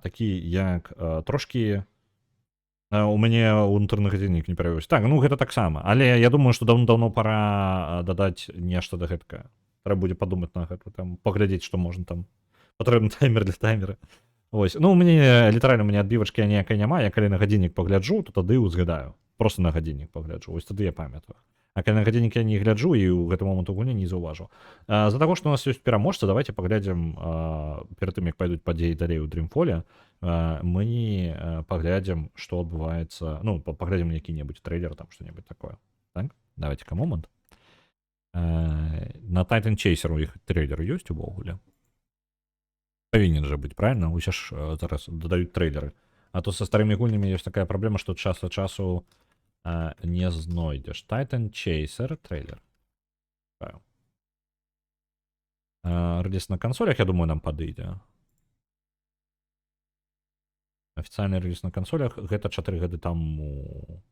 Speaker 1: такі як трошкі у мяне унутраны гадзіннік не перавёўся. Так, ну гэта таксама. Але я думаю, што даўно пора дадаць нешта да гэтага. Трэба будзе падумаць на гэта, там паглядзець, што можна там. Патрэбны таймер для таймера. Вось. Ну, у мяне літаральна у мяне адбівачкі ніякай няма. Я калі на гадзіннік пагляджу, то тады ўзгадаю. Просто на гадзіннік пагляджу. Вось тады я памятаю. А калі на гадзіннік я не гляджу і ў гэты момант у гульні не заўважу. За таго, што у нас ёсць пераможца, давайте паглядзім перад тым, як пайдуць падзеі далей у Dreamfall, мы паглядзім, што адбываецца, ну, паглядзім які-небудзь трэйлер, там што-небудзь такое. Так? Давайте-ка момант. На Titan Chaser у іх трэйлер ёсць увогуле? Павінен жа быць, правильно? Усе ж зараз дадаюць трэйлеры. А то са старымі гульнямі ёсць такая праблема, што час ад часу не знойдзеш. Titan Chaser трэйлер. Рэліз на кансолях, я думаю, нам падыдзе. Афіцыйны рэліз на кансолях гэта 4 гады таму.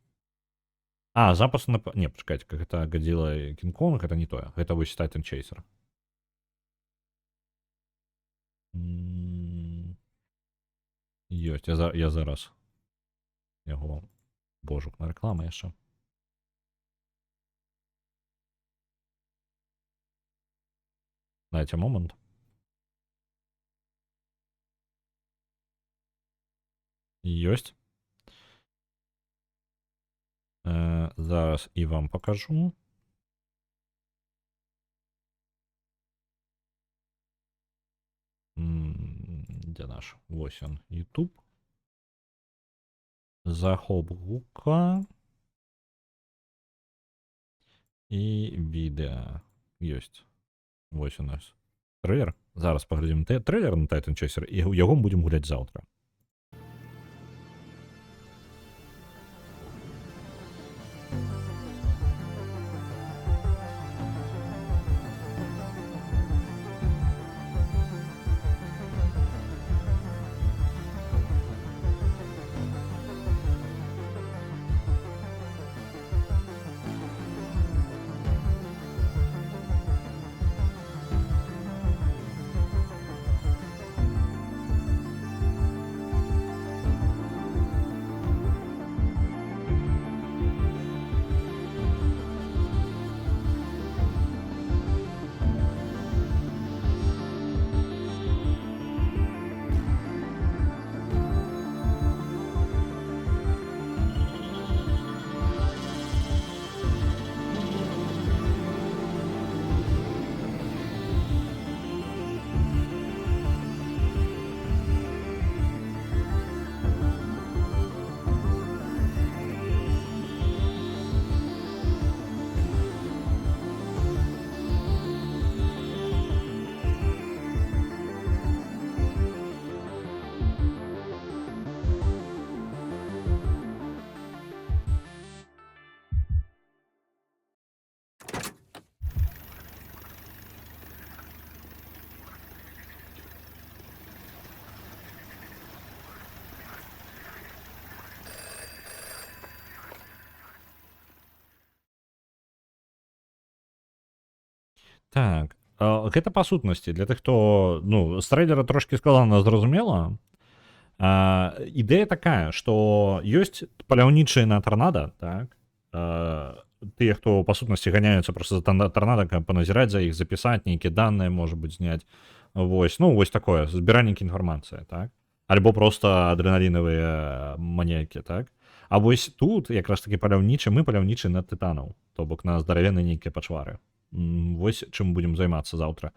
Speaker 1: Запас на... Не, пачакайце, гэта Godzilla King Kong, гэта не тое. Гэта вось Titan Chaser. Ёсць, я зараз яго божук на рэклама яшчэ. Дайце момант. Ёсць. Зараз і вам пакажу. Дзе наш? Вось ён, YouTube. Захоп гука. І відео. Ёсць. Вось у нас трэйлер. Зараз паглядзім трэйлер на Titan Chaser і яго будзем гуляць заўтра. Так, гэта па сутнасці. Для тых, хто, ну, з трэйлера трошкі складана зразумела. Ідэя такая, што ёсць паляўнічыя на тарнада, так? Тыя, хто па сутнасці ганяюцца проста за тарнада, каб паназіраць за іх, запісаць нейкія даныя, можа быць, зняць. Вось, ну, вось такое, збіральнікі інфармацыя, так? Альбо проста адрэналінавыя маніякі, так? А вось тут якраз такі паляўнічы, мы паляўнічы на тытанаў, то бок на здаравеныя нейкія пачвары. Вось чым будзем займацца заўтра.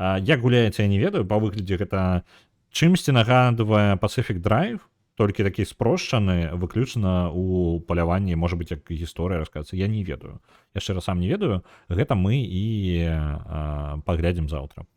Speaker 1: Як гуляецца, я не ведаю, па выглядзе гэта чымсьці нагадвае Pacific Drive, толькі такі спрошчаны, выключна ў паляванні, можа быць, як гісторыя расказацца, я не ведаю. Яшчэ раз сам не ведаю, гэта мы і паглядзім заўтра.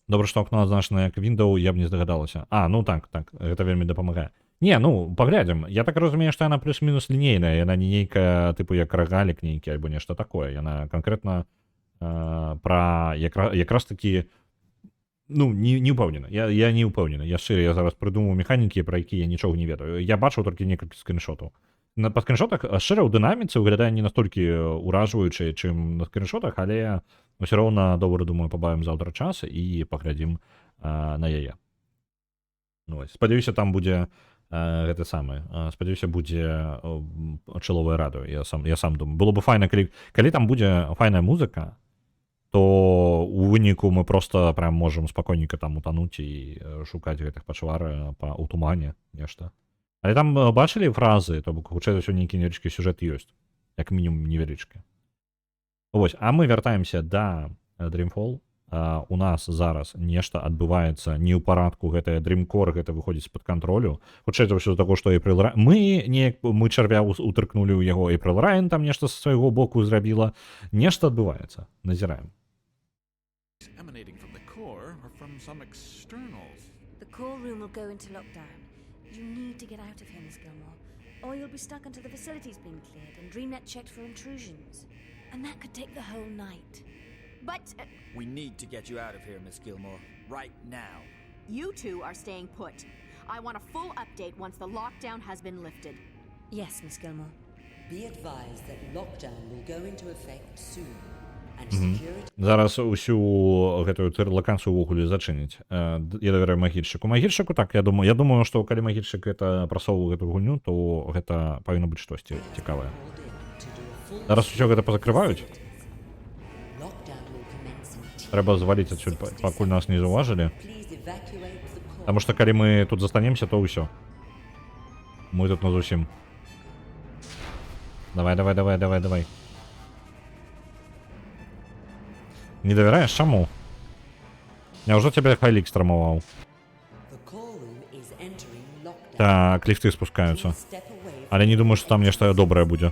Speaker 1: Добра, што акно азначана як Windows, я б не здагадалася. Ну так, гэта вельмі дапамагае. Не, ну, паглядзім. Я так разумею, што яна плюс-мінус лінейная, яна не нейкая, тыпу, як рагалік нейкі, альбо нешта такое. Яна канкрэтна пра якраз такі, ну, не ўпэўнены. Я не ўпэўнены. Я шчыра, я зараз прыдумаў механікі, пра якія я нічога не ведаю. Я бачыў толькі некалькі скріншотаў. Па скріншотах шчыра ў дынаміцы выглядае не настолькі ўражваючы, чым на скріншотах, але ўсё роўна добра, думаю, пабавім заўтра час і паглядзім на яе. Ну, спадзяюся, там будзе гэты самы. Спадзяюся, будзе чаловае радыё. Я сам думаю. Было бы файна, калі там будзе файная музыка, то у выніку мы просто прям можам спакойненька там утануць і шукаць гэтых пачвар ў тумане, нешта. Але там бачылі фразы, то бок хутчэй за ўсё нейкі невялічкі сюжэт ёсць, як мінімум невялічкі. Вось, а мы вяртаемся да Dreamfall. У нас зараз нешта адбываецца не ў парадку, гэтая Dreamcore, гэта выходзіць з-пад кантролю. Хутчэй за ўсё таго, што April Ryan... Мы чарвя утыркнулі ў яго, April Ryan там нешта са свайго боку зрабіла. Нешта адбываецца. Назіраем.
Speaker 5: Emanating from the core or from some externals?
Speaker 4: The core room will go into lockdown. You need to get out of here, Miss Gilmore, or you'll be stuck until the facility's been cleared and DreamNet checked for intrusions. And that could take the whole night.
Speaker 6: But
Speaker 8: We need to get you out of here, Miss Gilmore. Right now.
Speaker 6: you two are staying put. I want a full update once the lockdown has been lifted.
Speaker 4: Yes, Miss Gilmore.
Speaker 9: Be advised that lockdown will go into effect soon, and security...
Speaker 1: Зараз усю гэтую лакацыю ўвогуле зачыняць. Я давяраю магільшчыку. Магільшчыку, так, я думаю, што калі магільшчык гэта прасоўваў гэтую гульню, то гэта павінна быць штосьці цікавае. Зараз усё гэта пазакрываюць. Трэба зваліць адсюль, пакуль нас не заўважылі. Таму што калі мы тут застанемся, то ўсё. Мы тут назусім. Давай. Не давяраеш, чаму? Няўжо цябе Хайлік страмаваў? Так, ліфты спускаюцца. Але не думаю, што там нешта добрае будзе.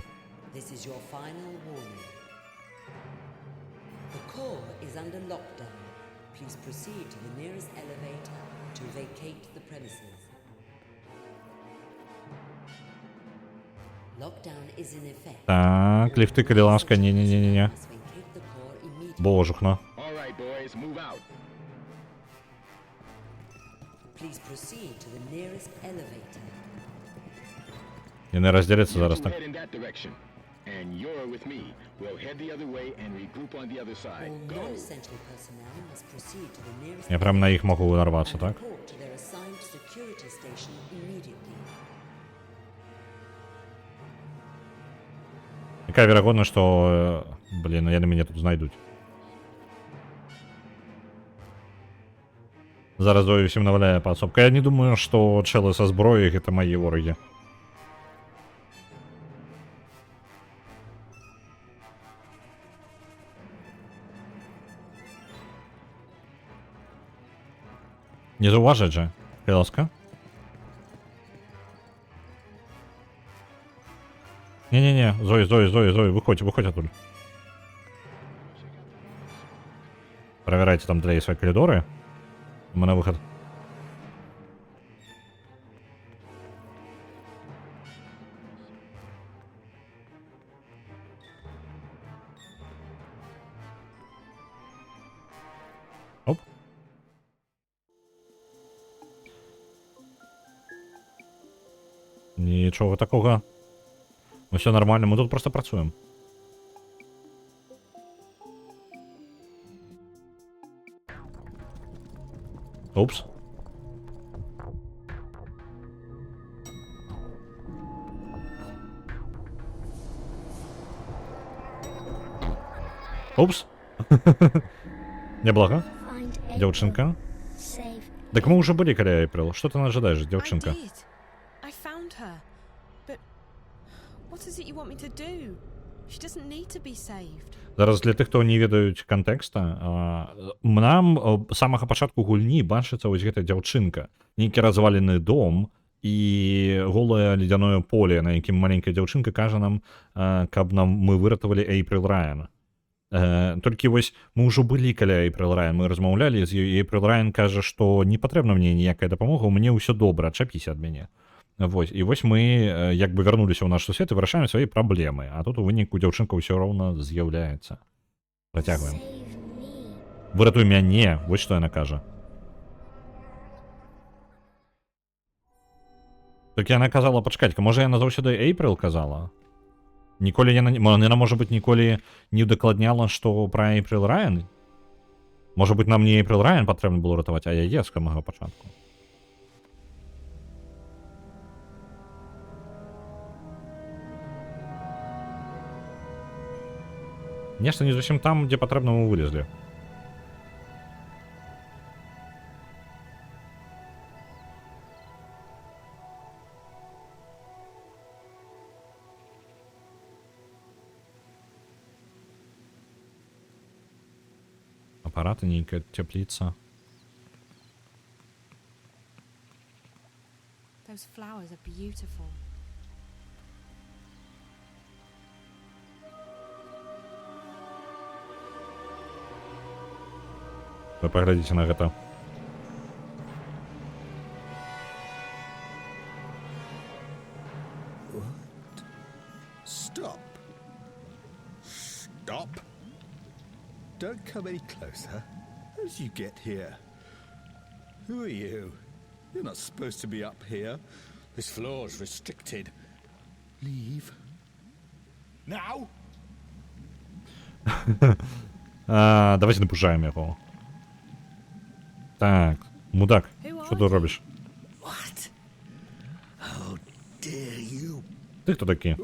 Speaker 1: Так, ліфты, калі ласка, не. Божухна. Яны раздзеляцца зараз, так? Я прям на іх могу нарвацца, так? Якая верагоднасць, што... Блін, яны мяне тут знайдуць. Зараз Зоя усім наваляе паасобка. Я не думаю, што чэлы са зброяй гэта мае ворагі. Не заўважаць жа, калі ласка. Не, Зоя, выходь оттуда. Проверяйте там для свои коридоры. Мы на выход. Оп. Нічого такого. Все нормально, мы тут просто працуем. Упс. Упс. Неплохо. Девчонка. Так мы уже были, когда Эйприл. Что ты ожидаешь, девчонка? Зараз для тых, хто не ведаюць кантэкста, нам самага пачатку гульні бачыцца вось гэта дзяўчынка, нейкі развалены дом і голае ледяное поле, на якім маленькая дзяўчынка кажа нам, каб мы выратавалі Эйприл Райан. Толькі вось мы ўжо былі каля Эйприл Райан, мы размаўлялі з ёй, Эйприл Райан кажа, што не патрэбна мне ніякая дапамога, у мяне ўсё добра, адчапіся ад мяне. Вось, і вось мы як бы вярнуліся ў наш сусвет і вырашаем свае праблемы, а тут у выніку дзяўчынка ўсё роўна з'яўляецца. Працягваем. Выратуй мяне, вось што яна кажа. Так яна казала, пачакайка, можа яна заўсёды Эйприл казала? Ніколі яна можа быць ніколі не удакладняла, што пра Эйприл Райан? Можа быць, нам не Эйприл Райан патрэбна было ратаваць, а яе з самага пачатку. Нешта не зусім там, дзе патрэбна мы вылезлі. Апараты, нейкая цепліца.
Speaker 2: Those flowers are beautiful.
Speaker 1: Вы паглядзіце на гэта.
Speaker 10: What? Stop. Stop. Don't come any closer. How did you get here? Who are you? You're not supposed to be up here. This floor's restricted. Leave. Now!
Speaker 1: Давайте напужаємо його. Так, мудак, що ти робиш?
Speaker 10: What? How dare you?
Speaker 1: Ти хто такий?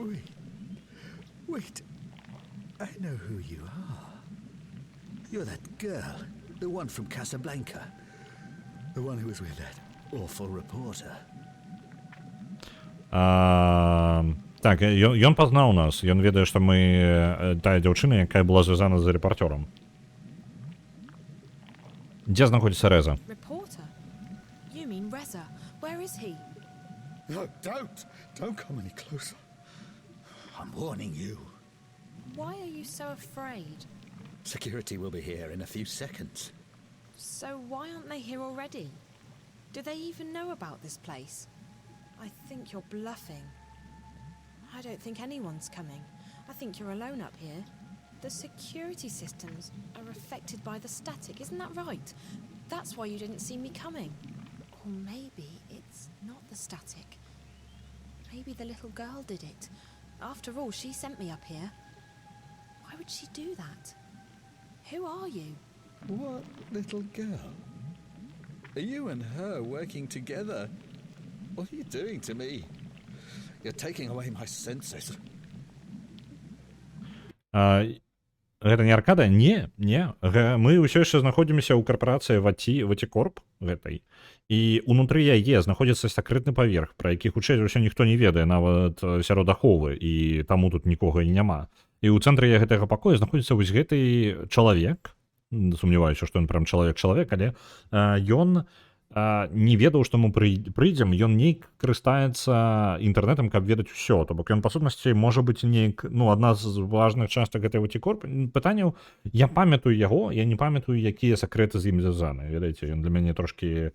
Speaker 10: Wait. I know who you are. You're that girl, the one from Casablanca. The one who was with that awful reporter.
Speaker 1: Так, ён пазнаў нас. Ён ведае, што мы тая дзяўчына, якая была звязана з рэпарцёрам. Дзе знаходзіцца Рэза?
Speaker 2: Reporter? You mean Reza? Where is he?
Speaker 10: No, don't! Don't come any closer. I'm warning you.
Speaker 2: Why are you so afraid?
Speaker 10: Security will be here in a few seconds.
Speaker 2: So why aren't they here already? Do they even know about this place? I think you're bluffing. I don't think anyone's coming. I think you're alone up here. The security systems are affected by the static, isn't that right? That's why you didn't see me coming. Or maybe it's not the static. Maybe the little girl did it. After all, she sent me up here. Why would she do that? Who are you?
Speaker 10: What little girl? Are you and her working together? What are you doing to me? You're taking away my senses.
Speaker 1: Гэта не аркада? Не. Мы ўсё яшчэ знаходзімся ў карпорацыі Ватикорп гэтай. І ўнутры яе знаходзіцца сакрэтны паверх, пра які хутчэй за ўсё ніхто не ведае, нават сярод аховы, і таму тут нікога і няма. І ў цэнтры гэтага пакоя знаходзіцца вось гэты чалавек. Сумняваюся, што ён прям чалавек, але ён не ведаў, што мы прыйдзем, ён нейк карыстаецца інтэрнэтам, каб ведаць усё. То бок ён, па сутнасці, можа быць нейк, адна з важных частак гэтай Ватикорп. Пытанняў, я памятаю яго, я не памятаю, якія сакрэты з ім звязаны. Ведаеце, ён для мяне трошкі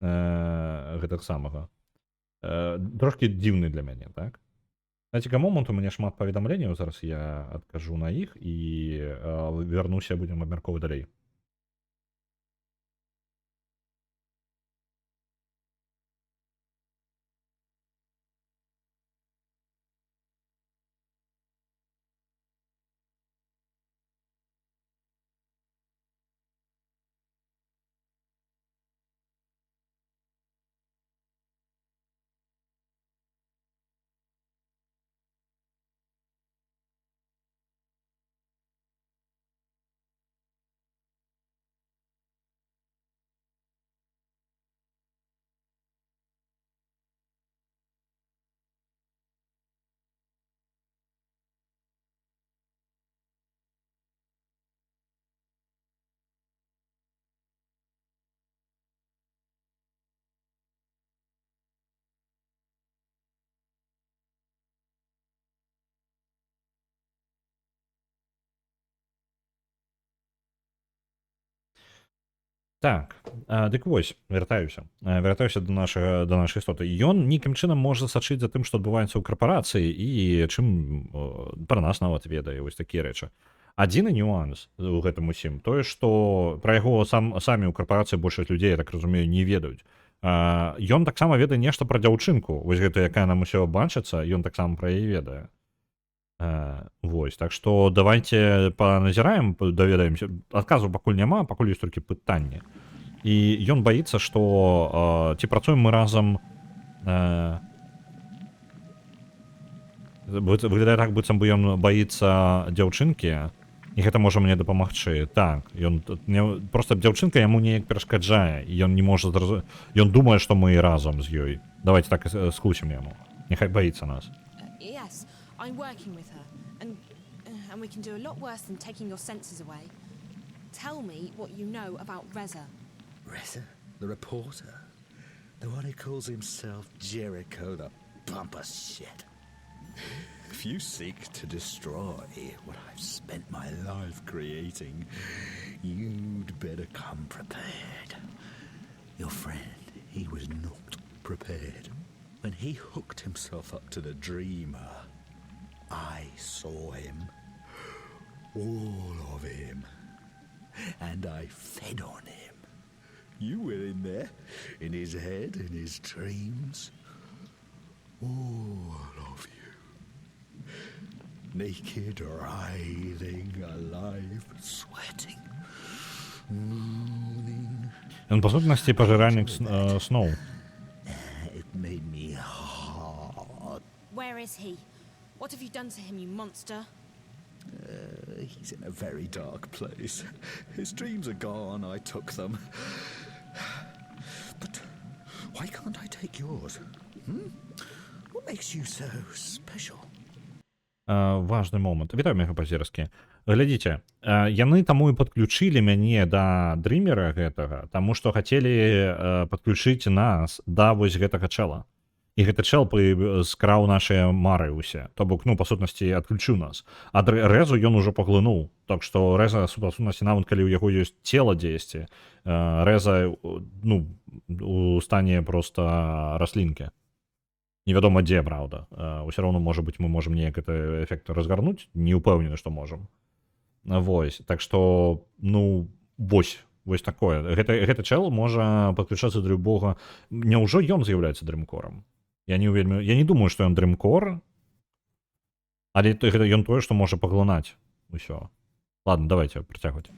Speaker 1: гэтак самага. Трошкі дзіўны для мяне, так? На цікавы момант у мяне шмат паведамленняў, зараз я адкажу на іх і вярнуся, будзем абмяркоўваць далей. Так, дык вось, вяртаюся да нашай істоты. Ён нейкім чынам можа сачыць за тым, што адбываецца ў карпорацыі, і чым пра нас нават ведае, вось такія рэчы. Адзіны нюанс у гэтым усім тое, што пра яго самі ў карпорацыі большасць людзей, я так разумею, не ведаюць. Ён таксама ведае нешта пра дзяўчынку, вось гэта, якая нам усё бачыцца, ён таксама пра яе ведае. Вось, так што давайте паназіраем, даведаемся. Адказу пакуль няма, пакуль ёсць толькі пытанне. І ён баіцца, што ці працуем мы разам, выглядае так, быццам бы ён баіцца дзяўчынкі, і гэта можа мне дапамагчы. Так, ён проста дзяўчынка яму неяк перашкаджае, і ён не можа ён думае, што мы разам з ёй. Давайте так скусім яму. Няхай баіцца нас.
Speaker 2: Yes, I'm working with her, and we can do a lot worse than taking your senses away. Tell me what you know about Reza.
Speaker 10: Reza? The reporter? The one who calls himself Jericho the bumper shit. If you seek to destroy what I've spent my life creating, you'd better come prepared. Your friend, he was not prepared. When he hooked himself up to the Dreamer, I saw him. All of him. And I fed on him. You were in there, in his head, in his dreams. All of you. Naked, writhing, alive, sweating, mooning.
Speaker 1: Ён, па сутнасці, пажиральнік сноў.
Speaker 10: It made me hard.
Speaker 2: Where is he? What have you done to him, you monster?
Speaker 10: He's in a very dark place. His dreams are gone, I took them. But why can't I take yours? What makes you so special?
Speaker 1: Важны момант. Вітаю, мегапазерскі. Глядзіце, яны таму і падключылі мяне да дрымера гэтага, таму што хацелі падключыць нас да вось гэтага чэла. І гэты чэл скраў нашыя мары ўсе. То бок, па сутнасці, адключыў нас. А Рэзу ён ужо паглынуў. Так што Рэза, па сутнасці, нават калі ў яго ёсць цела дзесьці, Рэза, у стане проста раслінкі. Невядома дзе, правда. Усё роўно, можа быць, мы можам неяк гэты эфект разгарнуць. Не ўпэўнены, што можам. Вось. Так што, вось такое. Гэты чэл можа падключацца да любога. Няўжо ён з'яўляецца дрымкорам? Я не думаю, што ён дрымкор, але гэта ён тое, што можа паглынаць усё. Ладно, давайте працягваць.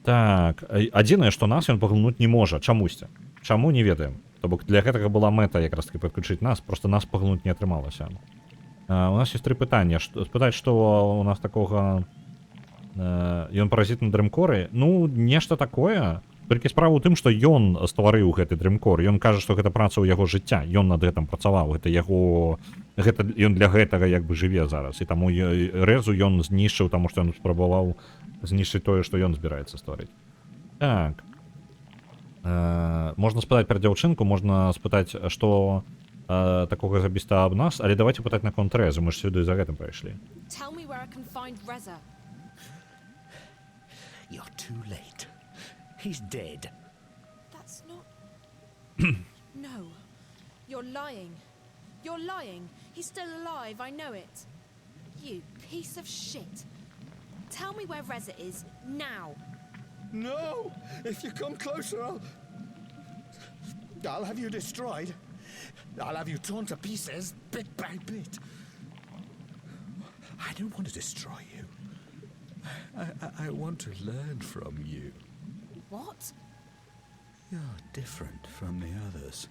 Speaker 1: Так, адзінае, што нас ён паглынуць не можа, чамусьці. Чаму, не ведаем. То бок для гэтага была мэта якраз таки падключыць нас, просто нас паглынуць не атрымалася. У нас ёсць 3 пытання. Спытаць, што у нас такога... Ён паразіт на дрымкоры? Нешта такое. Толькі справа ў тым, што ён стварыў гэты дрымкор. Ён кажа, што гэта праца ў яго жыцця. Ён над гэтым працаваў. Ён для гэтага як бы жыве зараз. І таму Рэзу ён знішчыў, таму што ён спрабаваў знішчыць тое, што ён збіраецца стварыць. Так. Можна спытаць пра дзяўчынку, можна спытаць, што такога забіста аб нас, але давайте пытаць наконт Рэзы, мы ж сюды за гэтым прайшлі.
Speaker 2: Tell me where I can find Reza.
Speaker 10: You're too late. He's dead.
Speaker 2: That's not... No. You're lying. You're lying. He's still alive, I know it. You piece of shit. Tell me where Reza is, now.
Speaker 10: No! If you come closer, I'll have you destroyed. I'll have you torn to pieces, bit by bit. I don't want to destroy you. I want to learn from you.
Speaker 2: What?
Speaker 10: You're different from the others.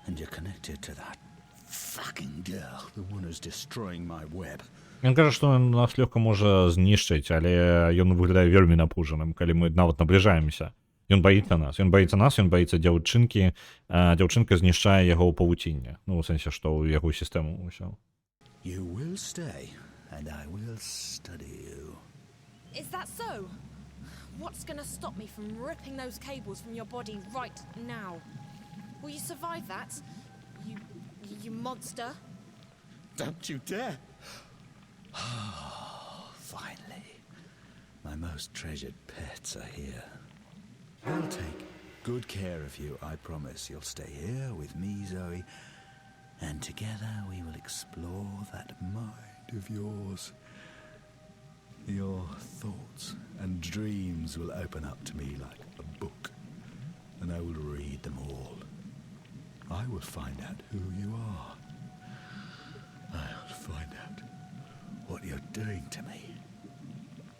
Speaker 10: And you're connected to that fucking girl, the one who's destroying my web.
Speaker 1: Ён кажа, што ён нас лёгка можа знішчыць, але ён выглядае вельмі напужаным, калі мы нават набліжаемся. Ён баіцца нас, ён баіцца дзяўчынкі, дзяўчынка знішчае яго ў павуцінне. У сэнсе, што ў яго сістэму ўсё.
Speaker 10: You will stay, and I will study you.
Speaker 2: Is that so? What's gonna stop me from ripping those cables from your body right now? Will you survive that? You monster?
Speaker 10: Don't you dare! Finally, my most treasured pets are here. I'll take good care of you, I promise. You'll stay here with me, Zoe, and together we will explore that mind of yours. Your thoughts and dreams will open up to me like a book, and I will read them all. I will find out who you are. I'll find out what you're doing to me.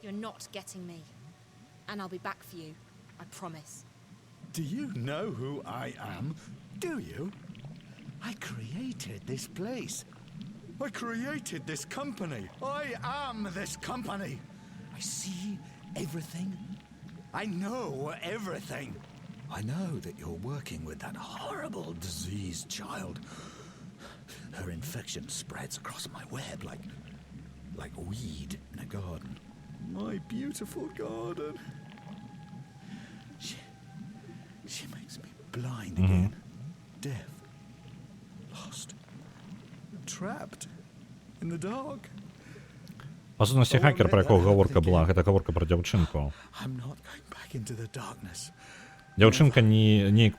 Speaker 2: You're not getting me. And I'll be back for you. I promise.
Speaker 10: Do you know who I am? Do you? I created this place. I created this company. I am this company. I see everything. I know everything. I know that you're working with that horrible diseased child. Her infection spreads across my web like weed in a garden. My beautiful garden. She makes me blind again. Deaf. Lost. Trapped. In the dark.
Speaker 1: По сутнасці, хакер, про якого гаворка була, гэта гаворка про дзяўчынку.
Speaker 10: I'm not going back into the darkness.
Speaker 1: Дзяўчынка неяк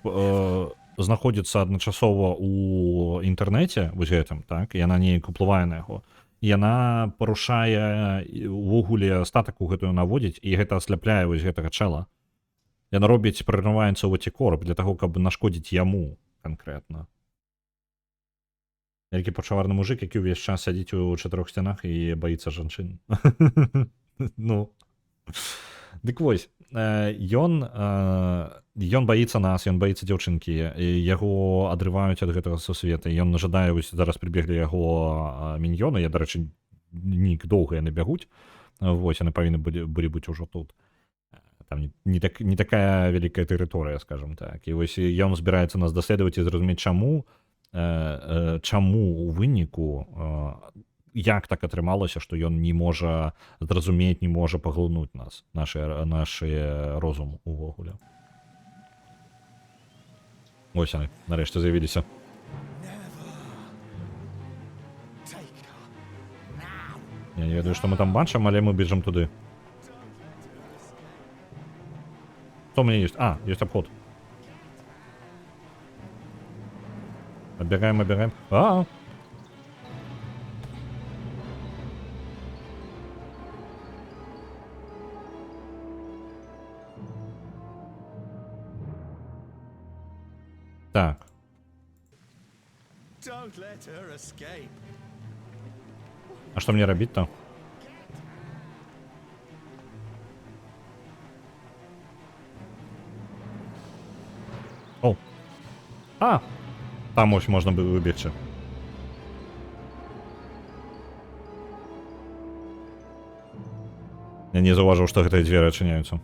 Speaker 1: знаходзіцца адначасова ў інтэрнэце, вось гэтым, так, і яна неяк уплывае на яго. І яна парушае увогуле статак у гэтую наводзіць, і гэта асляпляе вось гэтага чэла. Яна робіць прорываецца ў антикорп для таго, каб нашкодзіць яму канкрэтна. Які пачаварны мужик, які ўвесь час сядзіць у 4 сцянах і баіцца жанчын. Ну. Дык вось, ён баіцца нас, ён баіцца дзяўчынкі, яго адрываюць ад гэтага сусвета, ён жадае, вось зараз прыбеглі яго міньёны, я, дарэчы, нік доўга яны бягуць, вось, яны павінны былі быць ужо тут. Там не такая вялікая тэрыторыя, скажем так. І вось ён збіраецца нас даследаваць і зразумець, чаму у выніку, як так атрымалася, што ён не можа зразумець, не можа паглынуць нас, нашы розум увогуле. Вось яны, нарэшце з'явіліся. Я не ведаю, што мы там бачым, але мы бежим туды. Что у меня есть? А, есть обход. Оббегаем. Так. А что мне робить-то? О. А! Там ось можна було вибігти. Я не зауважив, що гэтыя двері адчиняються.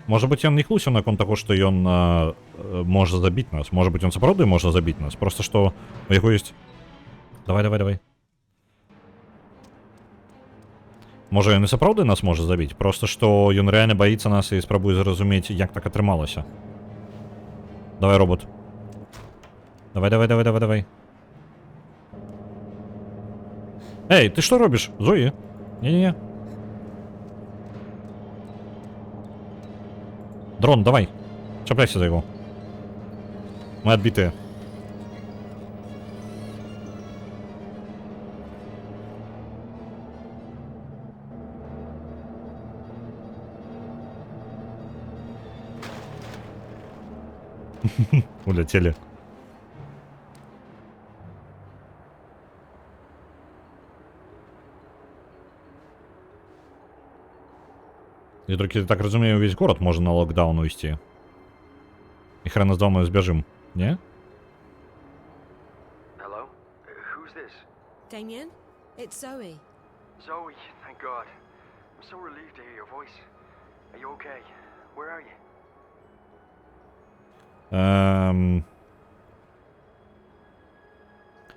Speaker 1: Может быть, ён не хлусіў наконт таго, што ён можа забіць нас. Может быть, ён сапраўды можа забіць нас. Просто што у яго ёсць... Давай. Можа, ён і сапраўды нас можа забіць. Просто што ён рэальна баіцца нас і спрабуе зразумець, як так атрымалася. Давай, робот. Давай. Эй, ты што робіш? Зоі? Не. Дрон, давай. Чапляйся за яго. Мы адбітыя. Улетели. Я только так разумею, весь город можно на локдаун увести. И хрен нас дома сбежим, не?
Speaker 3: Hello? Who's this?
Speaker 2: Damien, it's Zoe.
Speaker 3: Zoe, thank God. I'm so relieved to hear your voice. Are you okay? Where are you?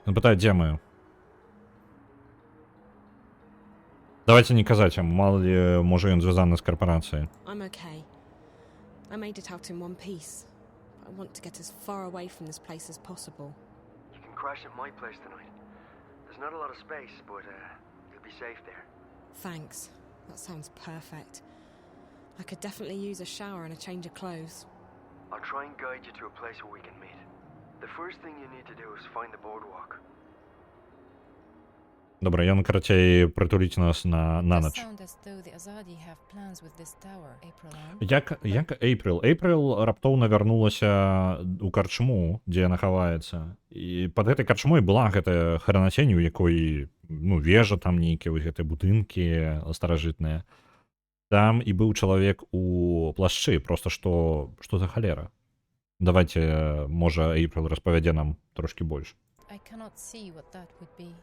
Speaker 1: Он пытает, где мы? Давайте не казать ему, мало ли, может, он звязан с корпорацией.
Speaker 2: I'm okay. I made it out in one piece. I want to get as far away from this place as possible.
Speaker 3: You can crash at my place tonight. There's not a lot of space, but you'll be safe there.
Speaker 2: Thanks. That sounds perfect. I could definitely use a shower and a change of clothes.
Speaker 3: I'll try and guide you to a place where we can meet. The first thing you need to do is find the boardwalk.
Speaker 1: Добре, ён, карацей, притуліць нас на ноч.
Speaker 11: Sound as though the Azadi have plans with this tower, April.
Speaker 1: Як Эйприл раптоўна вярнулася ў карчму, дзе яна хаваецца. І пад гэтай карчмой была гэтая хранацень, у якой, ну, вежа там нейкія, вось гэтыя будынкі старажытныя. Там і быў чалавек у плашчы, просто што за халера? Давайте, можа, Эйприл распавядзе нам трошки больш.
Speaker 11: I cannot see what that would be.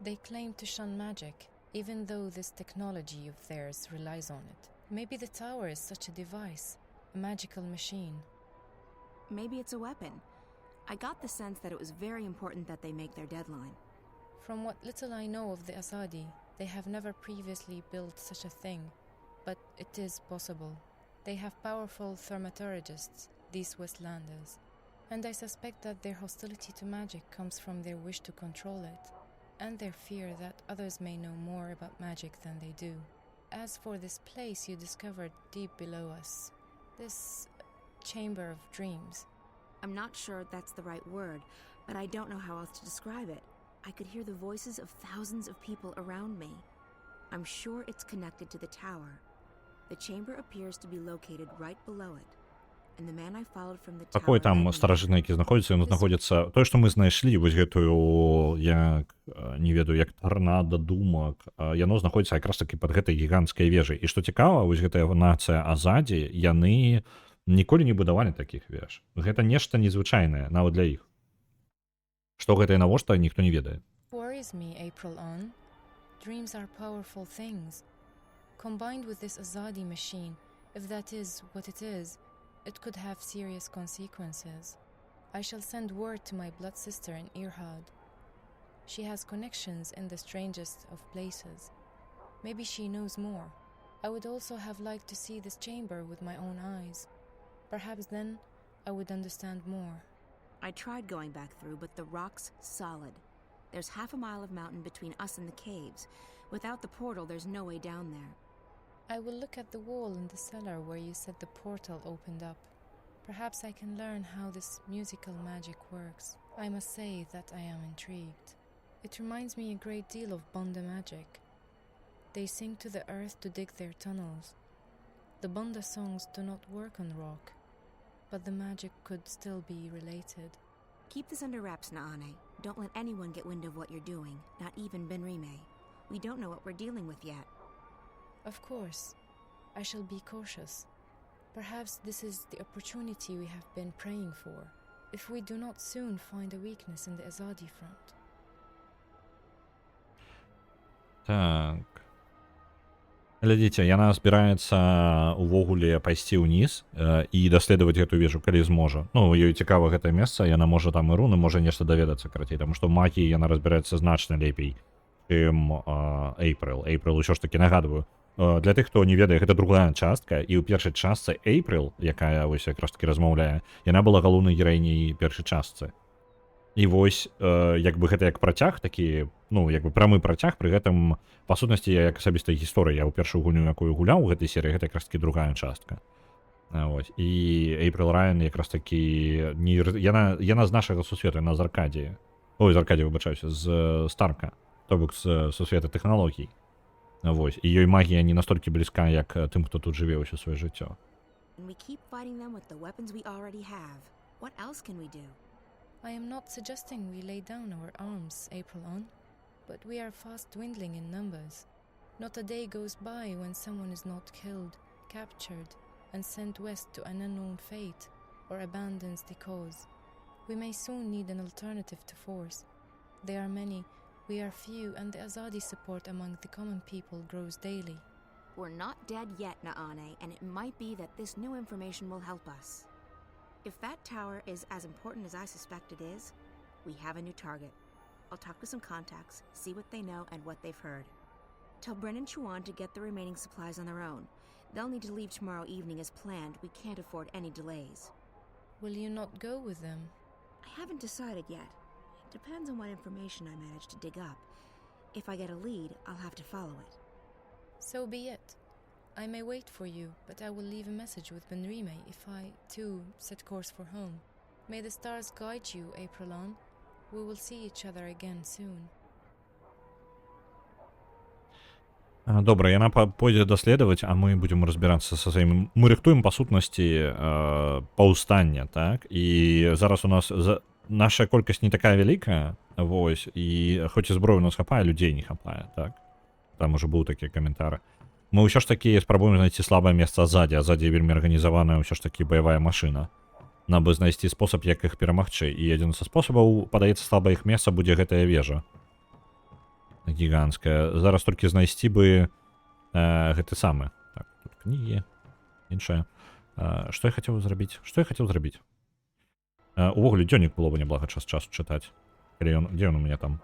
Speaker 11: They claim to shun magic, even though this technology of theirs relies on it. Maybe the tower is such a device, a magical machine.
Speaker 12: Maybe it's a weapon. I got the sense that it was very important that they make their deadline.
Speaker 11: From what little I know of the Azadi, they have never previously built such a thing, but it is possible. They have powerful thaumaturgists, these Westlanders, and I suspect that their hostility to magic comes from their wish to control it, and their fear that others may know more about magic than they do. As for this place you discovered deep below us, this chamber of dreams.
Speaker 12: I'm not sure that's the right word, but I don't know how else to describe it. I could hear the voices of thousands of people around me. I'm sure it's connected to the tower. The chamber appears to be located right below it. And the man I followed from the tower...
Speaker 1: Какой там старажытны, які знаходзіцца? Ён знаходзіцца... Тое, што мы знайшлі, вось гэтую, як, не ведаю, як торнадо думак, яно знаходзіцца якраз таки пад гэтай гіганцкай вежай. І што цікава, вось гэтая нацыя Азаді, яны ніколі не будавалі такіх веж. Гэта нешта незвычайнае, нават для іх. Што гэта і навошта, ніхто не ведае.
Speaker 11: Worries me, April on. Dreams are powerful things. Combined with this Azadi machine, if that is what it is, it could have serious consequences. I shall send word to my blood sister in Irhad. She has connections in the strangest of places. Maybe she knows more. I would also have liked to see this chamber with my own eyes. Perhaps then I would understand more.
Speaker 12: I tried going back through, but the rock's solid. There's half a mile of mountain between us and the caves. Without the portal, there's no way down there.
Speaker 11: I will look at the wall in the cellar where you said the portal opened up. Perhaps I can learn how this musical magic works. I must say that I am intrigued. It reminds me a great deal of Bonda magic. They sing to the earth to dig their tunnels. The Bonda songs do not work on rock, but the magic could still be related.
Speaker 12: Keep this under wraps, Naane. Don't let anyone get wind of what you're doing, not even Benrime. We don't know what we're dealing with yet.
Speaker 11: Of course. I shall be cautious. Perhaps this is the opportunity we have been praying for, if we do not soon find a weakness in the Azadi front.
Speaker 1: Так. Глядзіце, яна збіраецца увогуле пайсці ўніз і даследаваць гэту вежу, калі зможа. Ну, ёй цікава гэтае месца, яна можа там і руны, можа нешта даведацца карацей, таму што магіі яна разбіраецца значна лепей, чым Эйприл. Эйприл усё ж такі нагадваю. Для тых, хто не ведае, гэта другая частка, і ў першай частцы Эйприл, якая вось якраз такі размаўляе, яна была галоўнай гераіняй першай частцы. І вось, як бы гэта як працяг такі, ну, як бы прамы працяг, пры гэтым, па сутнасці, як асабістая гісторыя, я ў першую гульню, якую гуляў у гэтай серыі, гэта якраз такі другая частка. Вось. І Эйприл Райан якраз такі, яна з нашага сусвету, яна з Аркадіі. Ой, з Аркадіі, выбачаюся, з Старка, то бок з сусвета тэхналогій. Вось. І ёй магія не настолькі блізка, як тым, хто тут жыве ўсё сваё жыццё.
Speaker 12: And we keep fighting them with the weapons we already have. What else can we do?
Speaker 11: I am not suggesting we lay down our arms, April on, but we are fast dwindling in numbers. Not a day goes by when someone is not killed, captured, and sent west to an unknown fate, or abandons the cause. We may soon need an alternative to force. There are many, we are few, and the Azadi support among the common people grows daily.
Speaker 12: We're not dead yet, Naane, and it might be that this new information will help us. If that tower is as important as I suspect it is, we have a new target. I'll talk to some contacts, see what they know and what they've heard. Tell Bren and Chuan to get the remaining supplies on their own. They'll need to leave tomorrow evening as planned. We can't afford any delays.
Speaker 11: Will you not go with them?
Speaker 12: I haven't decided yet. It depends on what information I manage to dig up. If I get a lead, I'll have to follow it.
Speaker 11: So be it. I may wait for you, but I will leave a message with Benrime if I, too, set course for home. May the stars guide you, Aprilon. We will see each other again soon.
Speaker 1: Добра, яна пойдзе даследаваць, а мы будзем разбірацца са сваім... Мы рыхтуем, па сутнасці, паўстання, так? І зараз у нас... Наша колькасць не такая вялікая, вось, і хоць і зброю у нас хапае, людзей не хапае, так? Там уже быў такія каментары. Мы ўсё ж такі спрабуем знайсці слабае месца ззаді, а ззаді вельмі арганізаваная ўсё ж такі баявая машына. Нам бы знайсці спосаб, як іх перамагчы, і адзін са спосабаў, падаецца, слабае іх месца будзе гэтая вежа. Гіганцкая. Зараз толькі знайсці бы гэты самы. Так, тут кнігі, іншае. Што я хацеў зрабіць? Увогуле, дзённік было бы няблага часу чытаць. Дзе ён у мяне там?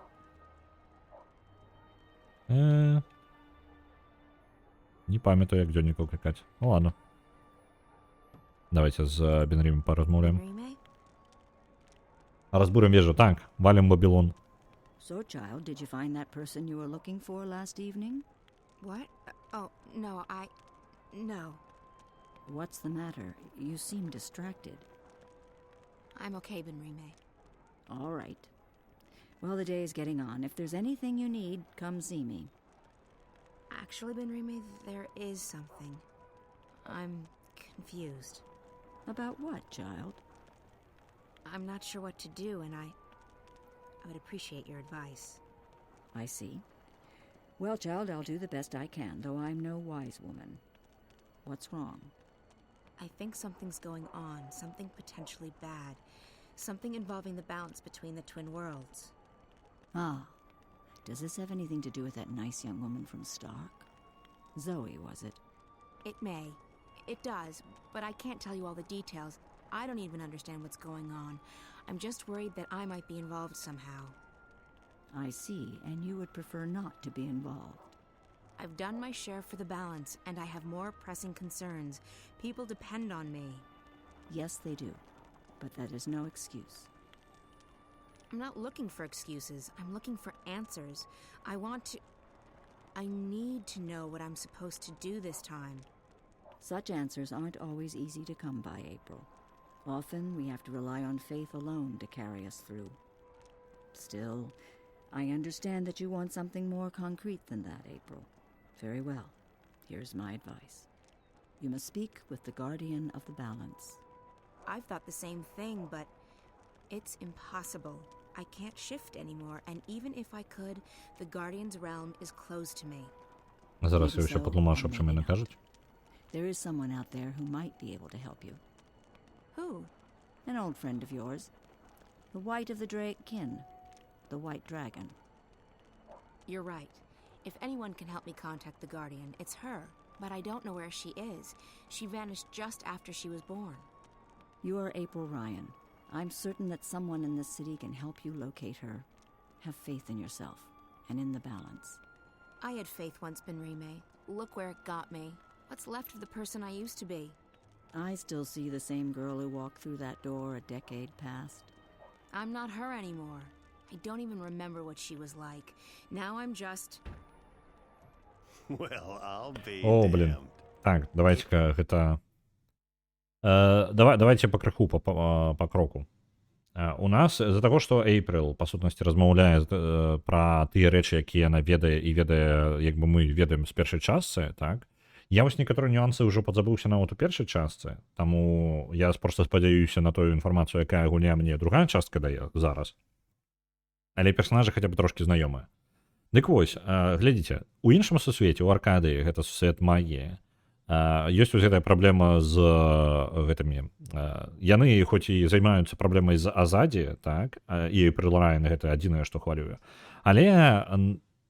Speaker 1: Не памятаю, як дзённікаў клікаць. Ну ладно. Давайте з Бенримом поразмовляем. Разбурим вежу. Так, валим Бабилон.
Speaker 13: So, child, did you find that person you were looking for last evening?
Speaker 12: What? Oh, no, No.
Speaker 13: What's the matter? You seem distracted.
Speaker 12: I'm okay, Benrime.
Speaker 13: All right. Well, the day is getting on. If there's anything you need, come see me.
Speaker 12: Actually, Benrime, there is something. I'm confused.
Speaker 13: About what, child?
Speaker 12: I'm not sure what to do, and I would appreciate your advice.
Speaker 13: I see. Well, child, I'll do the best I can, though I'm no wise woman. What's wrong?
Speaker 12: I think something's going on, something potentially bad. Something involving the balance between the twin worlds.
Speaker 13: Ah. Does this have anything to do with that nice young woman from Stark? Zoe, was it?
Speaker 12: It may. It does, but I can't tell you all the details. I don't even understand what's going on. I'm just worried that I might be involved somehow.
Speaker 13: I see, and you would prefer not to be involved.
Speaker 12: I've done my share for the balance, and I have more pressing concerns. People depend on me.
Speaker 13: Yes, they do, but that is no excuse.
Speaker 12: I'm not looking for excuses. I'm looking for answers. I need to know what I'm supposed to do this time.
Speaker 13: Such answers aren't always easy to come by, April. Often we have to rely on faith alone to carry us through. Still, I understand that you want something more concrete than that, April. Very well. Here's my advice. You must speak with the Guardian of the Balance.
Speaker 12: I've thought the same thing, but it's impossible. I can't shift anymore, and even if I could, the Guardian's realm is closed to me.
Speaker 1: Зараз я ще потлумачу, що мене кажуть.
Speaker 13: There is someone out there who might be able to help you.
Speaker 12: Who?
Speaker 13: An old friend of yours. The White of the Kin. The White Dragon.
Speaker 12: You're right. If anyone can help me contact the Guardian, it's her. But I don't know where she is. She vanished just after she was born.
Speaker 13: You are April Ryan. I'm certain that someone in this city can help you locate her. Have faith in yourself and in the balance.
Speaker 12: I had faith once, Benrime. Look where it got me. What's left of the person I used to be?
Speaker 13: I still see the same girl who walked through that door a decade past.
Speaker 12: I'm not her anymore. I don't even remember what she was like. Now I'm just...
Speaker 14: Well, I'll be
Speaker 1: О, блин. Так, давайте-ка гэта... Давайте пакрыху по кроку. У нас з-за таго, што Эйприл, па сутнасці, размаўляе пра тыя рэчы, якія яна ведае і ведае, як бы мы ведаем з першай частцы, так? Я вось некаторыя нюансы ўжо падзабыўся нават у першай частцы, таму я проста спадзяюся на тую інфармацыю, якая гульня мне другая частка дае зараз. Але персанажы хаця б трошкі знаёмыя. Дык вось, глядзіце, у іншым сусвеце, у Аркадыі, гэта сусвет магіі, ёсць вось гэтая праблема з гэтымі... Яны, хоць і займаюцца праблемай з Азаді, так, і Прилрайн гэта адзінае, што хвалюе, але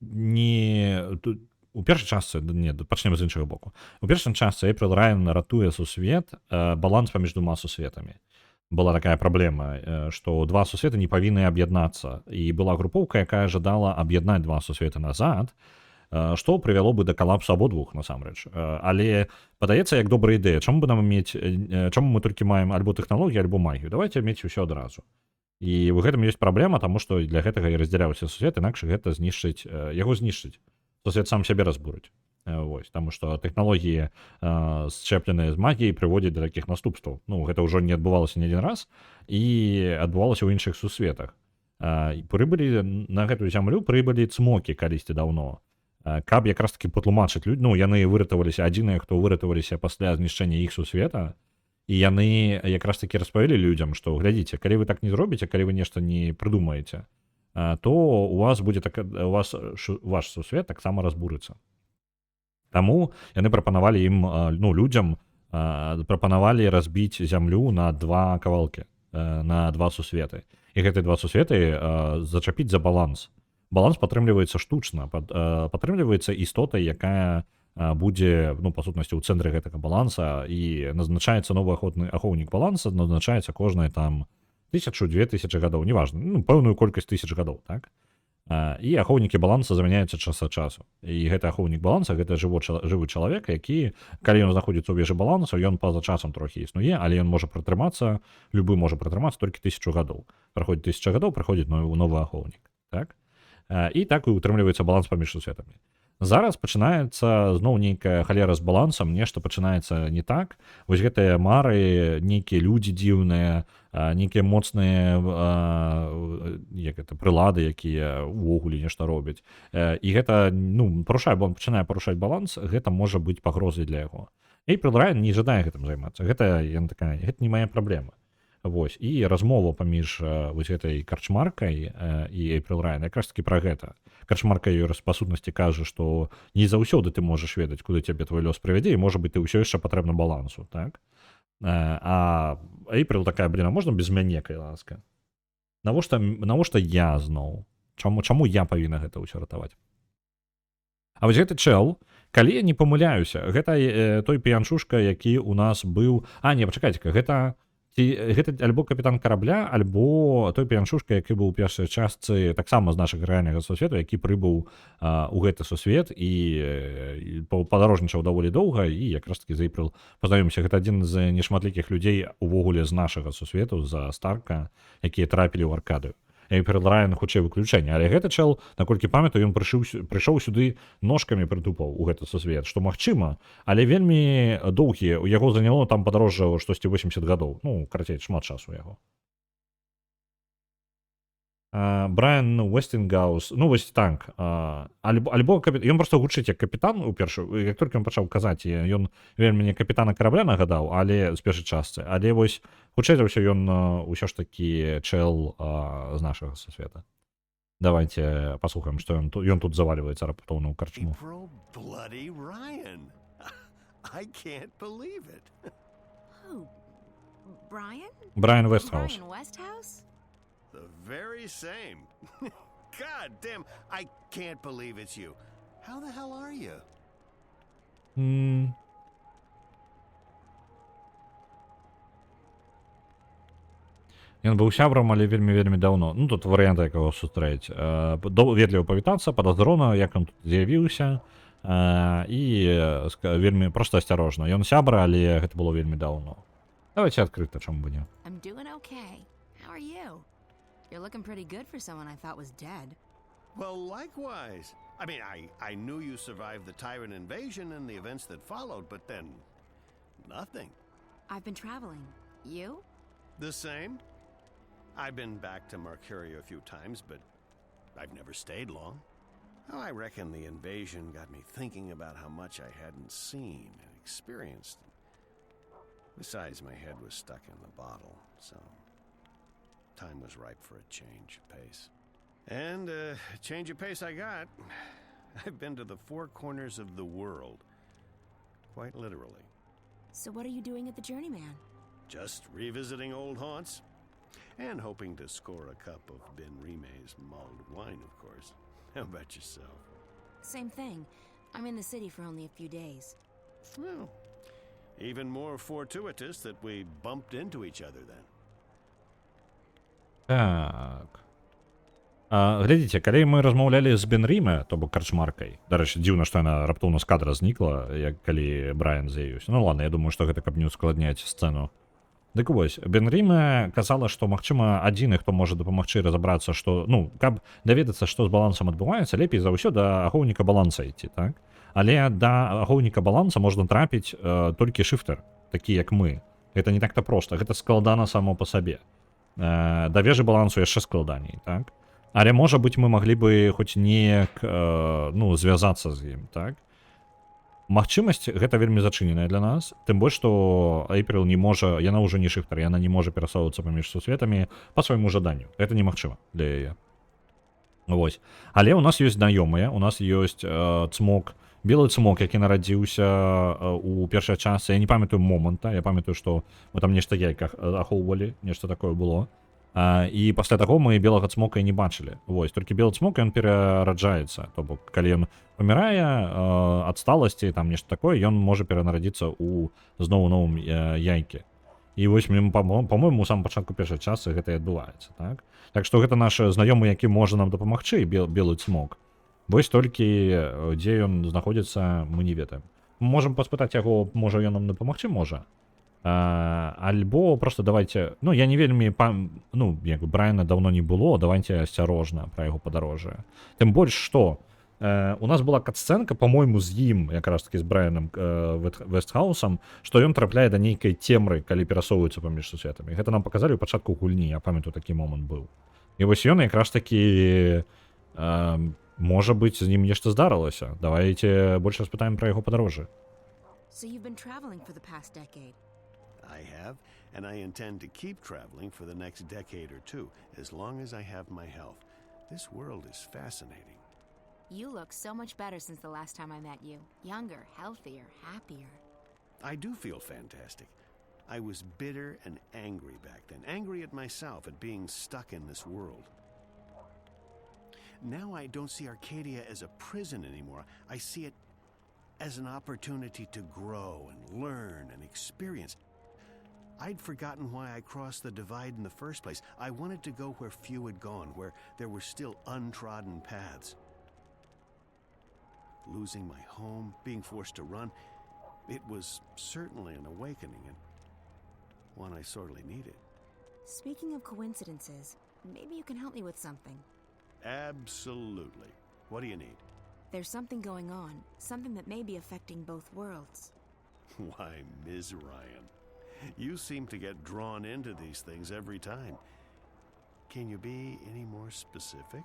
Speaker 1: не... У першай частцы, не, пачнем з іншага боку. У першай частцы Эйприл Райан ратуе сусвет, баланс паміж двума сусветамі. Была такая праблема, што два сусветы не павінны аб'яднацца. І была групоўка, якая жадала аб'яднаць два сусветы назад, што прывяло бы да калапсу абодвух, насамрэч. Але падаецца, як добрая ідэя. Чаму бы нам мець... Чаму мы толькі маем альбо тэхналогію, альбо магію? Давайте мець усё адразу. І ў гэтым ёсць праблема, таму што для гэтага і раздзяляўся сусвет, інакш гэта знішчыць... Яго знішчыць. Сусвет сам сябе разбурыць. Вось, таму што тэхналогіі, счэпленыя з магіяй, прыводзяць да такіх наступстваў. Ну, гэта ўжо не адбывалася не адзін раз і адбывалася ў іншых сусветах. Прыбылі на гэтую зямлю прыбылі цмокі калісьці даўно. Каб якраз таки патлумачыць людзям, ну, яны выратаваліся, адзіныя, хто выратаваліся пасля знішчэння іх сусвета, і яны якраз таки распавялі людзям, што глядзіце, калі вы так не зробіце, калі вы нешта не прыдумаеце, то у вас будзе ваш сусвет таксама разбурыцца. Таму яны прапанавалі ім, ну, людзям прапанавалі разбіць зямлю на 2 кавалкі, на 2 сусветы. І гэтыя 2 сусветы зачапіць за баланс. Баланс падтрымліваецца штучна, падтрымліваецца істотай, якая будзе, ну, па сутнасці, ў цэнтры гэтага баланса, і назначаецца новы ахоўнік баланса, назначаецца кожнае там 1000-2000 гадоў, неважна, ну, пэўную колькасць тысяч гадоў, так? І ахоўнікі баланса замяняюцца час ад часу. І гэты ахоўнік баланса, гэта жывы чалавек, які, калі ён знаходзіцца ў вежы балансу, ён па-за часам трохі існуе, але ён можа пратрымацца, любы можа пратрымацца толькі 1000 гадоў. Праходзіць 1000 гадоў, прыходзіць новы ахоўнік, так? І так і утрымліваецца баланс паміж сусветамі. Зараз пачынаецца зноў нейкая халера з балансам, нешта пачынаецца не так. Вось гэтыя мары, нейкія людзі дзіўныя, нейкія моцныя прылады, якія ўвогуле нешта робяць. І гэта, ну, пачынае парушаць баланс, гэта можа быць пагрозай для яго. Эйприл Райан не жадае гэтым займацца. Гэта не мая праблема. Вось, і размова паміж вось гэтай карчмаркай і Эйприл Райан якраз таки пра гэта. Карчмарка ёй па сутнасці кажа, што не заўсёды ты можаш ведаць, куды цябе твой лёс прывядзе, і можа быць ты ўсё яшчэ патрэбна балансу, так? А Эйприл такая, а можна без мяне, калі ласка? Навошта я зноў? Чаму я павінна гэта ўсё ратаваць? А вось гэты чэл, калі я не памыляюся, гэта той п'янчушка, які ў нас быў... не, пачакайце-ка, гэта альбо капітан карабля, альбо той п'янчушка, які быў у першай частцы таксама з нашага рэальнага сусвету, які прыбыў у гэты сусвет і падарожнічаў даволі доўга, і якраз таки з Эйприл пазнаёмся. Гэта адзін з нешматлікіх людзей увогуле з нашага сусвету, з Старка, якія трапілі ў Аркадыю. Эйприл Райан хутчэй выключэнне, але гэты чэл, наколькі памятаю, ён прыйшоў сюды ножкамі прытупаў у гэты сусвет, што магчыма, але вельмі доўгі, у яго заняло там падарожжа штосьці 80 гадоў, ну, карацей, шмат часу у яго. Брайан Уэстингаус, ну, вось так, альбо ён проста гучыць як капітан у першую, як толькі ён пачаў казаць, ён вельмі не капітана карабля нагадаў, але з першай частцы, але вось хутчэй за ўсё ён ўсё ж такі чэл з нашага сусвета. Давайте паслухаем, што ён тут завальваецца раптоўна ў карчму.
Speaker 14: Bloody Ryan. I can't believe it.
Speaker 12: Who? Brian?
Speaker 1: Brian Westhouse.
Speaker 12: Brian Westhouse?
Speaker 14: The very same. God damn, I can't believe it's you. How the hell are you?
Speaker 1: Ён быў сябрам, але вельмі даўно. Ну, тут варыянты, якого сустрэць. Ветліва павітацца, падазрона, як ён тут з'явіўся, і вельмі проста асцярожна. Ён сябра, але гэта было вельмі даўно. Давайте адкрыта, чаму бы не.
Speaker 12: I'm doing okay. How are you? You're looking pretty good for someone I thought was dead.
Speaker 14: Well, likewise. I mean, I knew you survived the Tyrant invasion and the events that followed, but then nothing.
Speaker 12: I've been traveling. You?
Speaker 14: The same. I've been back to Mercuria a few times, but I've never stayed long. Oh, I reckon the invasion got me thinking about how much I hadn't seen and experienced. Besides, my head was stuck in the bottle, so time was ripe for a change of pace. And a change of pace I got. I've been to the 4 corners of the world. Quite literally.
Speaker 12: So what are you doing at the Journeyman?
Speaker 14: Just revisiting old haunts. And hoping to score a cup of Ben Rime's mulled wine, of course. How about yourself?
Speaker 12: Same thing. I'm in the city for only a few days.
Speaker 14: Well, even more fortuitous that we bumped into each other then.
Speaker 1: Так. Глядзіце, калі мы размаўлялі з Бен Ріме, то бок карчмаркай, дарэчы, дзіўна, што яна раптоўна з кадра знікла, як калі Брайан з'явіўся. Ну ладно, я думаю, што гэта каб не ускладняць сцэну. Дык вось, Бен Ріме казала, што, магчыма, адзіны, хто можа дапамагчы разабрацца, што, ну, каб даведацца, што з балансам адбываецца, лепей за ўсё да ахоўніка баланса ісці, так? Але да ахоўніка баланса можна трапіць толькі шыфтер, такі як мы. Гэта не так-то проста, гэта складана само па сабе. Да вежы балансу яшчэ складаней, так? Але можа быць мы маглі бы хоць неяк звязацца з ім, так? Магчымасць гэта вельмі зачыненая для нас, тым больш што Эйприл не можа, яна ўжо не шыфтер, яна не можа перасоўвацца паміж сусветамі па свайму жаданню. Гэта немагчыма для яе. Вось. Але ў нас ёсць знаёмыя, у нас ёсць цмок, белы цмок, які нарадзіўся у першай частцы. Я не памятаю моманта, я памятаю, што мы там нешта яйка ахоўвалі, нешта такое было. І пасля таго мы белага цмока і не бачылі. Вось, толькі белы цмок, ён перараджаецца. То бок, калі ён памірае ад сталасці, там нешта такое, ён можа перанарадзіцца ў зноў новым яйкі. І вось, па-мойму, у самым пачатку першай частцы гэта і адбываецца, так? Так што гэта наш знаёмы, які можа нам дапамагчы, белы цмок. Вось толькі, дзе ён знаходзіцца, мы не ведаем. Можам паспытаць яго, можа ён нам дапамагчы, можа. Альбо просто давайте, я не вельмі як Брайана даўно не было, давайте асцярожна пра яго падарожжа. Тым больш што у нас была катсцэнка, па-мойму, з ім, якраз таки з Брайанам Вестхаусам, што ён трапляе да нейкай цемры, калі перасоўваецца паміж сусветамі. Гэта нам паказалі ў пачатку гульні, я памятаю, такі момант быў. І вось ён якраз такі, можа быць, з ім нешта здарылася. Давайте больш распытаем пра яго падарожжа.
Speaker 12: So you've been traveling for the past decade.
Speaker 14: I have, and I intend to keep traveling for the next decade or two, as long as I have my health. This world is fascinating.
Speaker 12: You look so much better since the last time I met you. Younger, healthier, happier.
Speaker 14: I do feel fantastic. I was bitter and angry back then, angry at myself at being stuck in this world. Now I don't see Arcadia as a prison anymore. I see it as an opportunity to grow and learn and experience. I'd forgotten why I crossed the divide in the first place. I wanted to go where few had gone, where there were still untrodden paths. Losing my home, being forced to run, it was certainly an awakening, and one I sorely needed.
Speaker 12: Speaking of coincidences, maybe you can help me with something.
Speaker 14: Absolutely. What do you need?
Speaker 12: There's something going on, something that may be affecting both worlds.
Speaker 14: Why, Ms. Ryan, you seem to get drawn into these things every time. Can you be any more specific?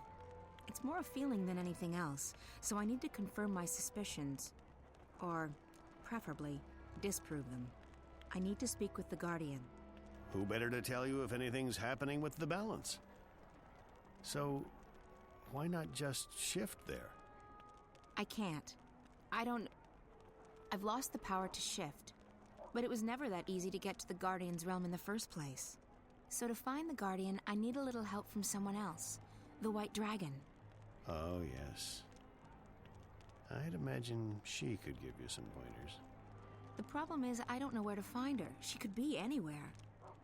Speaker 12: It's more a feeling than anything else, so I need to confirm my suspicions. Or, preferably, disprove them. I need to speak with the Guardian.
Speaker 14: Who better to tell you if anything's happening with the balance? So, why not just shift there?
Speaker 12: I can't. I've lost the power to shift. But it was never that easy to get to the Guardian's realm in the first place. So to find the Guardian, I need a little help from someone else. The White Dragon.
Speaker 14: Oh, yes. I'd imagine she could give you some pointers.
Speaker 12: The problem is I don't know where to find her. She could be anywhere.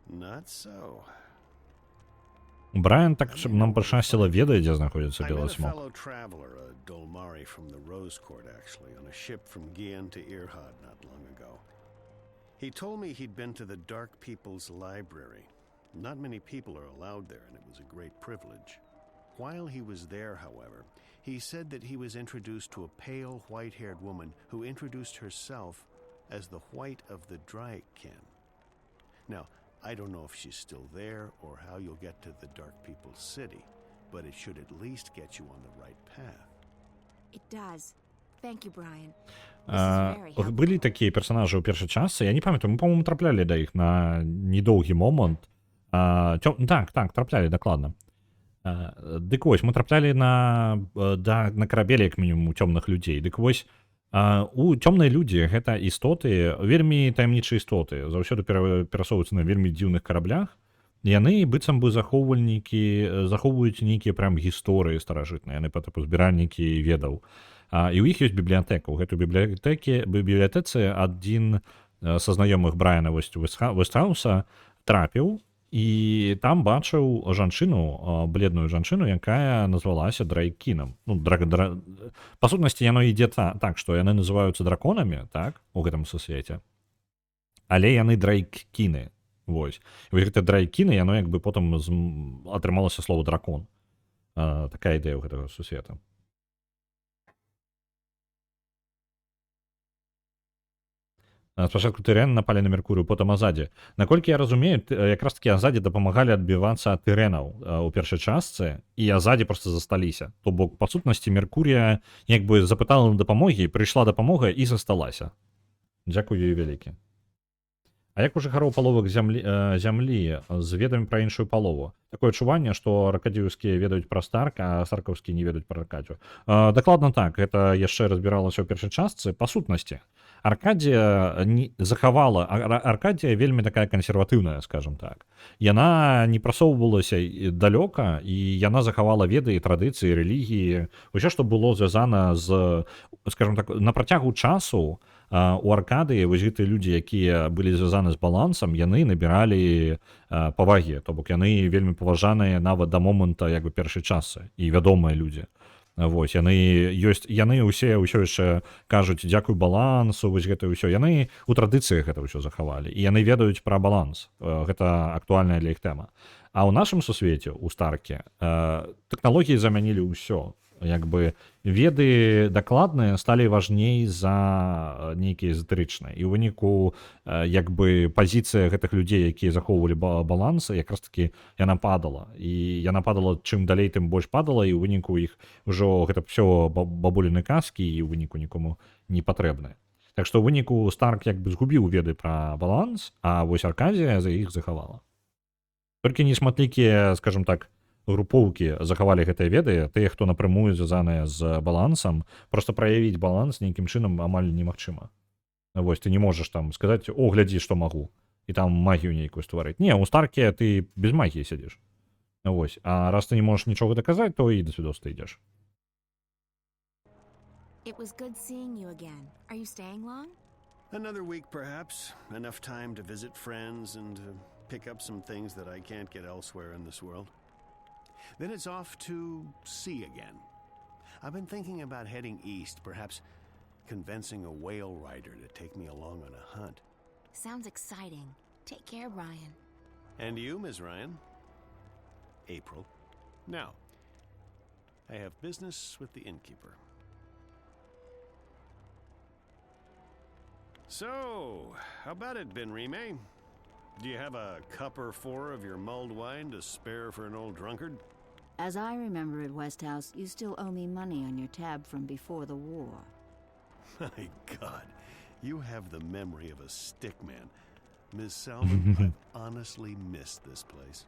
Speaker 14: Not so.
Speaker 1: Брайан так нам пощастило, ведае, дзе знаходзіцца белы цмок.
Speaker 14: I met a fellow traveler, a Dolmari from the Rose Court, actually, on a ship from Gien to Irhad not long ago. He told me he'd been to the Dark People's Library. Not many people are allowed there, and it was a great privilege. While he was there, however, he said that he was introduced to a pale, white-haired woman who introduced herself as the White of the Dryken. Now, I don't know if she's still there or how you'll get to the Dark People's City, but it should at least get you on the right path.
Speaker 12: It does. Thank you, Brian.
Speaker 1: Былі такія персонажы ў першай частцы, я не памятаю, мы, по-моему, траплялі да іх на недоўгі момант. Так, траплялі, дакладна. Дык вось, мы траплялі на карабеле, як мінімум, у цёмных людзей. Дык вось, у цёмныя людзі гэта істоты, вельмі таямнічыя істоты, заўсёды перасоўваюцца на вельмі дзіўных караблях. Яны быццам бы захоўваюць нейкія прям гісторыі старажытныя, яны па тыпу збіральнікі ведаў. І ў іх ёсць бібліятэка. У гэтай бібліятэцы адзін са знаёмых Брайана Вестхауса трапіў і там бачыў жанчыну, бледную жанчыну, якая назвалася Драйкінам. Па сутнасці, яно ідзе так, што яны называюцца драконамі, так, у гэтым сусвеце. Але яны Драйкіны. Вось. І вось гэта Драйкіны, яно як бы потым атрымалася слово дракон. Такая ідэя ў гэтага сусвета. Спачатку Тырен напалі на Меркурыю, потым Азаді. Наколькі я разумею, якраз такі Азаді дапамагалі адбівацца ад Тырэнаў у першай частцы, і Азаді проста засталіся. То бок, па сутнасці, Меркурія як бы запытала на дапамогі, прыйшла дапамога і засталася. Дзякую ёй вялікі. А як у жыхароў паловых зямлі з ведамі пра іншую палову? Такое адчуванне, што аркадзіўскія ведаюць пра Старк, а старкаўскія не ведаюць пра Аркадзію. Дакладна так, гэта яшчэ разбіралася ў першай частцы. Па сутнасці, Аркадія захавала, Аркадія вельмі такая кансерватыўная, скажем так. Яна не прасоўвалася далёка, і яна захавала веды і традыцыі, рэлігіі, усё, што было звязана з, скажем так, на працягу часу у Аркадыі вось гэтыя людзі, якія былі звязаны з балансам, яны набіралі павагі, то бок яны вельмі паважаныя нават да моманта як бы першай часы і вядомыя людзі. Вось, яны ўсе ўсё яшчэ кажуць дзякуй балансу, вось гэта ўсё. Яны ў традыцыях гэта ўсё захавалі, і яны ведаюць пра баланс. Гэта актуальная для іх тэма. А ў нашым сусвеце, у Старке, тэхналогіі замянілі ўсё. Як бы веды дакладныя сталі важней за нейкія эзотэрычныя. І ў выніку як бы пазіцыя гэтых людзей, якія захоўвалі баланс, якраз такі яна падала. І яна падала, чым далей, тым больш падала, і ў выніку іх ужо гэта ўсё бабуліны казкі, і ў выніку нікому не патрэбныя. Так што ў выніку Старк як бы згубіў веды пра баланс, а вось Аркадія за іх захавала. Толькі нешматлікія, скажем так, групоўкі захавалі гэтыя веды, тыя, хто напрямую звязаныя з балансам, просто праявіць баланс нейкім чынам амаль немагчыма. Вось, ты не можаш там сказаць, о, глядзі, што магу, і там магію нейкую стварыць. Не, у Старке ты без магіі сядзіш. Вось, а раз ты не можаш нічога даказаць, то і да свідоцтва ідзеш.
Speaker 12: It was good seeing you again. Are you staying long?
Speaker 14: Another week, perhaps. Enough time to visit friends and pick up some things that I can't get elsewhere in this world. Then it's off to sea again. I've been thinking about heading east, perhaps convincing a whale rider to take me along on a hunt.
Speaker 12: Sounds exciting. Take care, Ryan.
Speaker 14: And you, Ms. Ryan? April. Now, I have business with the innkeeper. So, how about it, Ben Rime? Do you have a cup or four of your mulled wine to spare for an old drunkard?
Speaker 13: As I remember at Westhouse, you still owe me money on your tab from before the war.
Speaker 14: My God, you have the memory of a stickman. Ms. Salmon, I've honestly missed this place.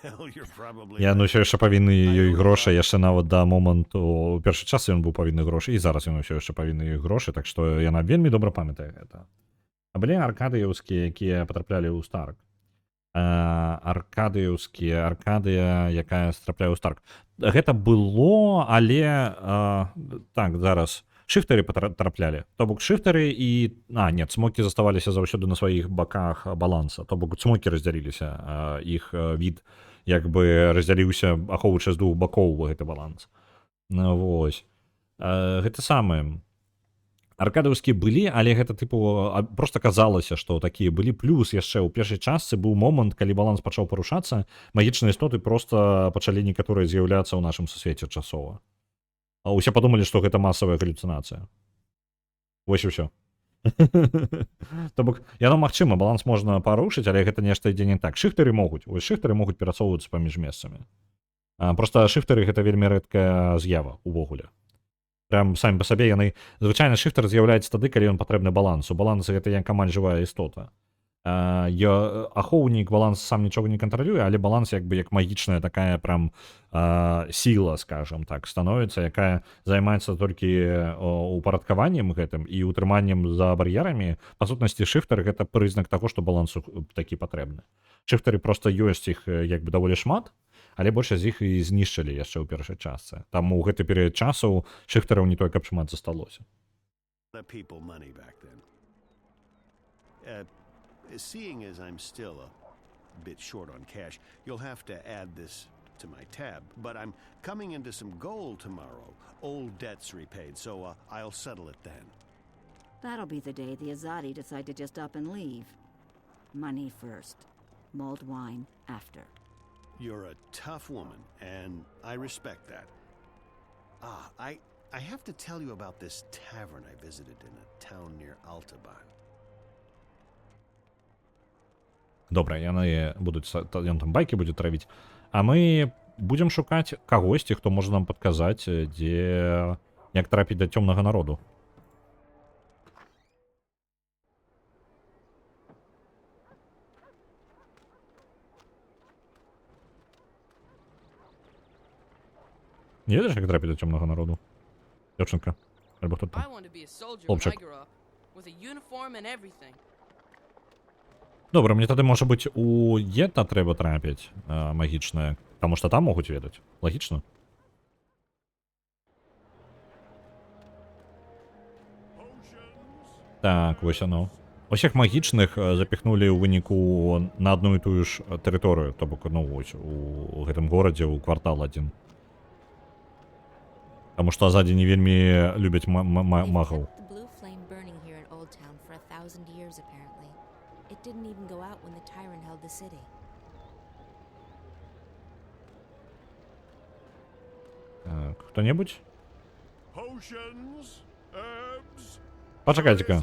Speaker 14: Hell, you're probably...
Speaker 1: Я ўсё яшчэ павінны ёй грошы, яшчэ нават да моманту, у першы час ён быў павінны грошы, і зараз ён ўсё яшчэ павінны ёй грошы, так што яна вельмі добра памятае гэта. А былі аркадыеўскія, якія патрапляли ў Старк. Аркадыя, якая страпляе ў Старк. Гэта было, але так, зараз шыфтары патраплялі. То бок шыфтары і... нет, цмокі заставаліся заўсёды на сваіх баках баланса. То бок цмокі раздзяліліся, іх від як бы раздзяліўся, ахоўваючы з двух бакоў гэты баланс. Вось. Гэта самае. Аркадыўскія былі, але гэта тыпу просто казалася, што такія былі. Плюс яшчэ ў першай частцы быў момант, калі баланс пачаў парушацца, магічныя істоты просто пачалі некаторыя з'яўляцца ў нашым сусвеце часова. А ўсе падумалі, што гэта масавая галюцынацыя. Вось і ўсё. То бок, яно магчыма, баланс можна парушыць, але гэта нешта ідзе не так. Шыфтары могуць перасоўвацца паміж месцамі. Просто шыфтары гэта вельмі рэдкая з'ява увогуле. Прям самі па сабе яны... Звычайна шыфтар з'яўляецца тады, калі ён патрэбны балансу. Баланс гэта як амаль жывая істота. Ахоўнік баланс сам нічога не кантралюе, але баланс як бы як магічная такая прям сіла, скажем так, становіцца, якая займаецца толькі упарадкаваннем гэтым і утрыманнем за бар'ерамі. Па сутнасці шыфтары гэта прызнак таго, што балансу такі патрэбны. Шыфтары проста ёсць іх як бы даволі шмат, але большасць з іх і знішчылі яшчэ ў першай частцы. Таму ў гэты перыяд часу шыфтараў не той, каб шмат засталося.
Speaker 14: Seeing as I'm still a bit short on cash, you'll have to add this to my tab. But I'm coming into some gold tomorrow. Old debts repaid, so I'll settle it then.
Speaker 13: That'll be the day the Azadi decide to just up and leave. Money first. Mulled wine after.
Speaker 14: You're a tough woman, and I respect that. I have to tell you about this tavern I visited in a town near Altaban.
Speaker 1: Добра, яны будуць ён там байкі будзе травіць. А мы будзем шукаць кагосьці, хто можа нам падказаць, дзе як трапіць да цёмнага народу. Не ведаеш, як трапіць да цёмнага народу? Дзяўчынка. Альбо хто там? Хлопчык. Добра, мне тады, можа быць, у гета трэба трапіць магічнае, таму што там могуць ведаць. Лагічна? Так, вось оно. Усіх магічных запіхнулі ў выніку на адну і тую ж тэрыторыю, то бок, ну, вось, у гэтым горадзе, у квартал адзін. Таму што азаді не вельмі любяць магаў. Так, хто-небудзь? Пачакайце-ка.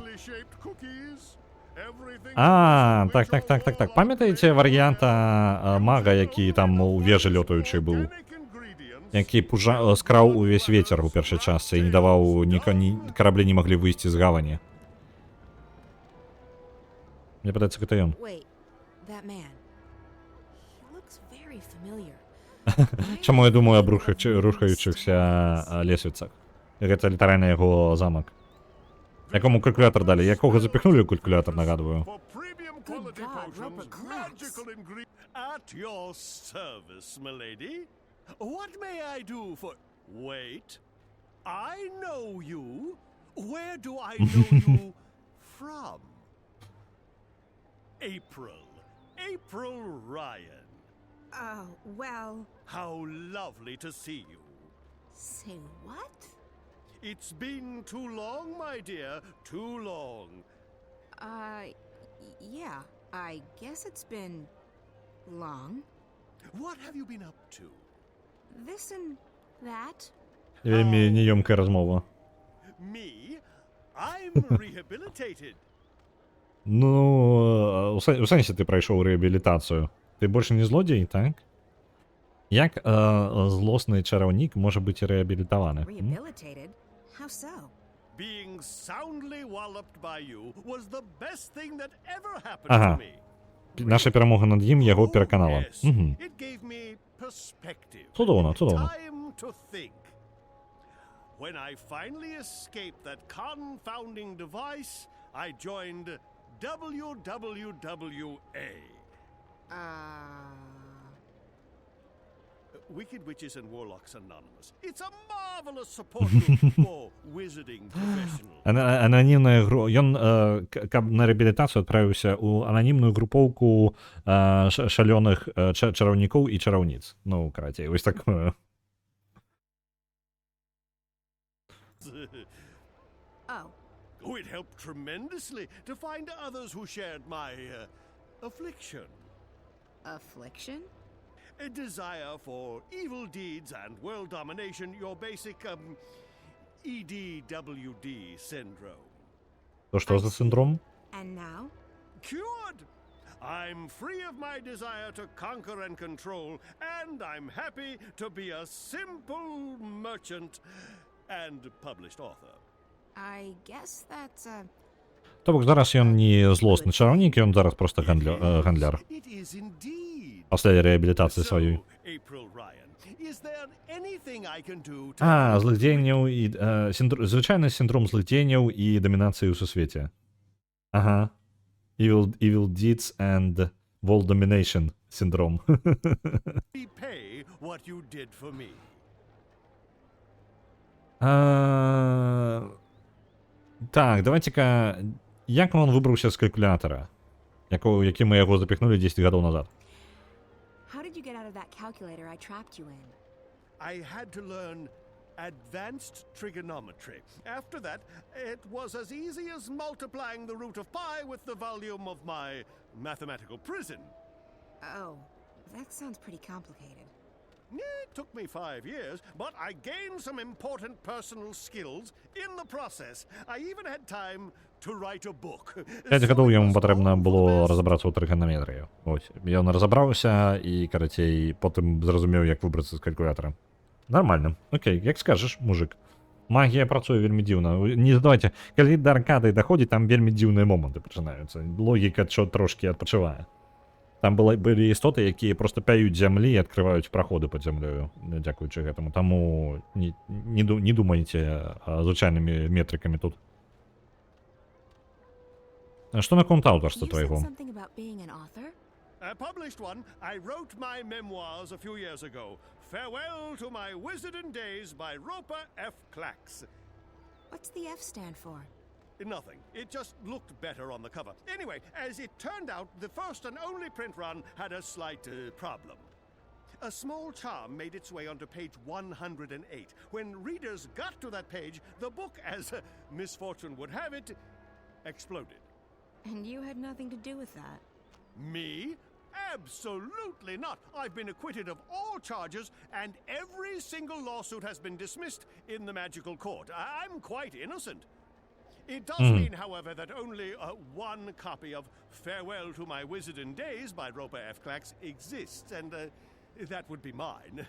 Speaker 1: А, так. Памятаеце варыянта мага, які там у вежы лётаючы быў? Які скраў увесь вецер у першай частцы і не даваў караблі не маглі выйсці з гавані. Мне падаецца, гэта ён. Чаму я думаю аб рухаючыхся лесвіцах? Гэта літаральна яго замак. Якому калькулятор далі? Якога запіхнулі ў калькулятор, нагадваю.
Speaker 14: What may I do for... Wait. I know you. Where do I know you from? April. April Ryan.
Speaker 12: Oh, well...
Speaker 14: How lovely to see you.
Speaker 12: Say what?
Speaker 14: It's been too long, my dear. Too long.
Speaker 12: Yeah. I guess it's been... long.
Speaker 14: What have you been up to?
Speaker 12: This and that.
Speaker 1: Вельмі неёмкая размова.
Speaker 14: Me? I'm rehabilitated.
Speaker 1: Ну, у сэнсе ты прайшоў рэабілітацыю. Ты больше не злодзей, так? Як злосны чараўнік можа быць рэабілітаваны?
Speaker 12: Rehabilitated? How so?
Speaker 14: Being soundly walloped by you was the best thing that ever happened
Speaker 1: Ага.
Speaker 14: to me.
Speaker 1: Наша перамога над ім яго пераканала. Угу.
Speaker 14: It gave me perspective.
Speaker 1: Цудоўна, цудоўна.
Speaker 14: Time to think. When I finally escaped that confounding device, I joined WWWA. Wicked Witches and Warlocks Anonymous. It's a marvelous support group for wizarding professionals.
Speaker 1: Ананімная група. Ён, каб на рэабілітацыю адправіўся ў ананімную групоўку шалёных чараўнікоў і чараўніц. Ну, карацей, вось такое.
Speaker 14: Oh, it helped tremendously to find others who shared my affliction.
Speaker 12: Affliction?
Speaker 14: A desire for evil deeds and world domination, your basic EDWD syndrome.
Speaker 1: То что за синдром?
Speaker 12: And now?
Speaker 14: Cured! I'm free of my desire to conquer and control, and I'm happy to be a simple merchant and published author.
Speaker 12: I guess that's
Speaker 1: То бок зараз ён не злосны чараўнік, ён зараз просто гандляр.
Speaker 14: It is indeed.
Speaker 1: Пасля рэабілітацыі сваёй.
Speaker 14: April Ryan, is there anything I can do to...
Speaker 1: Злых дзеянняў і звычайны синдром злых дзеянняў і дамінацыі ў сусвеце. Ага. Evil deeds and world domination syndrome.
Speaker 14: Repay what you did for me.
Speaker 1: Так, давайте-ка... Як он выбраўся з калькулятора? Які мы яго запіхнулі 10 гадоў назад?
Speaker 12: How did you get out of that calculator I trapped you in?
Speaker 14: I had to learn advanced trigonometry. After that, it was as easy as multiplying the root of pi with the volume of my mathematical prison.
Speaker 12: Oh, that sounds pretty complicated.
Speaker 14: It took me 5 years, but I gained some important personal skills in the process. I even had time to write a book.
Speaker 1: 5 гадоў яму патрэбна было разабрацца ў трыганаметрыі. Ось, ён разабраўся і, карацей, потым зразумеў, як выбрацца з калькулятара. Нормально. Окей, як скажаш, мужик. Магія працуе вельмі дзіўна. Не здавайце, калі да аркады даходзіць, там вельмі дзіўныя моманты пачынаюцца. Логіка трошкі адпачывае. Там былі істоты, якія проста пяюць зямлі і адкрываюць праходы пад зямлёю, дзякуючы гэтаму. Таму не думайце звычайнымі метрыкамі тут. Што наконт аўтарства твайго?
Speaker 14: A published one. I wrote my memoirs a few years ago. Farewell to my wizarding days by Roper F. Clax.
Speaker 12: What's the F stand for?
Speaker 14: Nothing. It just looked better on the cover. Anyway, as it turned out, the first and only print run had a slight problem. A small charm made its way onto page 108. When readers got to that page, the book, as misfortune would have it, exploded.
Speaker 12: And you had nothing to do with that.
Speaker 14: Me? Absolutely not. I've been acquitted of all charges, and every single lawsuit has been dismissed in the magical court. I'm quite innocent. It does mean, however, that only one copy of Farewell to My Wizarding Days by Roper F. Clax exists, and that would be mine.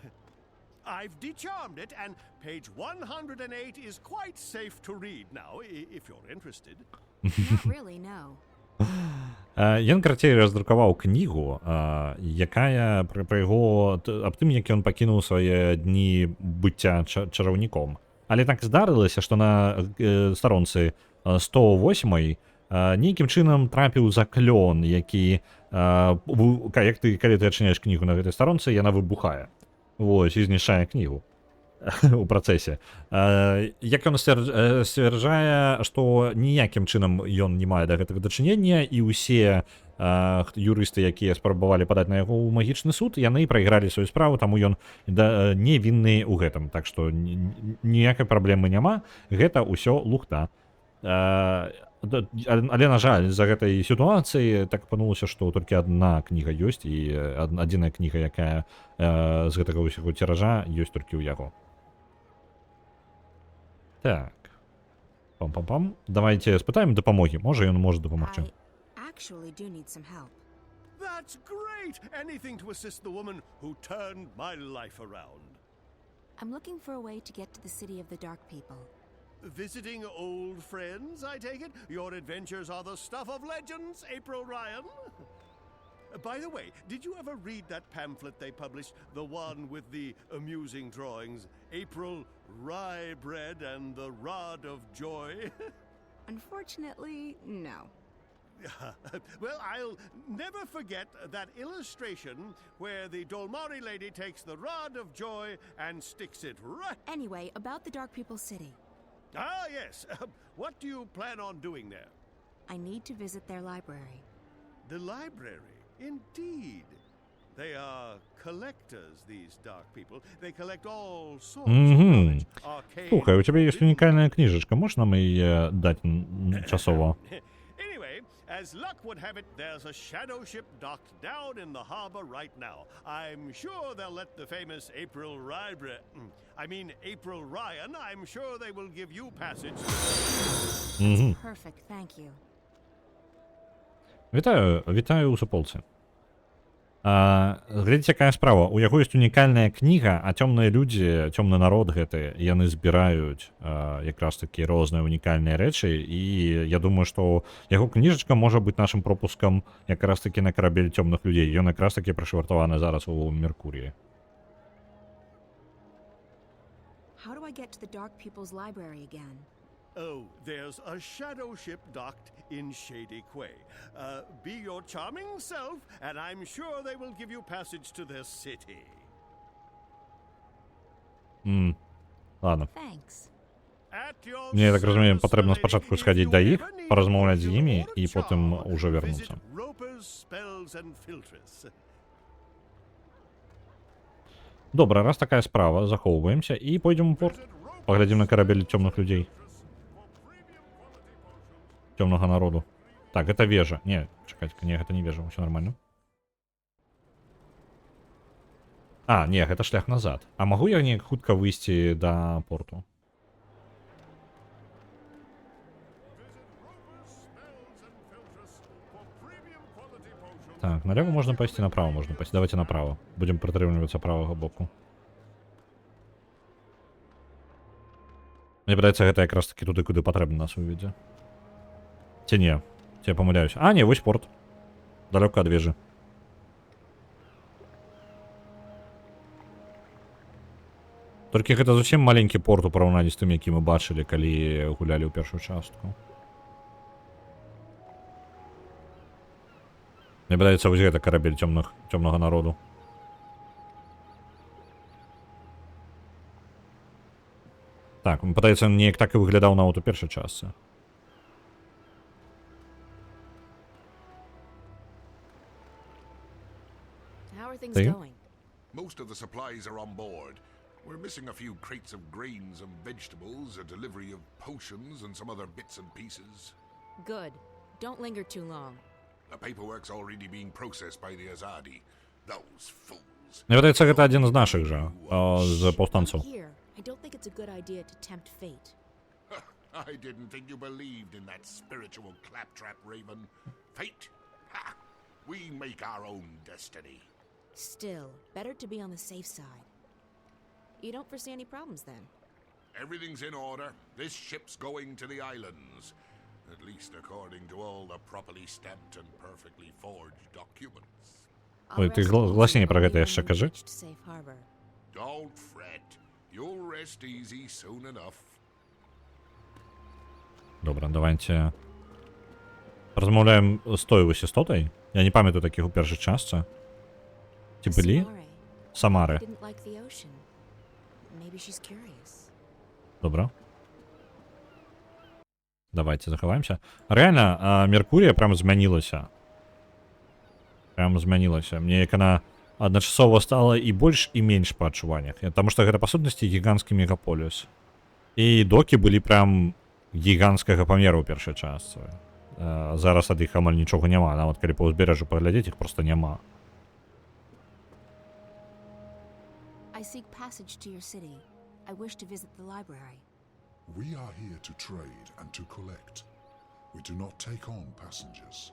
Speaker 14: I've decharmed it, and page 108 is quite safe to read now, if you're interested.
Speaker 12: Not really, no.
Speaker 1: Ён, карацей, раздрукаваў кнігу, якая пра яго, аб тым, як ён пакінуў свае дні быцця чараўніком. Але так здарылася, што на старонцы 108 нейкім чынам трапіў заклён, які, калі ты адчыняеш кнігу на гэтай старонцы, яна выбухае. Вось, і знішчае кнігу у працэсе. Як ён сцвярджае, што ніякім чынам ён не мае да гэтага дачынення, і ўсе юрысты, якія спрабавалі падаць на яго ў магічны суд, яны прайгралі сваю справу, таму ён не вінны ў гэтым. Так што ніякай праблемы няма, гэта ўсё лухта. Але, на жаль, з-за гэтай сітуацыі так апынулася, што толькі адна кніга ёсць, і адзіная кніга, якая з гэтага ўсяго тиража, ёсць толькі ў яго. Так. Пам-пам-пам. Давайте спытаем дапамогі. Можа, ён можа дапамагчы.
Speaker 12: Actually do need some help.
Speaker 14: That's great! Anything to assist the woman who turned my life around.
Speaker 12: I'm looking for a way to get to the city of the Dark People.
Speaker 14: Visiting old friends, I take it? Your adventures are the stuff of legends, April Ryan. By the way, did you ever read that pamphlet they published? The one with the amusing drawings? April Rye Bread and the Rod of Joy?
Speaker 12: Unfortunately, no.
Speaker 14: Well, I'll never forget that illustration where the Dolmari lady takes the Rod of Joy and sticks it right...
Speaker 12: Anyway, about the Dark People City.
Speaker 14: Ah, yes. What do you plan on doing there?
Speaker 12: I need to visit their library.
Speaker 14: The library? Indeed. They are collectors, these dark people. They collect all sorts of knowledge.
Speaker 1: Слухай, у тебя есть уникальная книжечка. Можешь нам ее дать часово?
Speaker 14: Anyway, as luck would have it, there's a shadow ship docked down in the harbor right now. I'm sure they'll let the famous April Ryan, I'm sure they will give you passage.
Speaker 12: That's perfect, thank you.
Speaker 1: Вітаю у суполцы. Глядзіце, якая справа. У яго ёсць унікальная кніга, а цёмныя людзі, цёмны народ гэты, яны збіраюць якраз такі розныя унікальныя рэчы, і я думаю, што яго кніжачка можа быць нашым пропускам якраз такі на карабель цёмных людзей. Ён якраз такі прышвартаваны зараз у Меркуріі.
Speaker 12: How do I get to the Dark People's library again?
Speaker 14: Oh, there's a shadow ship docked in Shady Quay. Be your charming self, and I'm sure they will give you passage to their city.
Speaker 1: Ладно.
Speaker 12: Thanks.
Speaker 1: Мне, я так разумею, патрэбна спачатку схадзіць да іх, паразмаўляць з імі, і потым ужо вярнуцца. Добра, раз такая справа, захоўваемся і пойдзем у порт. Паглядзім на карабель цёмных людзей. Цёмнага народу. Так, гэта вежа. Не, чакайце, не, гэта не вежа, ўсё нормально. А, не, гэта шлях назад. А магу я неяк хутка выйсці да порту? Так, налево можно пойти, направо можно пойти. Давайте направо. Будем притримуватися правого боку. Мне падаецца, гэта якраз таки туды, куды патрэбна нас уведзе. Ці не? Ці я памыляюсь? А, не, вось порт. Далёка ад вежы. Толькі гэта зусім маленькі порт у параўнанні з тым, які мы бачылі, калі гулялі ў першую частку. Мне падаецца, вось гэта карабель цёмнага народу. Так, мне падаецца, неяк так і выглядаў нават у першай частцы.
Speaker 7: How are things
Speaker 1: There you-
Speaker 7: going?
Speaker 15: Most of the supplies are on board. We're missing a few crates of grains and vegetables, a delivery of potions, and some other bits and pieces.
Speaker 7: Good. Don't linger too long.
Speaker 15: The paperwork's already being processed by the Azadi. Those fools.
Speaker 1: Мне падаецца, гэта адзін з нашых жа, з паўстанцаў.
Speaker 7: Here, I don't think it's a good idea to tempt fate.
Speaker 15: I didn't think you believed in that spiritual claptrap, Raven. Fate? Ha! We make our own destiny.
Speaker 7: Still, better to be on the safe side. You don't foresee any problems then?
Speaker 15: Everything's in order. This ship's going to the islands. At least according to all the properly stamped and perfectly forged documents.
Speaker 1: Ой, ты гласней про гэта яшчэ кажы.
Speaker 7: Safe harbor.
Speaker 15: Don't fret. You'll rest easy soon enough.
Speaker 1: Добра, давайте размаўляем з той вось істотай. Я не памятаю такіх у першай частцы. Ці былі? Самары.
Speaker 7: Didn't like the ocean. Maybe she's curious.
Speaker 1: Добра. Давайте захаваемся. Рэальна, Меркурія прям змянілася. Прям змянілася. Мне як яна адначасова стала і больш і менш па адчуваннях. Таму што гэта па сутнасці гіганцкі мегаполіс. І докі былі прям гіганцкага памеру ў першай частцы. Зараз ад іх амаль нічога няма. Нават калі па ўзбережжу паглядзець, іх проста няма.
Speaker 12: I seek passage to your city. I wish to visit the library.
Speaker 16: We are here to trade and to collect. We do not take on passengers.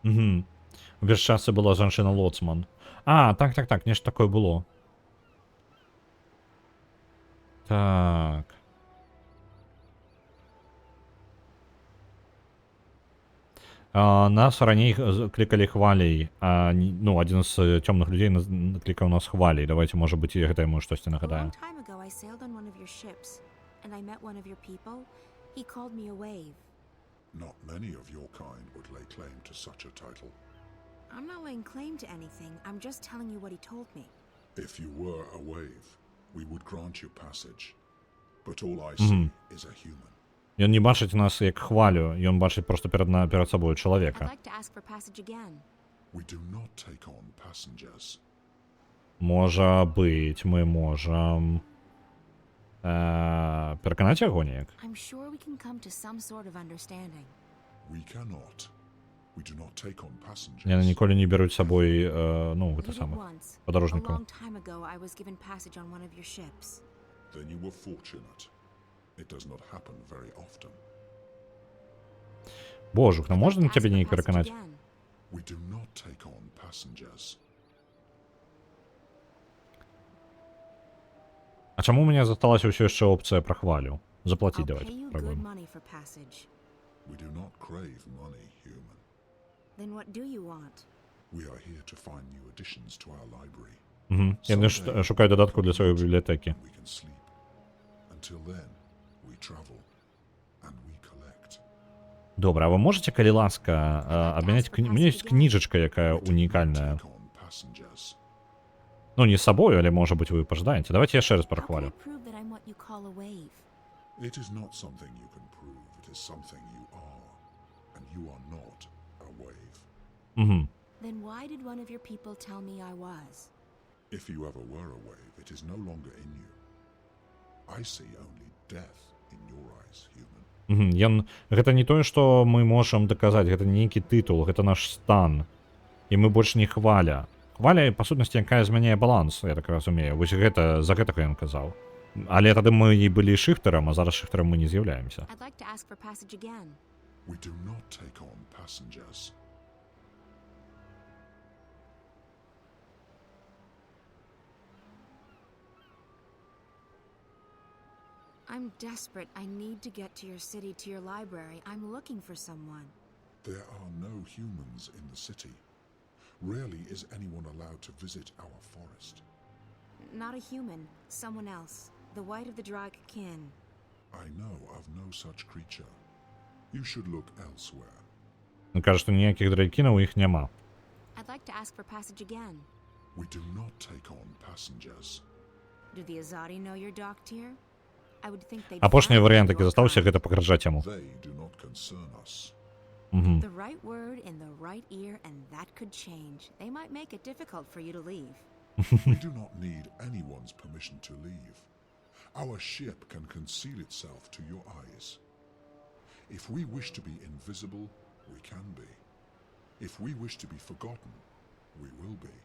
Speaker 1: Угу. У першай частцы была жанчына-лоцман. А, так, нешта такое было. Так. Нас раней клікалі хваляй. Ну, адзін з цёмных людзей клікаў нас хваляй. Давайте, можа быць, і гэта яму штосьці нагадае.
Speaker 12: Time ago, I sailed on one of your ships, and I met one of your people. He called me a wave.
Speaker 16: Not many of your kind would lay claim to such a title.
Speaker 12: I'm not laying claim to anything. I'm just telling you what he told me.
Speaker 16: If you were a wave, we would grant you passage. But all I see is a human.
Speaker 1: Ён не бачыць нас як хвалю, ён бачыць просто перад сабою
Speaker 12: I'd
Speaker 1: чалавека.
Speaker 12: like to ask for passage again.
Speaker 16: We do not take on passengers.
Speaker 1: Можа быць, мы можам пераканаць яго неяк.
Speaker 12: I'm sure we can come to some sort of understanding.
Speaker 16: We cannot. We do not take on passengers.
Speaker 1: Яны ніколі не бяруць сабой, ну, гэта
Speaker 12: You did
Speaker 1: самых
Speaker 12: once. A
Speaker 1: падарожнікаў.
Speaker 12: long time ago, I was given passage on one of your ships.
Speaker 16: Then you were fortunate. It does not happen very often.
Speaker 1: Божух, ну можна на цябе неяк пераканаць?
Speaker 16: We do not take on passengers.
Speaker 1: А чаму у мяне засталася ўсё яшчэ опцыя пра хвалю? Заплаціць
Speaker 12: I'll
Speaker 1: давайте
Speaker 12: pay you good
Speaker 1: пробуем.
Speaker 12: money for passage.
Speaker 16: We do not crave money, human.
Speaker 12: Then what do you want?
Speaker 16: We are here to find new additions to our library.
Speaker 1: Угу. Яны шукаюць дадатку для сваёй бібліятэкі.
Speaker 16: We can sleep. Until then, we travel and we collect.
Speaker 1: Добра, а вы можете, калі ласка, абмяняць У меня ёсць кніжачка, якая унікальная. Ну, не з сабою, але, можа быць, вы пажадаеце. Давайте яшчэ раз парахвалю.
Speaker 12: Prove that I'm what you call a wave.
Speaker 16: It is not something you can prove. It is something you are. And you are not a wave.
Speaker 1: Угу.
Speaker 12: Then why did one of your people tell me I was?
Speaker 16: If you ever were a wave, it is no longer in you. I see only death in your eyes, human.
Speaker 1: Гэта не тое, што мы можам даказаць, гэта не нейкі тытул, гэта наш стан. І мы больш не хваля. Хваля, па сутнасці, якая змяняе баланс, я так разумею. Вось гэта, за гэтага ён казаў. Але тады мы і былі шыхтарам, а зараз шыхтарам мы не з'яўляемся.
Speaker 12: I'd like to ask for passage again.
Speaker 16: We do not take on passengers.
Speaker 12: I'm desperate. I need to get to your city, to your library. I'm looking for someone.
Speaker 16: There are no humans in the city. Rarely is anyone allowed to visit our forest.
Speaker 12: Not a human. Someone else. The white of the Drag kin.
Speaker 16: I know of no such creature. You should look elsewhere.
Speaker 1: Він каже, що ніяких драйкінів у їх нема.
Speaker 12: I'd like to ask for passage again.
Speaker 16: We do not take on passengers.
Speaker 12: Do the Azadi know you're docked here? I would think they'd
Speaker 1: Апошні
Speaker 12: find
Speaker 1: варіант,
Speaker 12: you
Speaker 1: який
Speaker 12: your
Speaker 1: застався,
Speaker 12: kind.
Speaker 1: гэта пагражаць яму.
Speaker 16: They do not concern us.
Speaker 12: The right word in the right ear, and that could change. They might make it difficult for you to leave.
Speaker 16: We do not need anyone's permission to leave. Our ship can conceal itself to your eyes. If we wish to be invisible, we can be. If we wish to be forgotten, we will be.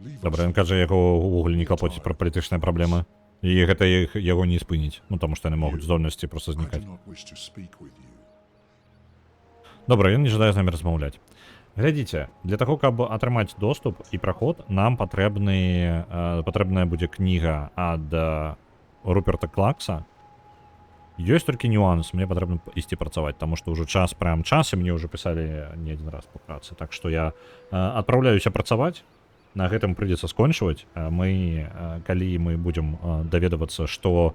Speaker 16: Leave
Speaker 1: Добре,
Speaker 16: us
Speaker 1: він каже, яго увогуле не клапоціць пра палітычныя праблемы. І гэта яго не спыніць. Ну, таму што яны могуць здольнасці проста
Speaker 16: I
Speaker 1: знікаць.
Speaker 16: do not wish to speak with you.
Speaker 1: Добра, ён не жадае з намі размаўляць. Глядзіце, для таго, каб атрымаць доступ і праход, нам патрэбная будзе кніга ад Руперта Клакса. Ёсць толькі нюанс, мне патрэбна ісці працаваць, таму што ўжо час, прям час, і мне ўжо пісалі не адзін раз па працы. Так што я адпраўляюся працаваць, на гэтым прыйдзецца скончваць. Мы, калі мы будзем даведавацца, што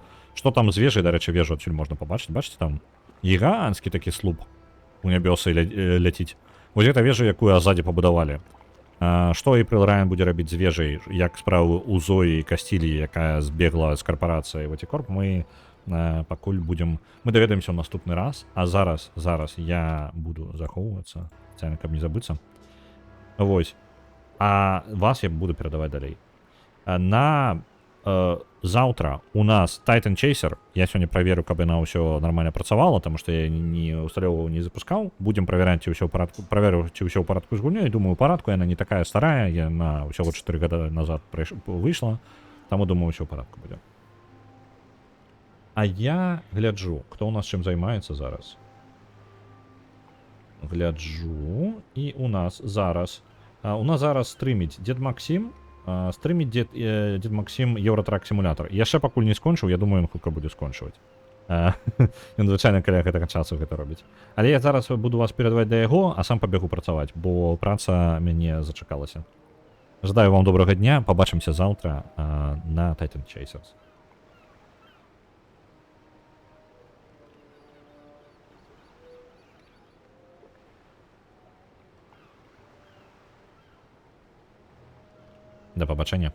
Speaker 1: там з вежай, дарэчы, вежу адсюль можна пабачыць, бачыце, там гіганцкі такі слуп у нябёсы ляціць. Вось гэта вежа, якую Азаді пабудавалі. Што Эйприл Райан будзе рабіць з вежай, як справы ў Зоі Касцілі, якая збегла з карпорацыі Ватикорп, мы пакуль будзем... Мы даведаемся ў наступны раз, а зараз я буду захоўвацца, спецыяльна, каб не забыцца. Вось. А вас я буду перадаваць далей. Заўтра у нас Titan Chaser. Я сёння праверю, каб яна ўсё нармальна працавала, таму што я не усталёўваў, не запускаў. Будзем праверыць, ці ўсё ў парадку, праверыў, ці ўсё ў парадку з гульнёй. Думаю, у парадку яна не такая старая, яна ўсяго 4 гады назад выйшла, таму думаю, ўсё ў парадку будзе. А я гляджу, хто ў нас чым займаецца зараз. Гляджу, і у нас зараз стрыміць Дед Максим, стрыміць Дед Максим Еўратрак сімулятор. Яшчэ пакуль не скончыў, я думаю, ён хутка будзе скончваць. Ён звычайна каля гэтага часу гэта робіць. Але я зараз буду вас перадаваць да яго, а сам пабегу працаваць, бо праца мяне зачакалася. Жадаю вам добрага дня, пабачымся заўтра на Titan Chasers. Да пабачэння.